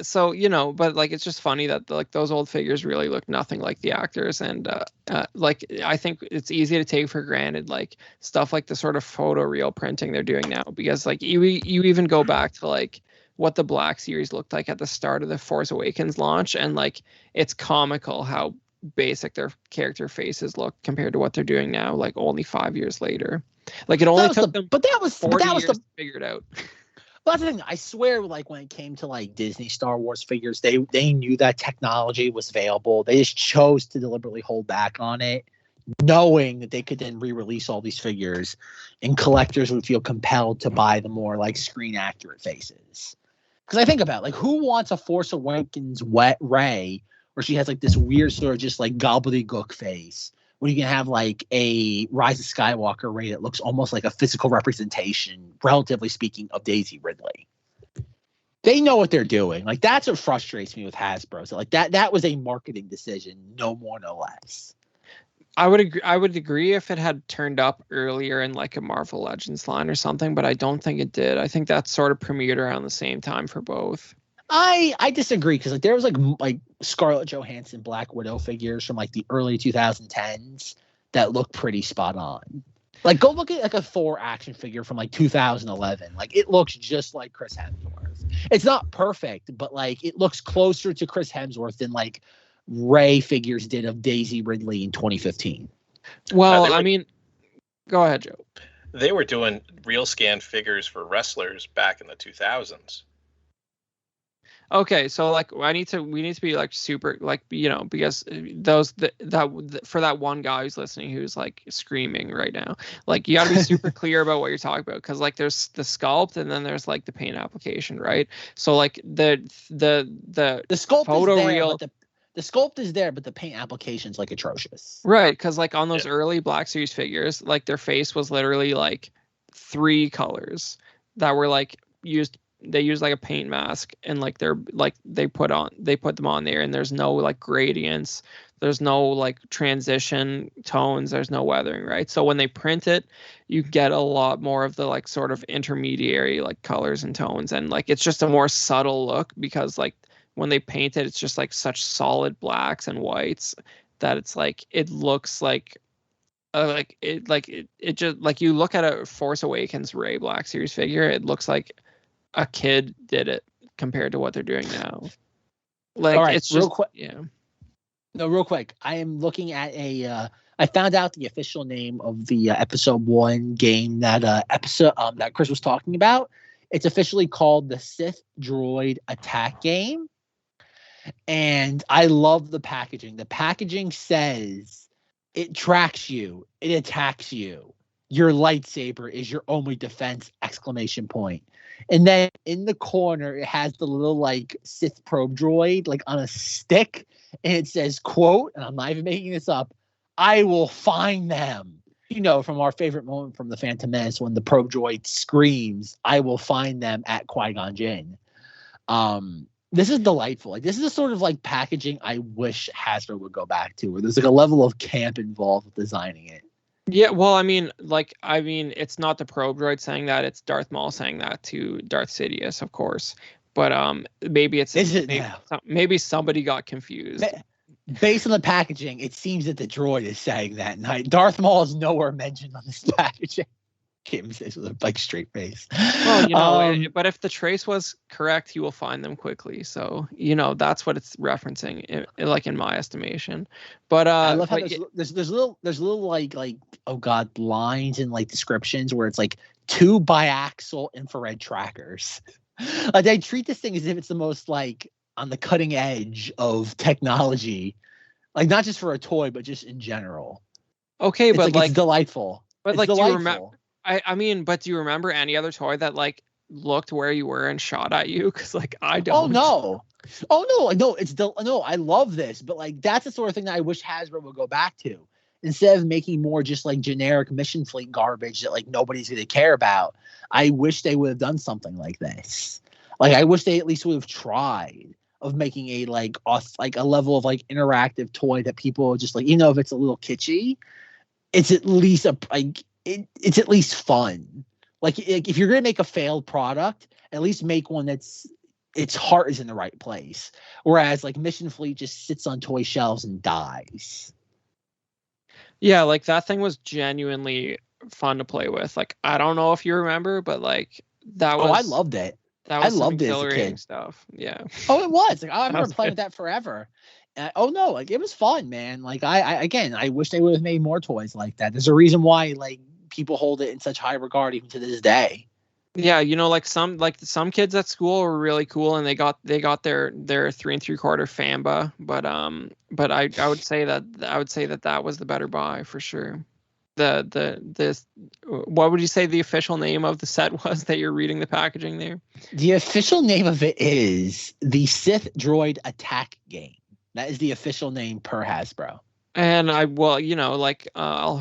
but like it's just funny that like those old figures really look nothing like the actors, and like I think it's easy to take for granted like stuff like the sort of photoreal printing they're doing now, because like you even go back to like what the Black Series looked like at the start of the Force Awakens launch, and like it's comical how basic their character faces look compared to what they're doing now, like only 5 years later. Like it only took them 40 years to figure it out. But that's the thing. I swear, like when it came to like Disney Star Wars figures, they knew that technology was available. They just chose to deliberately hold back on it knowing that they could then re-release all these figures and collectors would feel compelled to buy the more like screen accurate faces. Because I think about like who wants a Force Awakens wet Rey where she has like this weird sort of just like gobbledygook face, when you can have like a Rise of Skywalker Rey that looks almost like a physical representation, relatively speaking, of Daisy Ridley. They know what they're doing. Like that's what frustrates me with Hasbro. So like that was a marketing decision, no more, no less. I would agree if it had turned up earlier in like a Marvel Legends line or something, but I don't think it did. I think that sort of premiered around the same time for both. I disagree because like there was like Scarlett Johansson Black Widow figures from like the early 2010s that look pretty spot on. Like go look at like a Thor action figure from like 2011. Like it looks just like Chris Hemsworth. It's not perfect, but like it looks closer to Chris Hemsworth than like Rey figures did of Daisy Ridley in 2015. Well, I mean, go ahead, Joe. They were doing real scan figures for wrestlers back in the 2000s. Okay, so like we need to be like super like, you know, because for that one guy who's listening who's like screaming right now, like you got to be super clear about what you're talking about, because like there's the sculpt and then there's like the paint application, right? So like the sculpt photo is there, reel. but the sculpt is there, but the paint application's like atrocious. Right, because like on those early Black Series figures, like their face was literally like 3 colors that were like used. They use like a paint mask, and like they're like they put them on there, and there's no like gradients, there's no like transition tones, there's no weathering, right? So when they print it, you get a lot more of the like sort of intermediary like colors and tones, and like it's just a more subtle look, because like when they paint it, it's just like such solid blacks and whites that it's like it looks like it just like you look at a Force Awakens Rey Black Series figure, it looks like a kid did it compared to what they're doing now. Like, right, it's just real quick. Yeah. No, real quick. I am looking at I found out the official name of the episode 1 game that that Chris was talking about. It's officially called the Sith Droid Attack Game, and I love the packaging. The packaging says it tracks you, it attacks you. Your lightsaber is your only defense! ! And then in the corner, it has the little like Sith probe droid like on a stick, and it says, quote, and I'm not even making this up, "I will find them." You know, from our favorite moment from The Phantom Menace when the probe droid screams, "I will find them" at Qui-Gon Jinn. This is delightful. Like this is the sort of like packaging I wish Hasbro would go back to, where there's like a level of camp involved with designing it. Yeah, well, I mean, it's not the probe droid saying that; it's Darth Maul saying that to Darth Sidious, of course. But maybe maybe somebody got confused. Based on the packaging, it seems that the droid is saying that. And Darth Maul is nowhere mentioned on this packaging. Kim says with a like straight face. Well, you know, but if the trace was correct, he will find them quickly. So, you know, that's what it's referencing, like in my estimation. But I love how there's little like oh god, lines and like descriptions where it's like 2 biaxial infrared trackers. Like they treat this thing as if it's the most like on the cutting edge of technology, like not just for a toy, but just in general. Okay, but like it's delightful. But it's like, delightful. do you remember? I mean, but do you remember any other toy that like looked where you were and shot at you? Because like I don't. No, I love this, but like that's the sort of thing that I wish Hasbro would go back to, instead of making more just like generic mission fleet garbage that like nobody's going to care about. I wish they would have done something like this. Like I wish they at least would have tried of making a like a level of like interactive toy that people just like, you know, if it's a little kitschy, it's at least it's at least fun. Like if you're going to make a failed product, at least make one that's its heart is in the right place. Whereas like Mission Fleet just sits on toy shelves and dies. Yeah, like that thing was genuinely fun to play with. Like I don't know if you remember, but like that was. Oh, I loved it. That was I loved it as a kid. Stuff. Yeah. Oh, it was. Like I remember playing with that forever. Like it was fun, man. Like I wish they would have made more toys like that. There's a reason why like people hold it in such high regard even to this day. Yeah, some kids at school were really cool, and they got their 3 3/4 Famba, but I would say that was the better buy for sure. What would you say the official name of the set was that you're reading the packaging there? The official name of it is the Sith Droid Attack Game. That is the official name per Hasbro. And I'll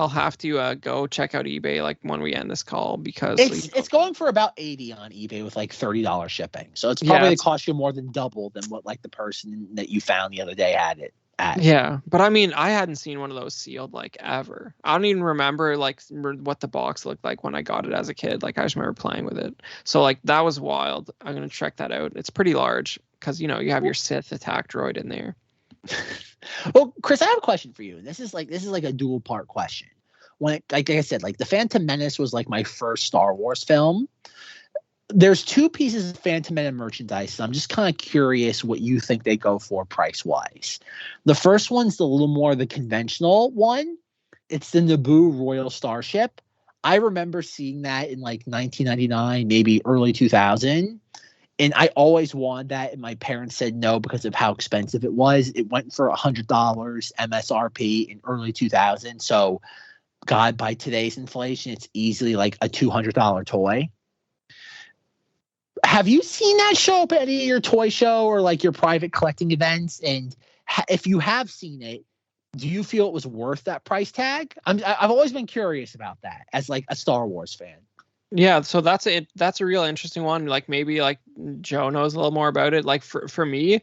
have to go check out eBay like when we end this call, because it's going for about $80 on eBay with like $30 shipping. So it's probably going to cost you more than double than what like the person that you found the other day had it at. Yeah, but I mean, I hadn't seen one of those sealed like ever. I don't even remember like what the box looked like when I got it as a kid. Like I just remember playing with it. So like that was wild. I'm gonna check that out. It's pretty large because you have your Sith attack droid in there. Well, Chris, I have a question for you. And this is like a dual part question. When like I said, like the Phantom Menace was like my first Star Wars film. There's two pieces of Phantom Menace merchandise. So I'm just kind of curious what you think they go for price wise. The first one's a little more the conventional one. It's the Naboo Royal Starship. I remember seeing that in like 1999, maybe early 2000. And I always wanted that, and my parents said no because of how expensive it was. It went for $100 MSRP in early 2000. So, God, by today's inflation, it's easily like a $200 toy. Have you seen that show up at any of your toy show or like your private collecting events? And if you have seen it, do you feel it was worth that price tag? I've always been curious about that as like a Star Wars fan. Yeah, so that's a real interesting one. Like maybe like Joe knows a little more about it. Like for me,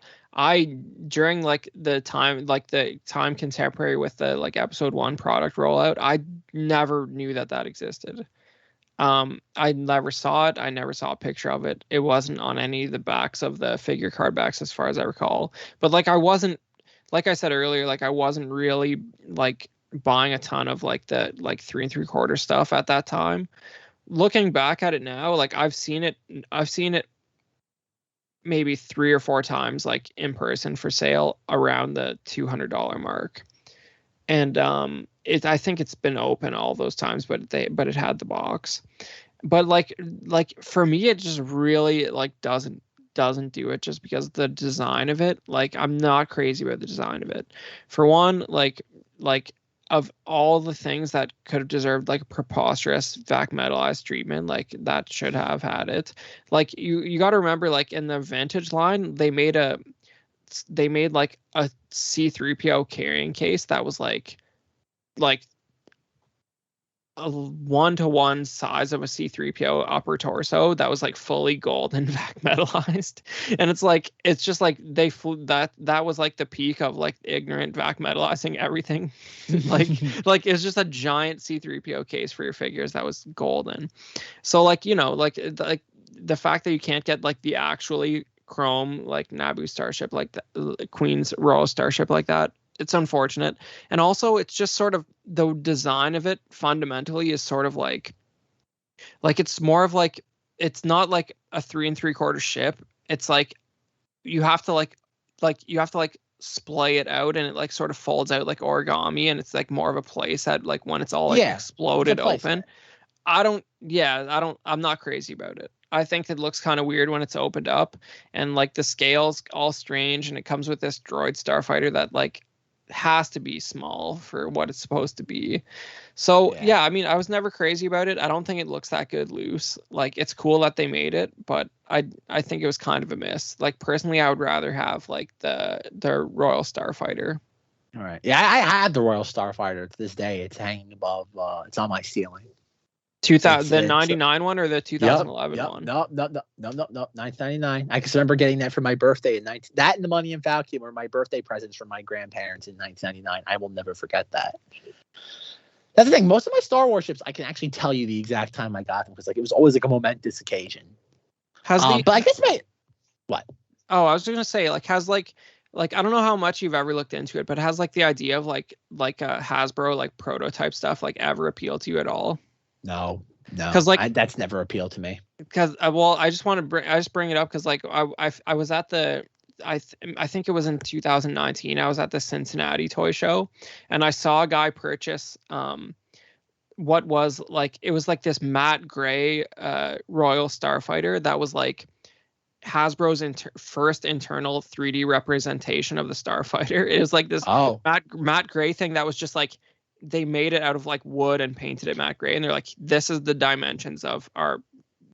during like the time contemporary with the like episode 1 product rollout, I never knew that existed. I never saw it. I never saw a picture of it. It wasn't on any of the backs of the figure card backs as far as I recall. But like like I said earlier, like I wasn't really like buying a ton of like the like 3 3/4 stuff at that time. Looking back at it now, like I've seen it maybe 3 or 4 times like in person for sale around the $200 mark. And I think it's been open all those times, but it had the box. But like for me, it just really like doesn't do it just because the design of it. Like I'm not crazy about the design of it. For one, like of all the things that could have deserved like a preposterous vac metalized treatment, like that should have had it. Like you got to remember, like in the vintage line, they made like a C-3PO carrying case that was like a 1-to-1 size of a C-3PO upper torso that was like fully gold and vac metalized. And it's just like they flew that was like the peak of like ignorant vac metalizing everything. like it's just a giant C-3PO case for your figures that was golden. So like like the fact that you can't get like the actually chrome like Naboo starship, like the Queen's Royal Starship like that, it's unfortunate. And also it's just sort of the design of it fundamentally is sort of like it's more of like, it's not like a 3 3/4 ship. It's like you have to splay it out, and it like sort of folds out like origami, and it's like more of a play set like when it's all like exploded open. I'm not crazy about it. I think it looks kind of weird when it's opened up, and like the scale's all strange, and it comes with this droid starfighter that like has to be small for what it's supposed to be. So yeah, I mean, I was never crazy about it. I don't think it looks that good loose. Like it's cool that they made it, but I think it was kind of a miss. Like personally, I would rather have like the Royal Starfighter. All right. Yeah, I had the Royal Starfighter to this day. It's hanging above. It's on my ceiling. The 99 one or the 2011 one? No, 1999. I can remember getting that for my birthday that and the Millennium Falcon were my birthday presents from my grandparents in 1999. I will never forget that. That's the thing. Most of my Star Wars ships, I can actually tell you the exact time I got them because like it was always like a momentous occasion. But I guess what? Oh, I was just gonna say like has like I don't know how much you've ever looked into it, but has like the idea of like a Hasbro like prototype stuff like ever appealed to you at all? No, because like that's never appealed to me. Because I just bring it up because like I was at the I think it was in 2019. I was at the Cincinnati toy show, and I saw a guy purchase what was like, it was like this matte gray Royal Starfighter that was like Hasbro's first internal 3D representation of the Starfighter. It was like this matte gray thing that was just like, they made it out of like wood and painted it matte gray, and they're like, this is the dimensions of our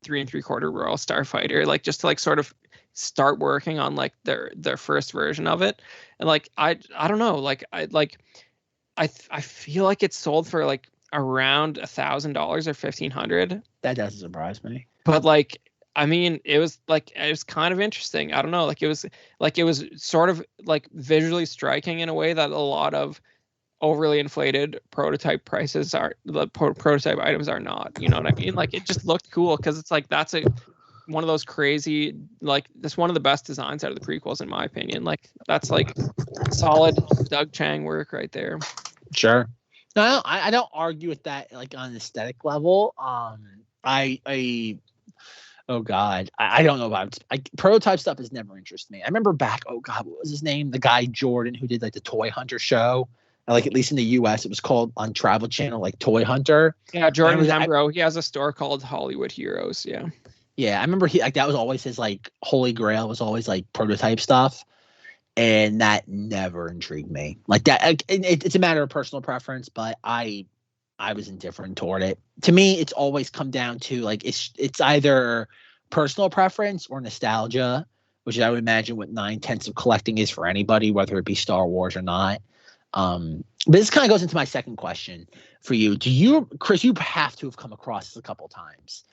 3 3/4 Royal Starfighter, like just to like sort of start working on like their first version of it. And like I don't know, like I feel like it's sold for like around $1,000 or $1,500. That doesn't surprise me. But like, I mean, it was kind of interesting. I don't know, it was sort of like visually striking in a way that a lot of overly inflated prototype prices are, the prototype items are not. You know what I mean? Like, it just looked cool because it's like, that's one of those crazy, like, that's one of the best designs out of the prequels in my opinion. Like, that's like solid Doug Chiang work right there. Sure. No, I don't argue with that, like, on an aesthetic level. Oh God, I don't know about it. Prototype stuff has never interested me. I remember back, oh God, what was his name? The guy Jordan who did like the Toy Hunter show. Like, at least in the US, it was called on Travel Channel, like Toy Hunter. Yeah, Jordan Hembrow. He has a store called Hollywood Heroes. Yeah. Yeah, I remember that was always his like holy grail, was always like prototype stuff, and that never intrigued me. Like that, it's a matter of personal preference, but I was indifferent toward it. To me, it's always come down to like it's either personal preference or nostalgia, which I would imagine what 9/10 of collecting is for anybody, whether it be Star Wars or not. But this kind of goes into my second question for you. Chris, you have to have come across this a couple times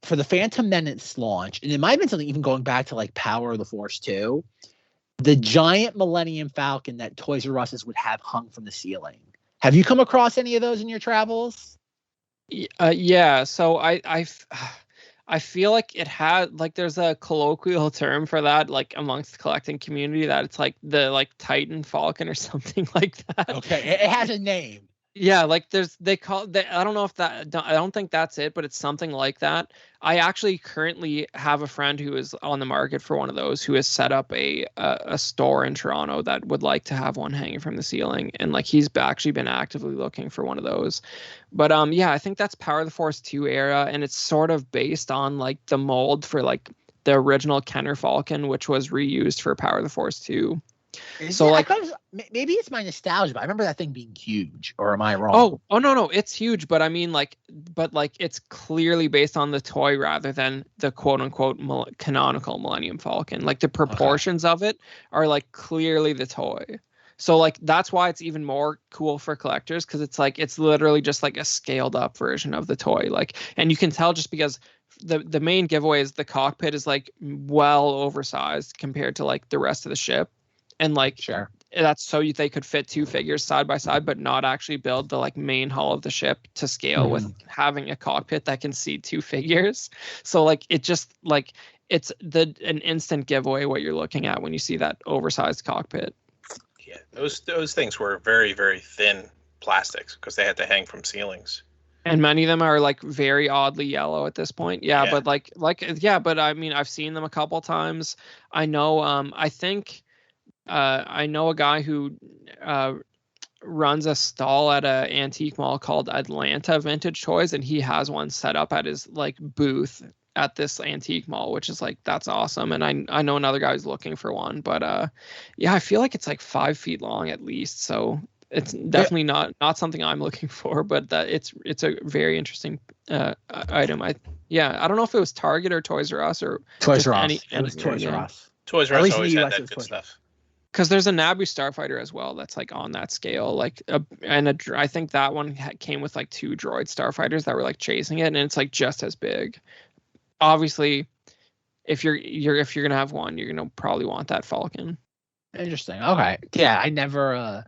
for the Phantom Menace launch, and it might have been something even going back to like Power of the Force 2, the giant Millennium Falcon that Toys R Us would have hung from the ceiling. Have you come across any of those in your travels? Yeah. So I feel like it had, like, there's a colloquial term for that, like amongst the collecting community, that it's like the like Titan Falcon or something like that. Okay, it has a name. Yeah, like I don't know if that, I don't think that's it, but it's something like that. I actually currently have a friend who is on the market for one of those, who has set up a store in Toronto that would like to have one hanging from the ceiling, and like he's actually been actively looking for one of those. But yeah, I think that's Power of the Force 2 era, and it's sort of based on like the mold for like the original Kenner Falcon, which was reused for Power of the Force 2. Maybe it's my nostalgia, but I remember that thing being huge, or am I wrong? Oh no, it's huge, but I mean, like, it's clearly based on the toy rather than the quote unquote canonical Millennium Falcon. Like, the proportions of it are like clearly the toy. So like, that's why it's even more cool for collectors, because it's like, it's literally just like a scaled up version of the toy. Like, and you can tell just because the main giveaway is the cockpit is like well oversized compared to like the rest of the ship. And like, sure, that's so they could fit two figures side by side, but not actually build the like main hull of the ship to scale with having a cockpit that can seat two figures. So like, it just like, it's an instant giveaway what you're looking at when you see that oversized cockpit. Yeah, those things were very, very thin plastics because they had to hang from ceilings. And many of them are like very oddly yellow at this point. Yeah. But but I mean, I've seen them a couple times. I know, I know a guy who runs a stall at an antique mall called Atlanta Vintage Toys, and he has one set up at his like booth at this antique mall, which is like, that's awesome. And I know another guy who's looking for one, but yeah, I feel like it's like 5 feet long at least. So it's definitely not something I'm looking for, but that it's a very interesting item. I don't know if it was Target or Toys R Us or Toys R Us. It was Toys R Us. Toys R Us always had that good stuff. Because there's a Naboo Starfighter as well that's like on that scale, like I think that one came with like 2 droid starfighters that were like chasing it, and it's like just as big. Obviously, if you're gonna have one, you're gonna probably want that Falcon. Interesting. Okay. Yeah, I never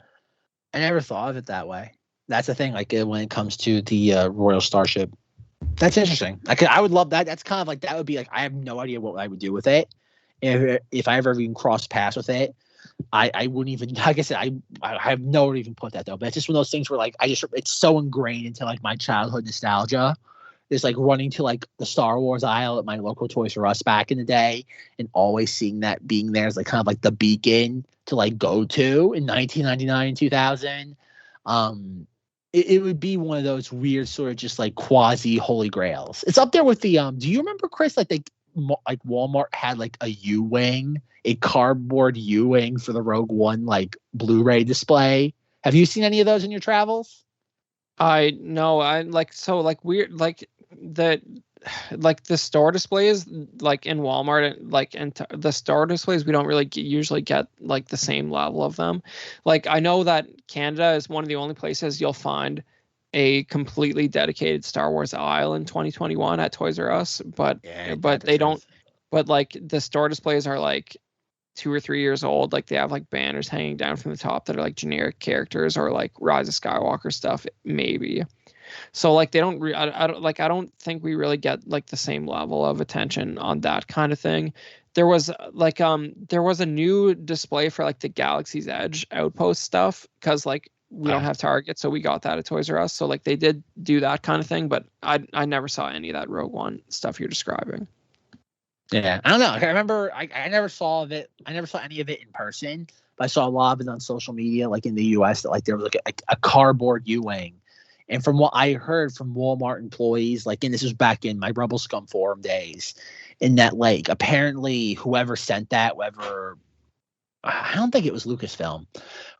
thought of it that way. That's the thing. Like, when it comes to the Royal Starship, that's interesting. I would love that. That's kind of like, that would be like, I have no idea what I would do with it if I ever even crossed paths with it. I wouldn't even, like I said, I have nowhere to even put that though. But it's just one of those things where like, it's so ingrained into like my childhood nostalgia. It's like running to like the Star Wars aisle at my local Toys R Us back in the day, and always seeing that being there as like kind of like the beacon to like go to in 1999 and 2000. it would be one of those weird sort of just like quasi holy grails. It's up there with the do you remember, Chris, like like Walmart had like a U-wing, a cardboard U-wing for the Rogue One like Blu-ray display? Have you seen any of those in your travels? I know. I like so like weird like the like the store displays like in Walmart and like the store displays we don't really usually get like the same level of them. Like I know that Canada is one of the only places you'll find a completely dedicated Star Wars aisle in 2021 at Toys R Us, but they don't. But like the store displays are like 2 or 3 years old. Like they have like banners hanging down from the top that are like generic characters or like Rise of Skywalker stuff, maybe. So like they don't I don't think we really get like the same level of attention on that kind of thing. There was a new display for like the Galaxy's Edge outpost stuff because like we don't have Target, so we got that at Toys R Us. So like they did do that kind of thing, but I never saw any of that Rogue One stuff you're describing. Yeah, I don't know. I remember I never saw it. I never saw any of it in person, but I saw a lot of it on social media, like in the U.S. That like there was like a cardboard U-wing, and from what I heard from Walmart employees, like, and this was back in my Rebel Scum forum days, in that like apparently whoever sent that, I don't think it was Lucasfilm,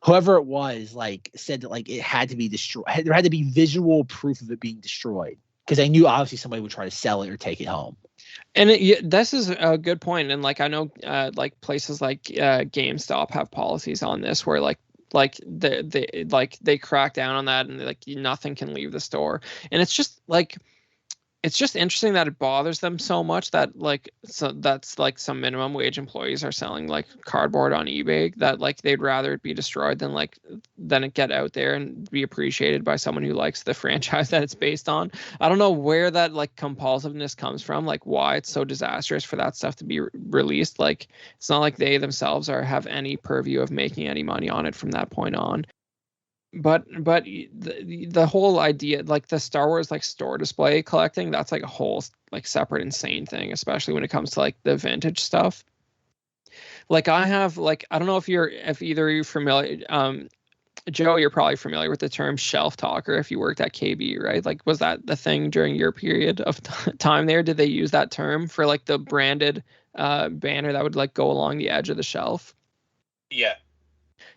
whoever it was, like said that like it had to be destroyed. There had to be visual proof of it being destroyed because they knew obviously somebody would try to sell it or take it home. And this is a good point. And like I know like places like GameStop have policies on this where like they crack down on that and like nothing can leave the store. And it's just interesting that it bothers them so much that like that's like some minimum wage employees are selling like cardboard on eBay, that like they'd rather it be destroyed than it get out there and be appreciated by someone who likes the franchise that it's based on. I don't know where that like compulsiveness comes from, like why it's so disastrous for that stuff to be released. Like it's not like they themselves have any purview of making any money on it from that point on. But the whole idea, like the Star Wars like store display collecting, that's like a whole like separate insane thing, especially when it comes to like the vintage stuff. Like I have like, I don't know if either of you familiar, Joe, you're probably familiar with the term shelf talker if you worked at KB, right? Like was that the thing during your period of time there? Did they use that term for like the branded banner that would like go along the edge of the shelf?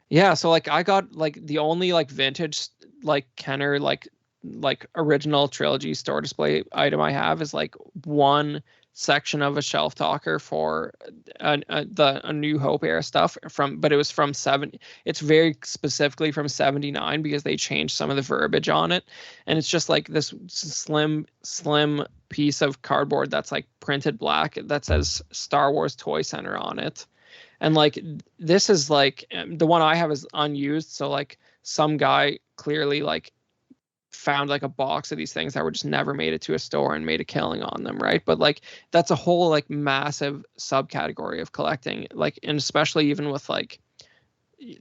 Yeah, so like I got like the only like vintage like Kenner like original trilogy store display item I have is like one section of a shelf talker for a New Hope era stuff but it was from it's very specifically from 79 because they changed some of the verbiage on it, and it's just like this slim piece of cardboard that's like printed black that says Star Wars Toy Center on it. And like this is like the one I have is unused, so like some guy clearly like found like a box of these things that were just never made it to a store and made a killing on them, right? But like that's a whole like massive subcategory of collecting, like, and especially even with like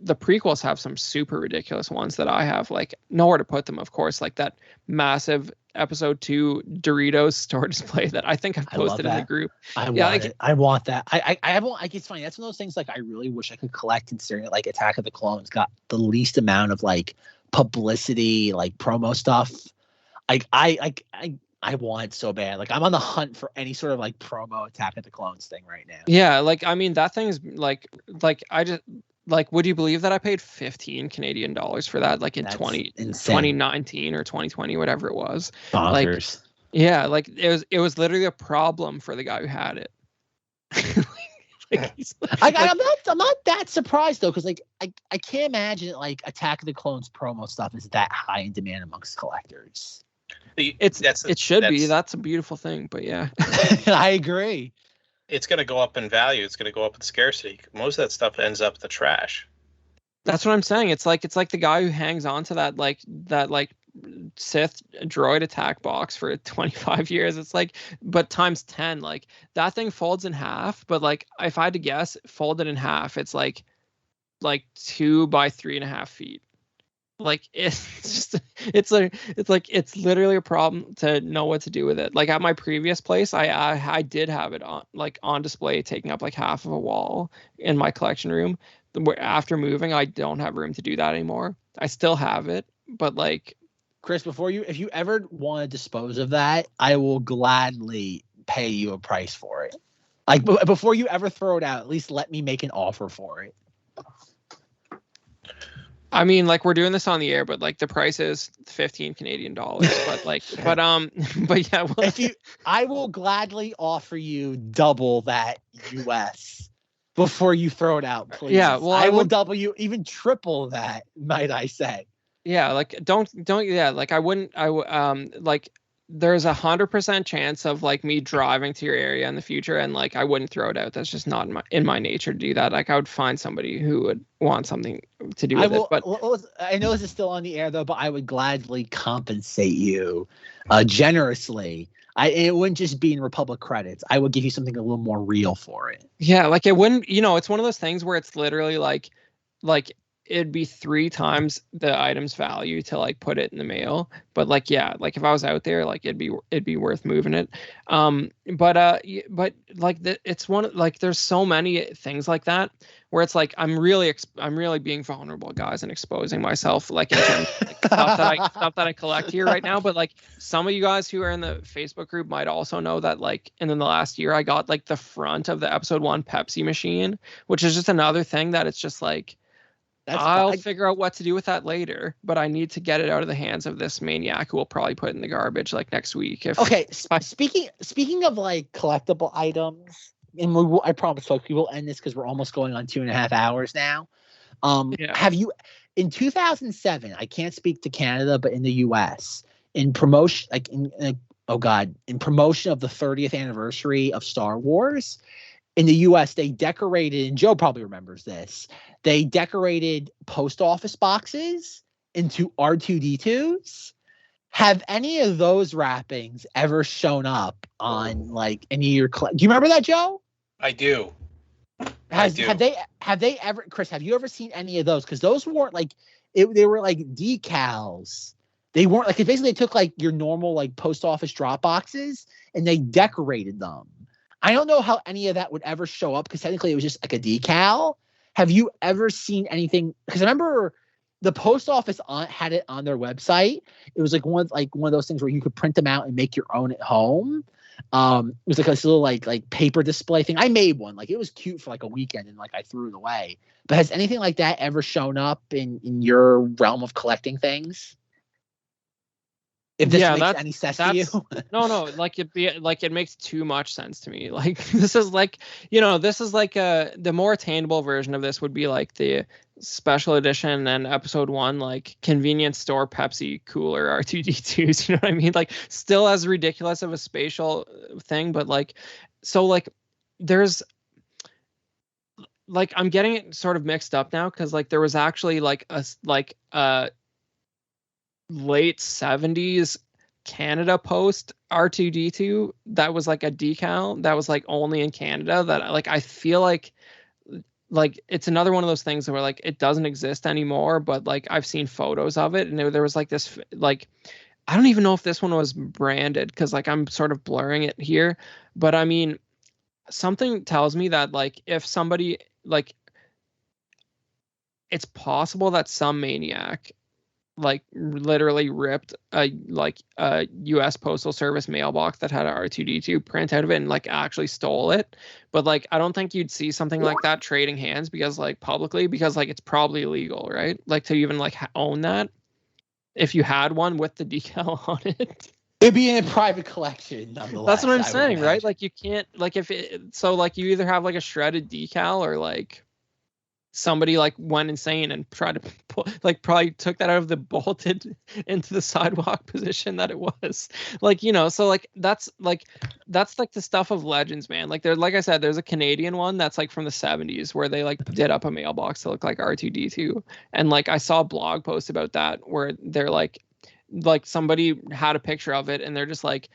the prequels have some super ridiculous ones that I have like nowhere to put them, of course, like that massive Episode 2 Doritos store display that I think I've posted in the group. I want that. It's funny. That's one of those things like I really wish I could collect, considering like Attack of the Clones got the least amount of like publicity, like promo stuff. I want it so bad. Like I'm on the hunt for any sort of like promo Attack of the Clones thing right now. Yeah, like I mean that thing is like I just like, would you believe that I paid 15 Canadian dollars for that, like in 2019 or 2020, whatever it was? Bonkers. Like, yeah, like it was literally a problem for the guy who had it. I'm not that surprised though, because like I can't imagine that like Attack of the Clones promo stuff is that high in demand amongst collectors. It should be. That's a beautiful thing, but yeah. I agree. It's going to go up in value. It's going to go up in scarcity. Most of that stuff ends up in the trash. That's what I'm saying. It's like the guy who hangs on to that Sith droid attack box for 25 years. It's like, but times 10, like that thing folds in half. But like, if I had to guess, folded in half, it's like 2 by 3.5 feet. Like it's literally a problem to know what to do with it. Like at my previous place, I did have it on display, taking up like half of a wall in my collection room. After moving, I don't have room to do that anymore. I still have it, but like Chris, if you ever want to dispose of that, I will gladly pay you a price for it. Like before you ever throw it out, at least let me make an offer for it. I mean, like, we're doing this on the air, but like the price is 15 Canadian dollars. But like, but yeah. Well, I will gladly offer you double that US before you throw it out, please. Yeah, well, I will double you, even triple that, might I say. Yeah, like don't yeah, like like there's 100% chance of like me driving to your area in the future, and like I wouldn't throw it out. That's just not in my nature to do that. Like I would find somebody who would want something to do with it. But I know this is still on the air though, but I would gladly compensate you generously. It wouldn't just be in Republic credits. I would give you something a little more real for it. Yeah, like it wouldn't, it's one of those things where it's literally like it'd be 3 times the item's value to like put it in the mail. But like, yeah, like if I was out there, like it'd be worth moving it. But like it's one, like there's so many things like that where it's like I'm really being vulnerable, guys, and exposing myself like in terms of, like, stuff that I collect here right now. But like some of you guys who are in the Facebook group might also know that like, and in the last year I got like the front of the episode 1 Pepsi machine, which is just another thing that it's just like, I'll figure out what to do with that later, but I need to get it out of the hands of this maniac who will probably put it in the garbage like next week. Speaking of like collectible items, and I promise folks we will end this because we're almost going on 2.5 hours now. Have you, in 2007, I can't speak to Canada, but in the US, in promotion, like in promotion of the 30th anniversary of Star Wars, in the US, they decorated, and Joe probably remembers this, they decorated post office boxes into R2-D2s. Have any of those wrappings ever shown up on like any of your do you remember that, Joe? I do. Have they ever, Chris, have you ever seen any of those? Because those weren't like they were like decals. They weren't like, basically they took like your normal like post office drop boxes and they decorated them. I don't know how any of that would ever show up because technically it was just like a decal. Have you ever seen anything? Because I remember the post office had it on their website. It was like one of those things where you could print them out and make your own at home. It was like a little like paper display thing. I made one. Like it was cute for like a weekend and like I threw it away. But has anything like that ever shown up in your realm of collecting things? If this makes any sense to you. No, like it makes too much sense to me. Like this is like, the more attainable version of this would be like the special edition and episode 1, like convenience store Pepsi cooler R2-D2s, you know what I mean? Like still as ridiculous of a spatial thing, but like, so like there's like, I'm getting it sort of mixed up now. 'Cause like there was actually like a late 70s Canada Post R2-D2 that was like a decal that was like only in Canada, that like I feel like it's another one of those things where like it doesn't exist anymore, but like I've seen photos of it and there was like this, like I don't even know if this one was branded because like I'm sort of blurring it here, but I mean something tells me that like if somebody like, it's possible that some maniac like literally ripped a US Postal Service mailbox that had an R2-D2 print out of it and like actually stole it. But like I don't think you'd see something like that trading hands because like publicly, because like it's probably illegal, right? Like to even like own that if you had one with the decal on it. It'd be in a private collection nonetheless. That's what I'm saying, right? Like you can't, like if it, so like you either have like a shredded decal or like somebody like went insane and tried to pull, like probably took that out of the bolted into the sidewalk position that it was, like, so like that's like the stuff of legends, man. Like there, like I said, there's a Canadian one that's like from the 70s where they like did up a mailbox to look like R2-D2, and like I saw a blog post about that where they're like somebody had a picture of it and they're just like,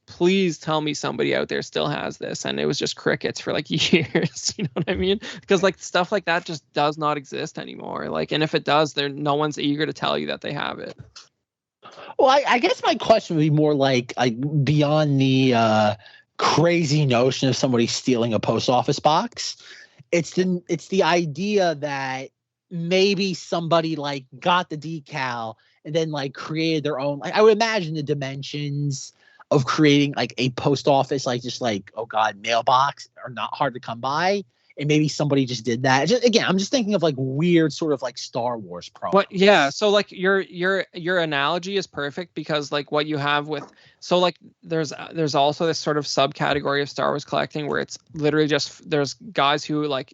please tell me somebody out there still has this, and it was just crickets for like years. You know what I mean? Because like stuff like that just does not exist anymore. Like, and if it does, no one's eager to tell you that they have it. Well, I guess my question would be more like beyond the crazy notion of somebody stealing a post office box. It's the idea that maybe somebody like got the decal and then like created their own. Like I would imagine the dimensions of creating like a post office, like just like, oh God, mailbox are not hard to come by. And maybe somebody just did that. Again, I'm just thinking of like weird sort of like Star Wars promos. But yeah, so like your analogy is perfect, because like what you have with, so like there's also this sort of subcategory of Star Wars collecting where it's literally just, there's guys who like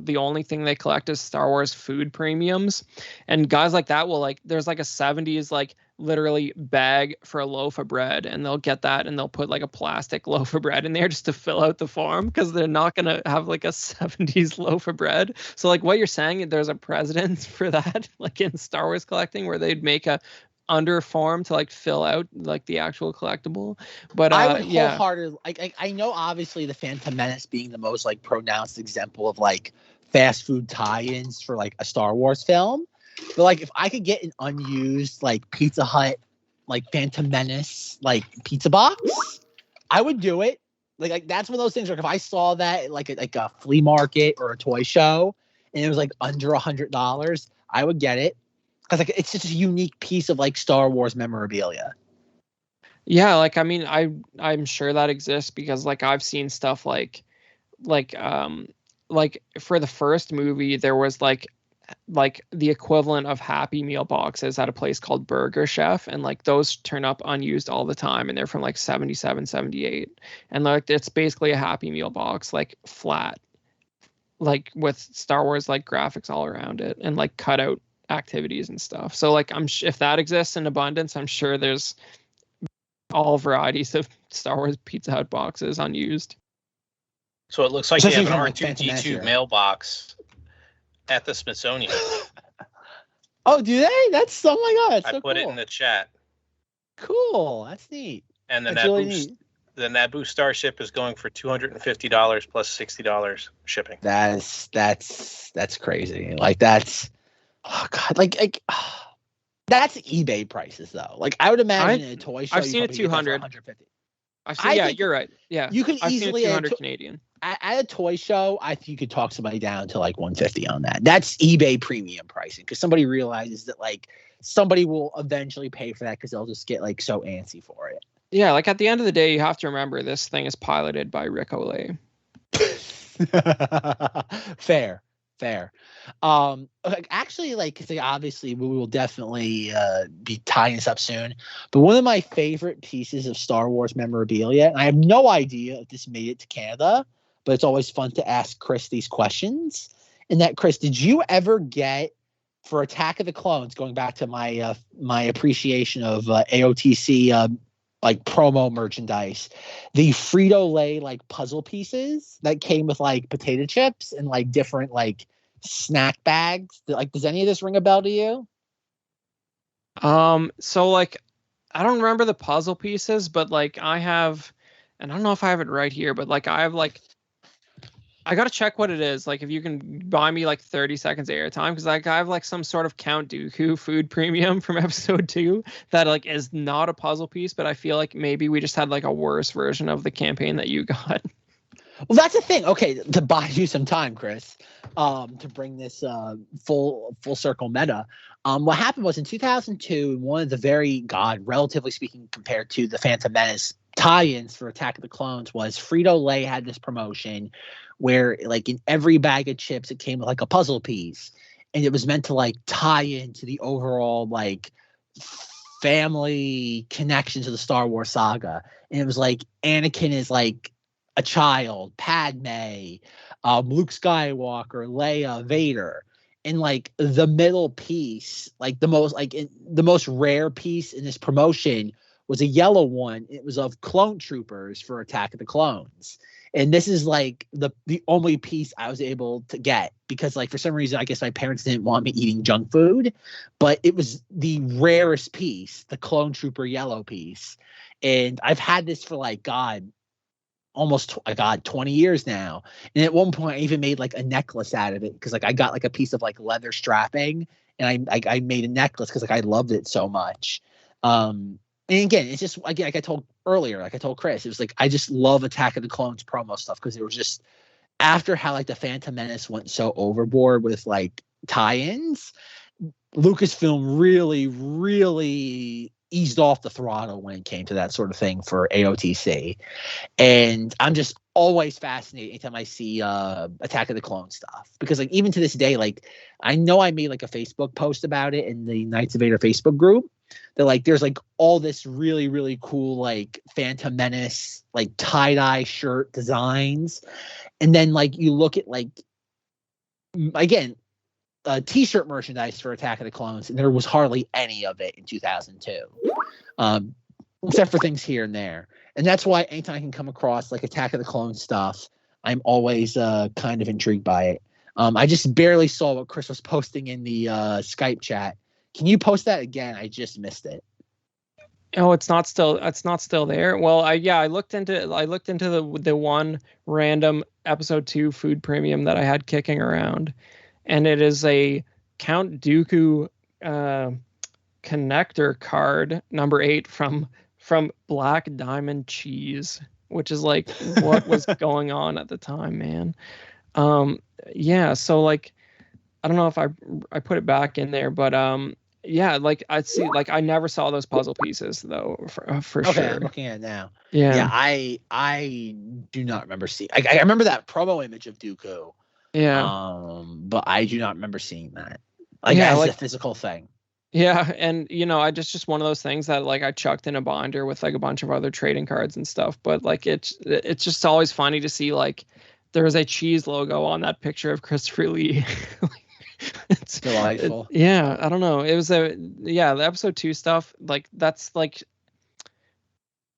the only thing they collect is Star Wars food premiums, and guys like that will like, there's like a 70s like literally bag for a loaf of bread, and they'll get that and they'll put like a plastic loaf of bread in there just to fill out the form, because they're not going to have like a 70s loaf of bread. So like what you're saying, there's a precedent for that like in Star Wars collecting, where they'd make a under form to like fill out like the actual collectible. But I would wholeheartedly, I know obviously the Phantom Menace being the most like pronounced example of like fast food tie-ins for like a Star Wars film. But like if I could get an unused like Pizza Hut like Phantom Menace like pizza box, I would do it. Like that's one of those things where if I saw that at like a flea market or a toy show and it was like under $100, I would get it, because like it's just a unique piece of like Star Wars memorabilia. Yeah, like I mean, I'm sure that exists, because like I've seen stuff like for the first movie there was like the equivalent of Happy Meal boxes at a place called Burger Chef, and like those turn up unused all the time, and they're from like 77, 78, and like it's basically a Happy Meal box, like flat, like with Star Wars like graphics all around it and like cutout activities and stuff. So like if that exists in abundance, I'm sure there's all varieties of Star Wars Pizza Hut boxes unused. So it looks like you have an Especially from, like, R2D2 mailbox at the Smithsonian. Oh, do they? That's, oh my God, that's so I put cool. it in the chat. Cool, that's neat. And the That's really neat. The Naboo Starship is going for $250 plus $60 shipping. That's crazy. Like that's, oh God, like that's eBay prices though. Like I would imagine in a toy show. I've seen it 200. 150. Yeah, you're right. Yeah, you could I've easily seen it 200 Canadian. At a toy show. I think you could talk somebody down to like 150 on that. That's eBay premium pricing, because somebody realizes that like somebody will eventually pay for that, because they'll just get like so antsy for it. Yeah, like at the end of the day, you have to remember this thing is piloted by Rick Olay. Fair. Actually, like, obviously we will definitely be tying this up soon, but one of my favorite pieces of Star Wars memorabilia, and I have no idea if this made it to Canada, but it's always fun to ask Chris these questions. And that, Chris, did you ever get, for Attack of the Clones, going back to my my appreciation of AOTC like promo merchandise, the Frito-Lay like puzzle pieces that came with like potato chips and like different like snack bags? Like, does any of this ring a bell to you? So like I don't remember the puzzle pieces, but like I have, and I don't know if I have it right here, but like I have like, I gotta check what it is. Like if you can buy me like 30 seconds airtime, because like I have like some sort of Count Dooku food premium from episode 2 that like is not a puzzle piece, but I feel like maybe we just had like a worse version of the campaign that you got. Well, that's the thing. Okay, to buy you some time, Chris, to bring this full circle meta. What happened was in 2002, one of the very, relatively speaking, compared to the Phantom Menace tie-ins for Attack of the Clones, was Frito-Lay had this promotion where like in every bag of chips it came with like a puzzle piece, and it was meant to like tie into the overall like family connection to the Star Wars saga. And it was like Anakin is like a child, Padme, Luke Skywalker, Leia, Vader. And like the middle piece, like the most rare piece in this promotion was a yellow one. It was of clone troopers for Attack of the Clones. And this is like the only piece I was able to get, because like for some reason, I guess my parents didn't want me eating junk food, but it was the rarest piece, the clone trooper yellow piece. And I've had this for like, almost 20 years now. And at one point I even made like a necklace out of it, because like I got like a piece of like leather strapping, and I made a necklace because like I loved it so much. And again, it's just, again, like I told earlier, like I told Chris, it was like I just love Attack of the Clones promo stuff, because it was just, after how like the Phantom Menace went so overboard with like tie-ins, Lucasfilm really eased off the throttle when it came to that sort of thing for AOTC. And I'm just always fascinated anytime I see Attack of the Clone stuff, because like even to this day, like I know I made like a Facebook post about it in the Knights of Vader Facebook group, that like there's like all this really cool like Phantom Menace like tie-dye shirt designs, and then like you look at like again t-shirt merchandise for Attack of the Clones, and there was hardly any of it in 2002, except for things here and there. And that's why anytime I can come across like Attack of the Clones stuff, I'm always kind of intrigued by it. I just barely saw what Chris was posting in the Skype chat. Can you post that again? I just missed it. Oh, it's not still there. Well, I looked into the one random episode 2 food premium that I had kicking around, and it is a Count Dooku connector card number 8 from Black Diamond Cheese, which is like what was going on at the time, man. Yeah, so like I don't know if I put it back in there, but yeah, like I'd see, like I never saw those puzzle pieces though, for Okay, sure. I'm looking at it now. Yeah, I do not remember seeing. I remember that promo image of Dooku. yeah, But I do not remember seeing that. Like Yeah, as like- a physical thing. yeah, and you know, I just one of those things that like I chucked in a binder with like a bunch of other trading cards and stuff. But like it's just always funny to see like there was a cheese logo on that picture of Christopher Lee. It's Delightful. yeah, I don't know. It was the episode 2 stuff, like that's like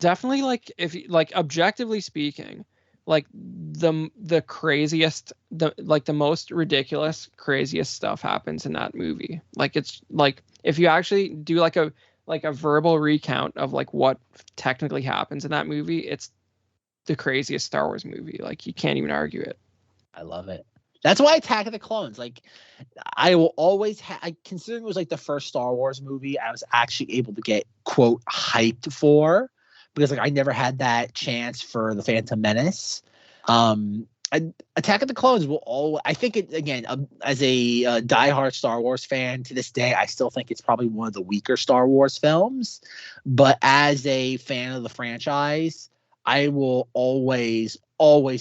definitely like if like objectively speaking, like the craziest, the most ridiculous craziest stuff happens in that movie. Like it's like if you actually do like a verbal recount of like what technically happens in that movie, it's the craziest Star Wars movie. Like you can't even argue it. I love it. That's why Attack of the Clones, like I will always considering it was like the first Star Wars movie I was actually able to get quote hyped for, because like I never had that chance for the Phantom Menace. Attack of the Clones will always, I think it again, as a diehard Star Wars fan to this day, I still think it's probably one of the weaker Star Wars films, but as a fan of the franchise, I will always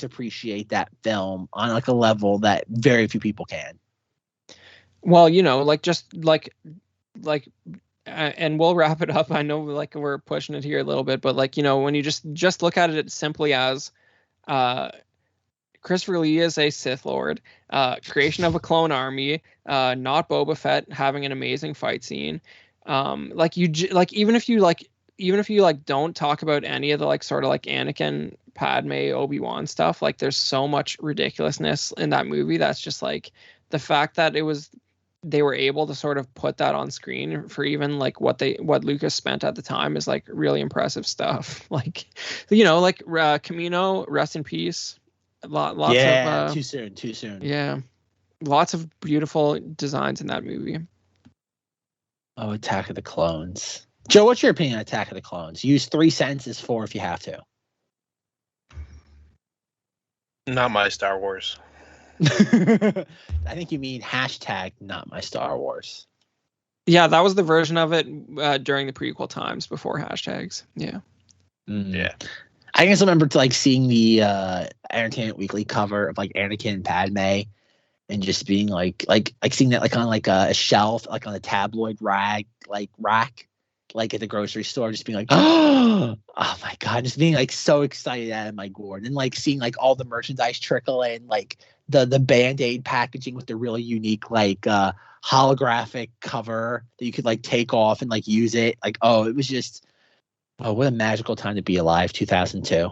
appreciate that film on like a level that very few people can. Well, you know, like just like and we'll wrap it up. I know like we're pushing it here a little bit, but like, you know, when you just look at it simply as Christopher Lee is a Sith Lord, creation of a clone army, not Boba Fett having an amazing fight scene. Like even if you don't talk about any of the like sort of like Anakin, Padme, Obi-Wan stuff, like there's so much ridiculousness in that movie that's just like the fact that they were able to sort of put that on screen for even like what Lucas spent at the time is like really impressive stuff. Like, you know, like Camino, rest in peace. Lots of too soon. Yeah, lots of beautiful designs in that movie. Oh, Attack of the Clones. Joe, what's your opinion on Attack of the Clones? Use 3 sentences for if you have to. Not my Star Wars. I think you mean hashtag not my Star Wars. Yeah, that was the version of it during the prequel times before hashtags. Yeah. Yeah. I can still remember like seeing the Entertainment Weekly cover of like Anakin and Padme, and just being like seeing that like on like a shelf, like on a tabloid rack, like at the grocery store, just being like, oh my God, just being like so excited out of my gourd. And like seeing like all the merchandise trickle in, like the Band-Aid packaging with the really unique like holographic cover that you could like take off and like use it. Like, oh, it was just, oh, what a magical time to be alive, 2002.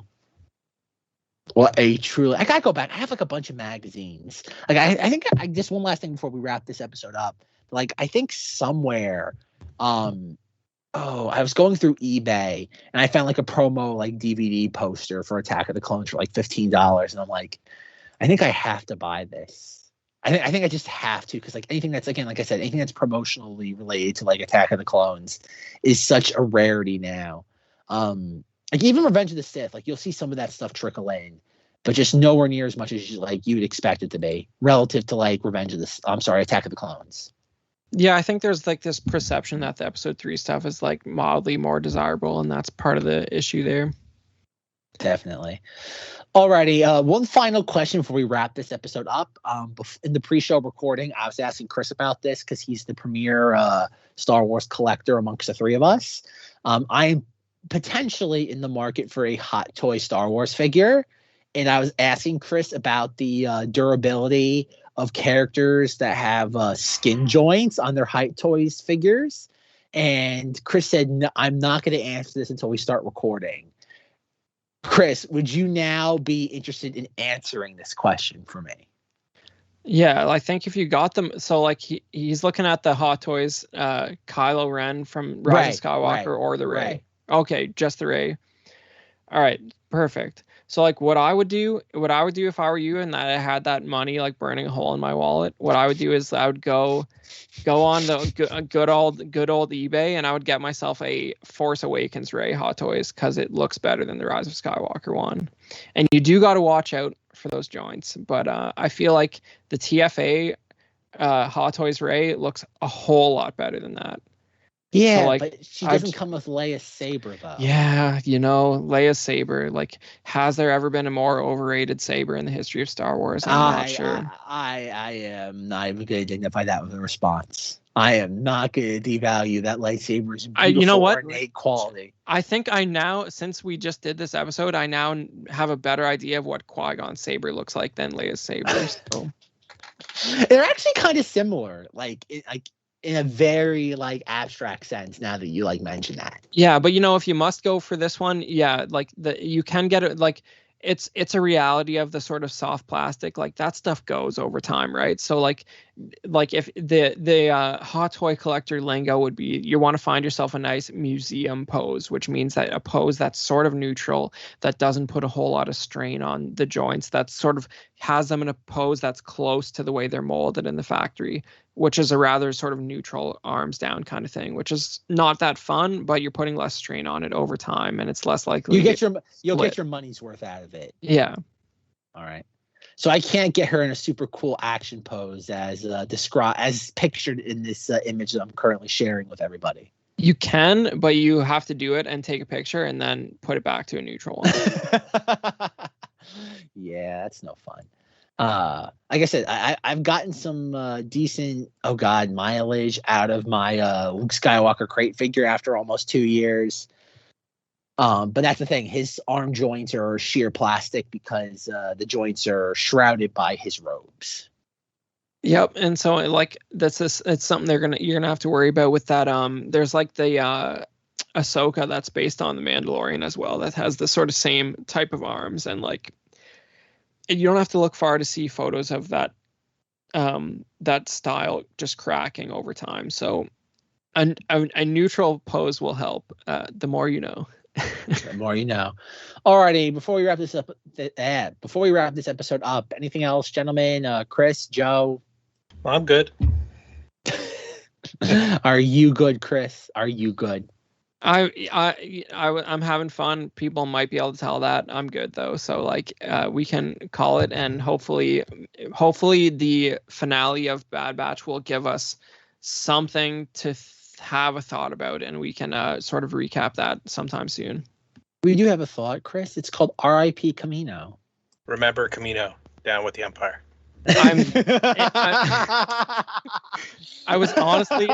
Well, I gotta go back. I have like a bunch of magazines. Like I think I just one last thing before we wrap this episode up. Like I think somewhere, I was going through eBay and I found like a promo like DVD poster for Attack of the Clones for like $15, and I'm like, I think I have to buy this. I think I just have to, because like anything that's, again, like I said, anything that's promotionally related to like Attack of the Clones is such a rarity now. Like even Revenge of the Sith, like you'll see some of that stuff trickle in, but just nowhere near as much as you would expect it to be relative to like Attack of the Clones. Yeah, I think there's like this perception that the episode 3 stuff is like mildly more desirable, and that's part of the issue there. Definitely. Alrighty, one final question before we wrap this episode up. In the pre-show recording, I was asking Chris about this because he's the premier Star Wars collector amongst the three of us. I'm potentially in the market for a hot toy Star Wars figure, and I was asking Chris about the durability of characters that have skin joints on their hot toys figures. And Chris said, no, I'm not going to answer this until we start recording. Chris, would you now be interested in answering this question for me? Yeah, I think if you got them, so like he's looking at the Hot Toys, Kylo Ren from Rise of Skywalker or the Rey. Right. Okay, just the Rey. All right, perfect. So like what I would do if I were you and that I had that money like burning a hole in my wallet, what I would do is I would go on the good old eBay, and I would get myself a Force Awakens Rey Hot Toys because it looks better than the Rise of Skywalker one. And you do got to watch out for those joints, but I feel like the TFA Hot Toys Rey looks a whole lot better than that. Yeah, so, like, but she doesn't come with Leia's saber, though. Yeah, Leia's saber. Like, has there ever been a more overrated saber in the history of Star Wars? I'm not sure. I am not even going to dignify that with a response. I am not going to devalue that lightsaber's beautiful, ornate quality. I think since we just did this episode, I now have a better idea of what Qui-Gon's saber looks like than Leia's saber. So. They're actually kind of similar, in a very abstract sense. Now that you mention that, yeah, but if you must go for this one, yeah, you can get it. It's a reality of the sort of soft plastic, that stuff goes over time, right? So like if the hot toy collector lingo would be, you want to find yourself a nice museum pose, which means that a pose that's sort of neutral, that doesn't put a whole lot of strain on the joints, that sort of has them in a pose that's close to the way they're molded in the factory, which is a rather sort of neutral arms down kind of thing, which is not that fun, but you're putting less strain on it over time, and it's less likely you'll get your money's worth out of it. Yeah. All right. So I can't get her in a super cool action pose as pictured in this image that I'm currently sharing with everybody. You can, but you have to do it and take a picture and then put it back to a neutral one. Yeah, that's no fun. Like I said, I've gotten some decent mileage out of my Luke Skywalker crate figure after almost 2 years. But that's the thing, his arm joints are sheer plastic because the joints are shrouded by his robes. Yep, and so it's something you're gonna have to worry about with that. There's the Ahsoka that's based on the Mandalorian as well, that has the sort of same type of arms, and you don't have to look far to see photos of that style just cracking over time. So a neutral pose will help. The more you know. The more you know. Alrighty, before we wrap this episode up, anything else, gentlemen? Chris, Joe? I'm good. Are you good, Chris? Are you good? I'm having fun. People might be able to tell that. I'm good though. So we can call it, and hopefully the finale of Bad Batch will give us something to have a thought about, and we can sort of recap that sometime soon. We do have a thought, Chris. It's called R.I.P. Camino. Remember Camino, down with the Empire. I was honestly.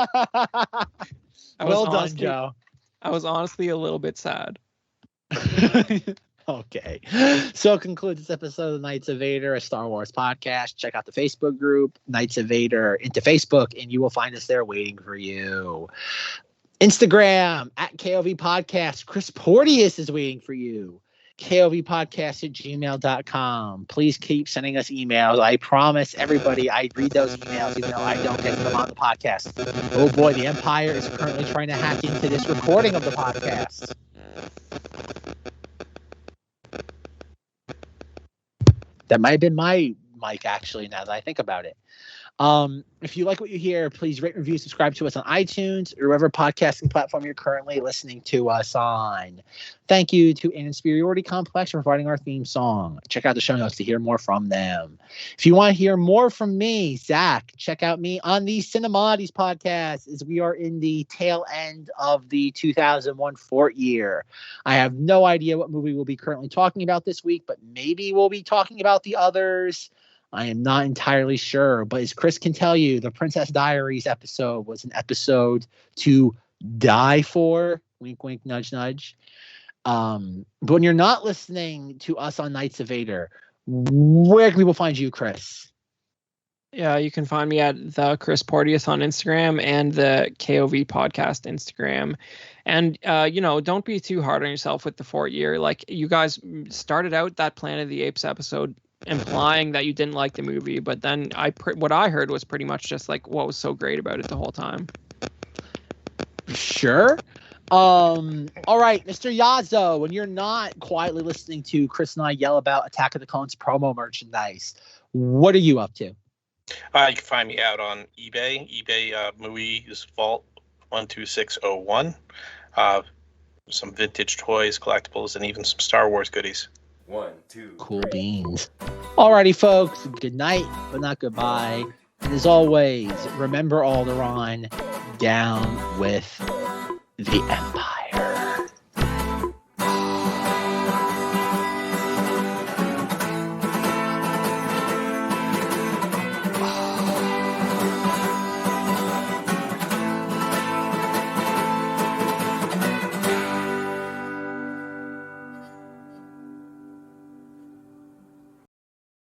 Well done, Joe. I was honestly a little bit sad. Okay. So concludes this episode of Knights of Vader, a Star Wars podcast. Check out the Facebook group, Knights of Vader, into Facebook, and you will find us there waiting for you. Instagram, @KOV Podcast. Chris Porteous is waiting for you. KOVpodcast@gmail.com. Please keep sending us emails. I promise everybody I read those emails, even though I don't get them on the podcast. Oh boy, the Empire is currently trying to hack into this recording of the podcast. That might have been my mic, actually, now that I think about it. If you like what you hear, please rate, review, subscribe to us on iTunes or whatever podcasting platform you're currently listening to us on. Thank you to An Insperiority Complex for providing our theme song. Check out the show notes to hear more from them. If you want to hear more from me, Zach, check out me on the Cinemoddities podcast, as we are in the tail end of the 2001 Fort year. I have no idea what movie we'll be currently talking about this week, but maybe we'll be talking about the others. I am not entirely sure, but as Chris can tell you, the Princess Diaries episode was an episode to die for. Wink, wink, nudge, nudge. But when you're not listening to us on Knights of Vader, where can people find you, Chris? Yeah, you can find me at the Chris Porteous on Instagram and the KOV podcast Instagram. And, don't be too hard on yourself with the Fort year. Like, you guys started out that Planet of the Apes episode implying that you didn't like the movie, but then what I heard was pretty much just like what was so great about it the whole time. Sure. All right, Mr. Yazzo, when you're not quietly listening to Chris and I yell about Attack of the Clones promo merchandise, what are you up to? You can find me out on eBay. Movie is Vault 12601. Some vintage toys, collectibles, and even some Star Wars goodies. 1, 2. Cool beans. Alrighty, folks. Good night, but not goodbye. And as always, remember Alderaan, down with the Empire.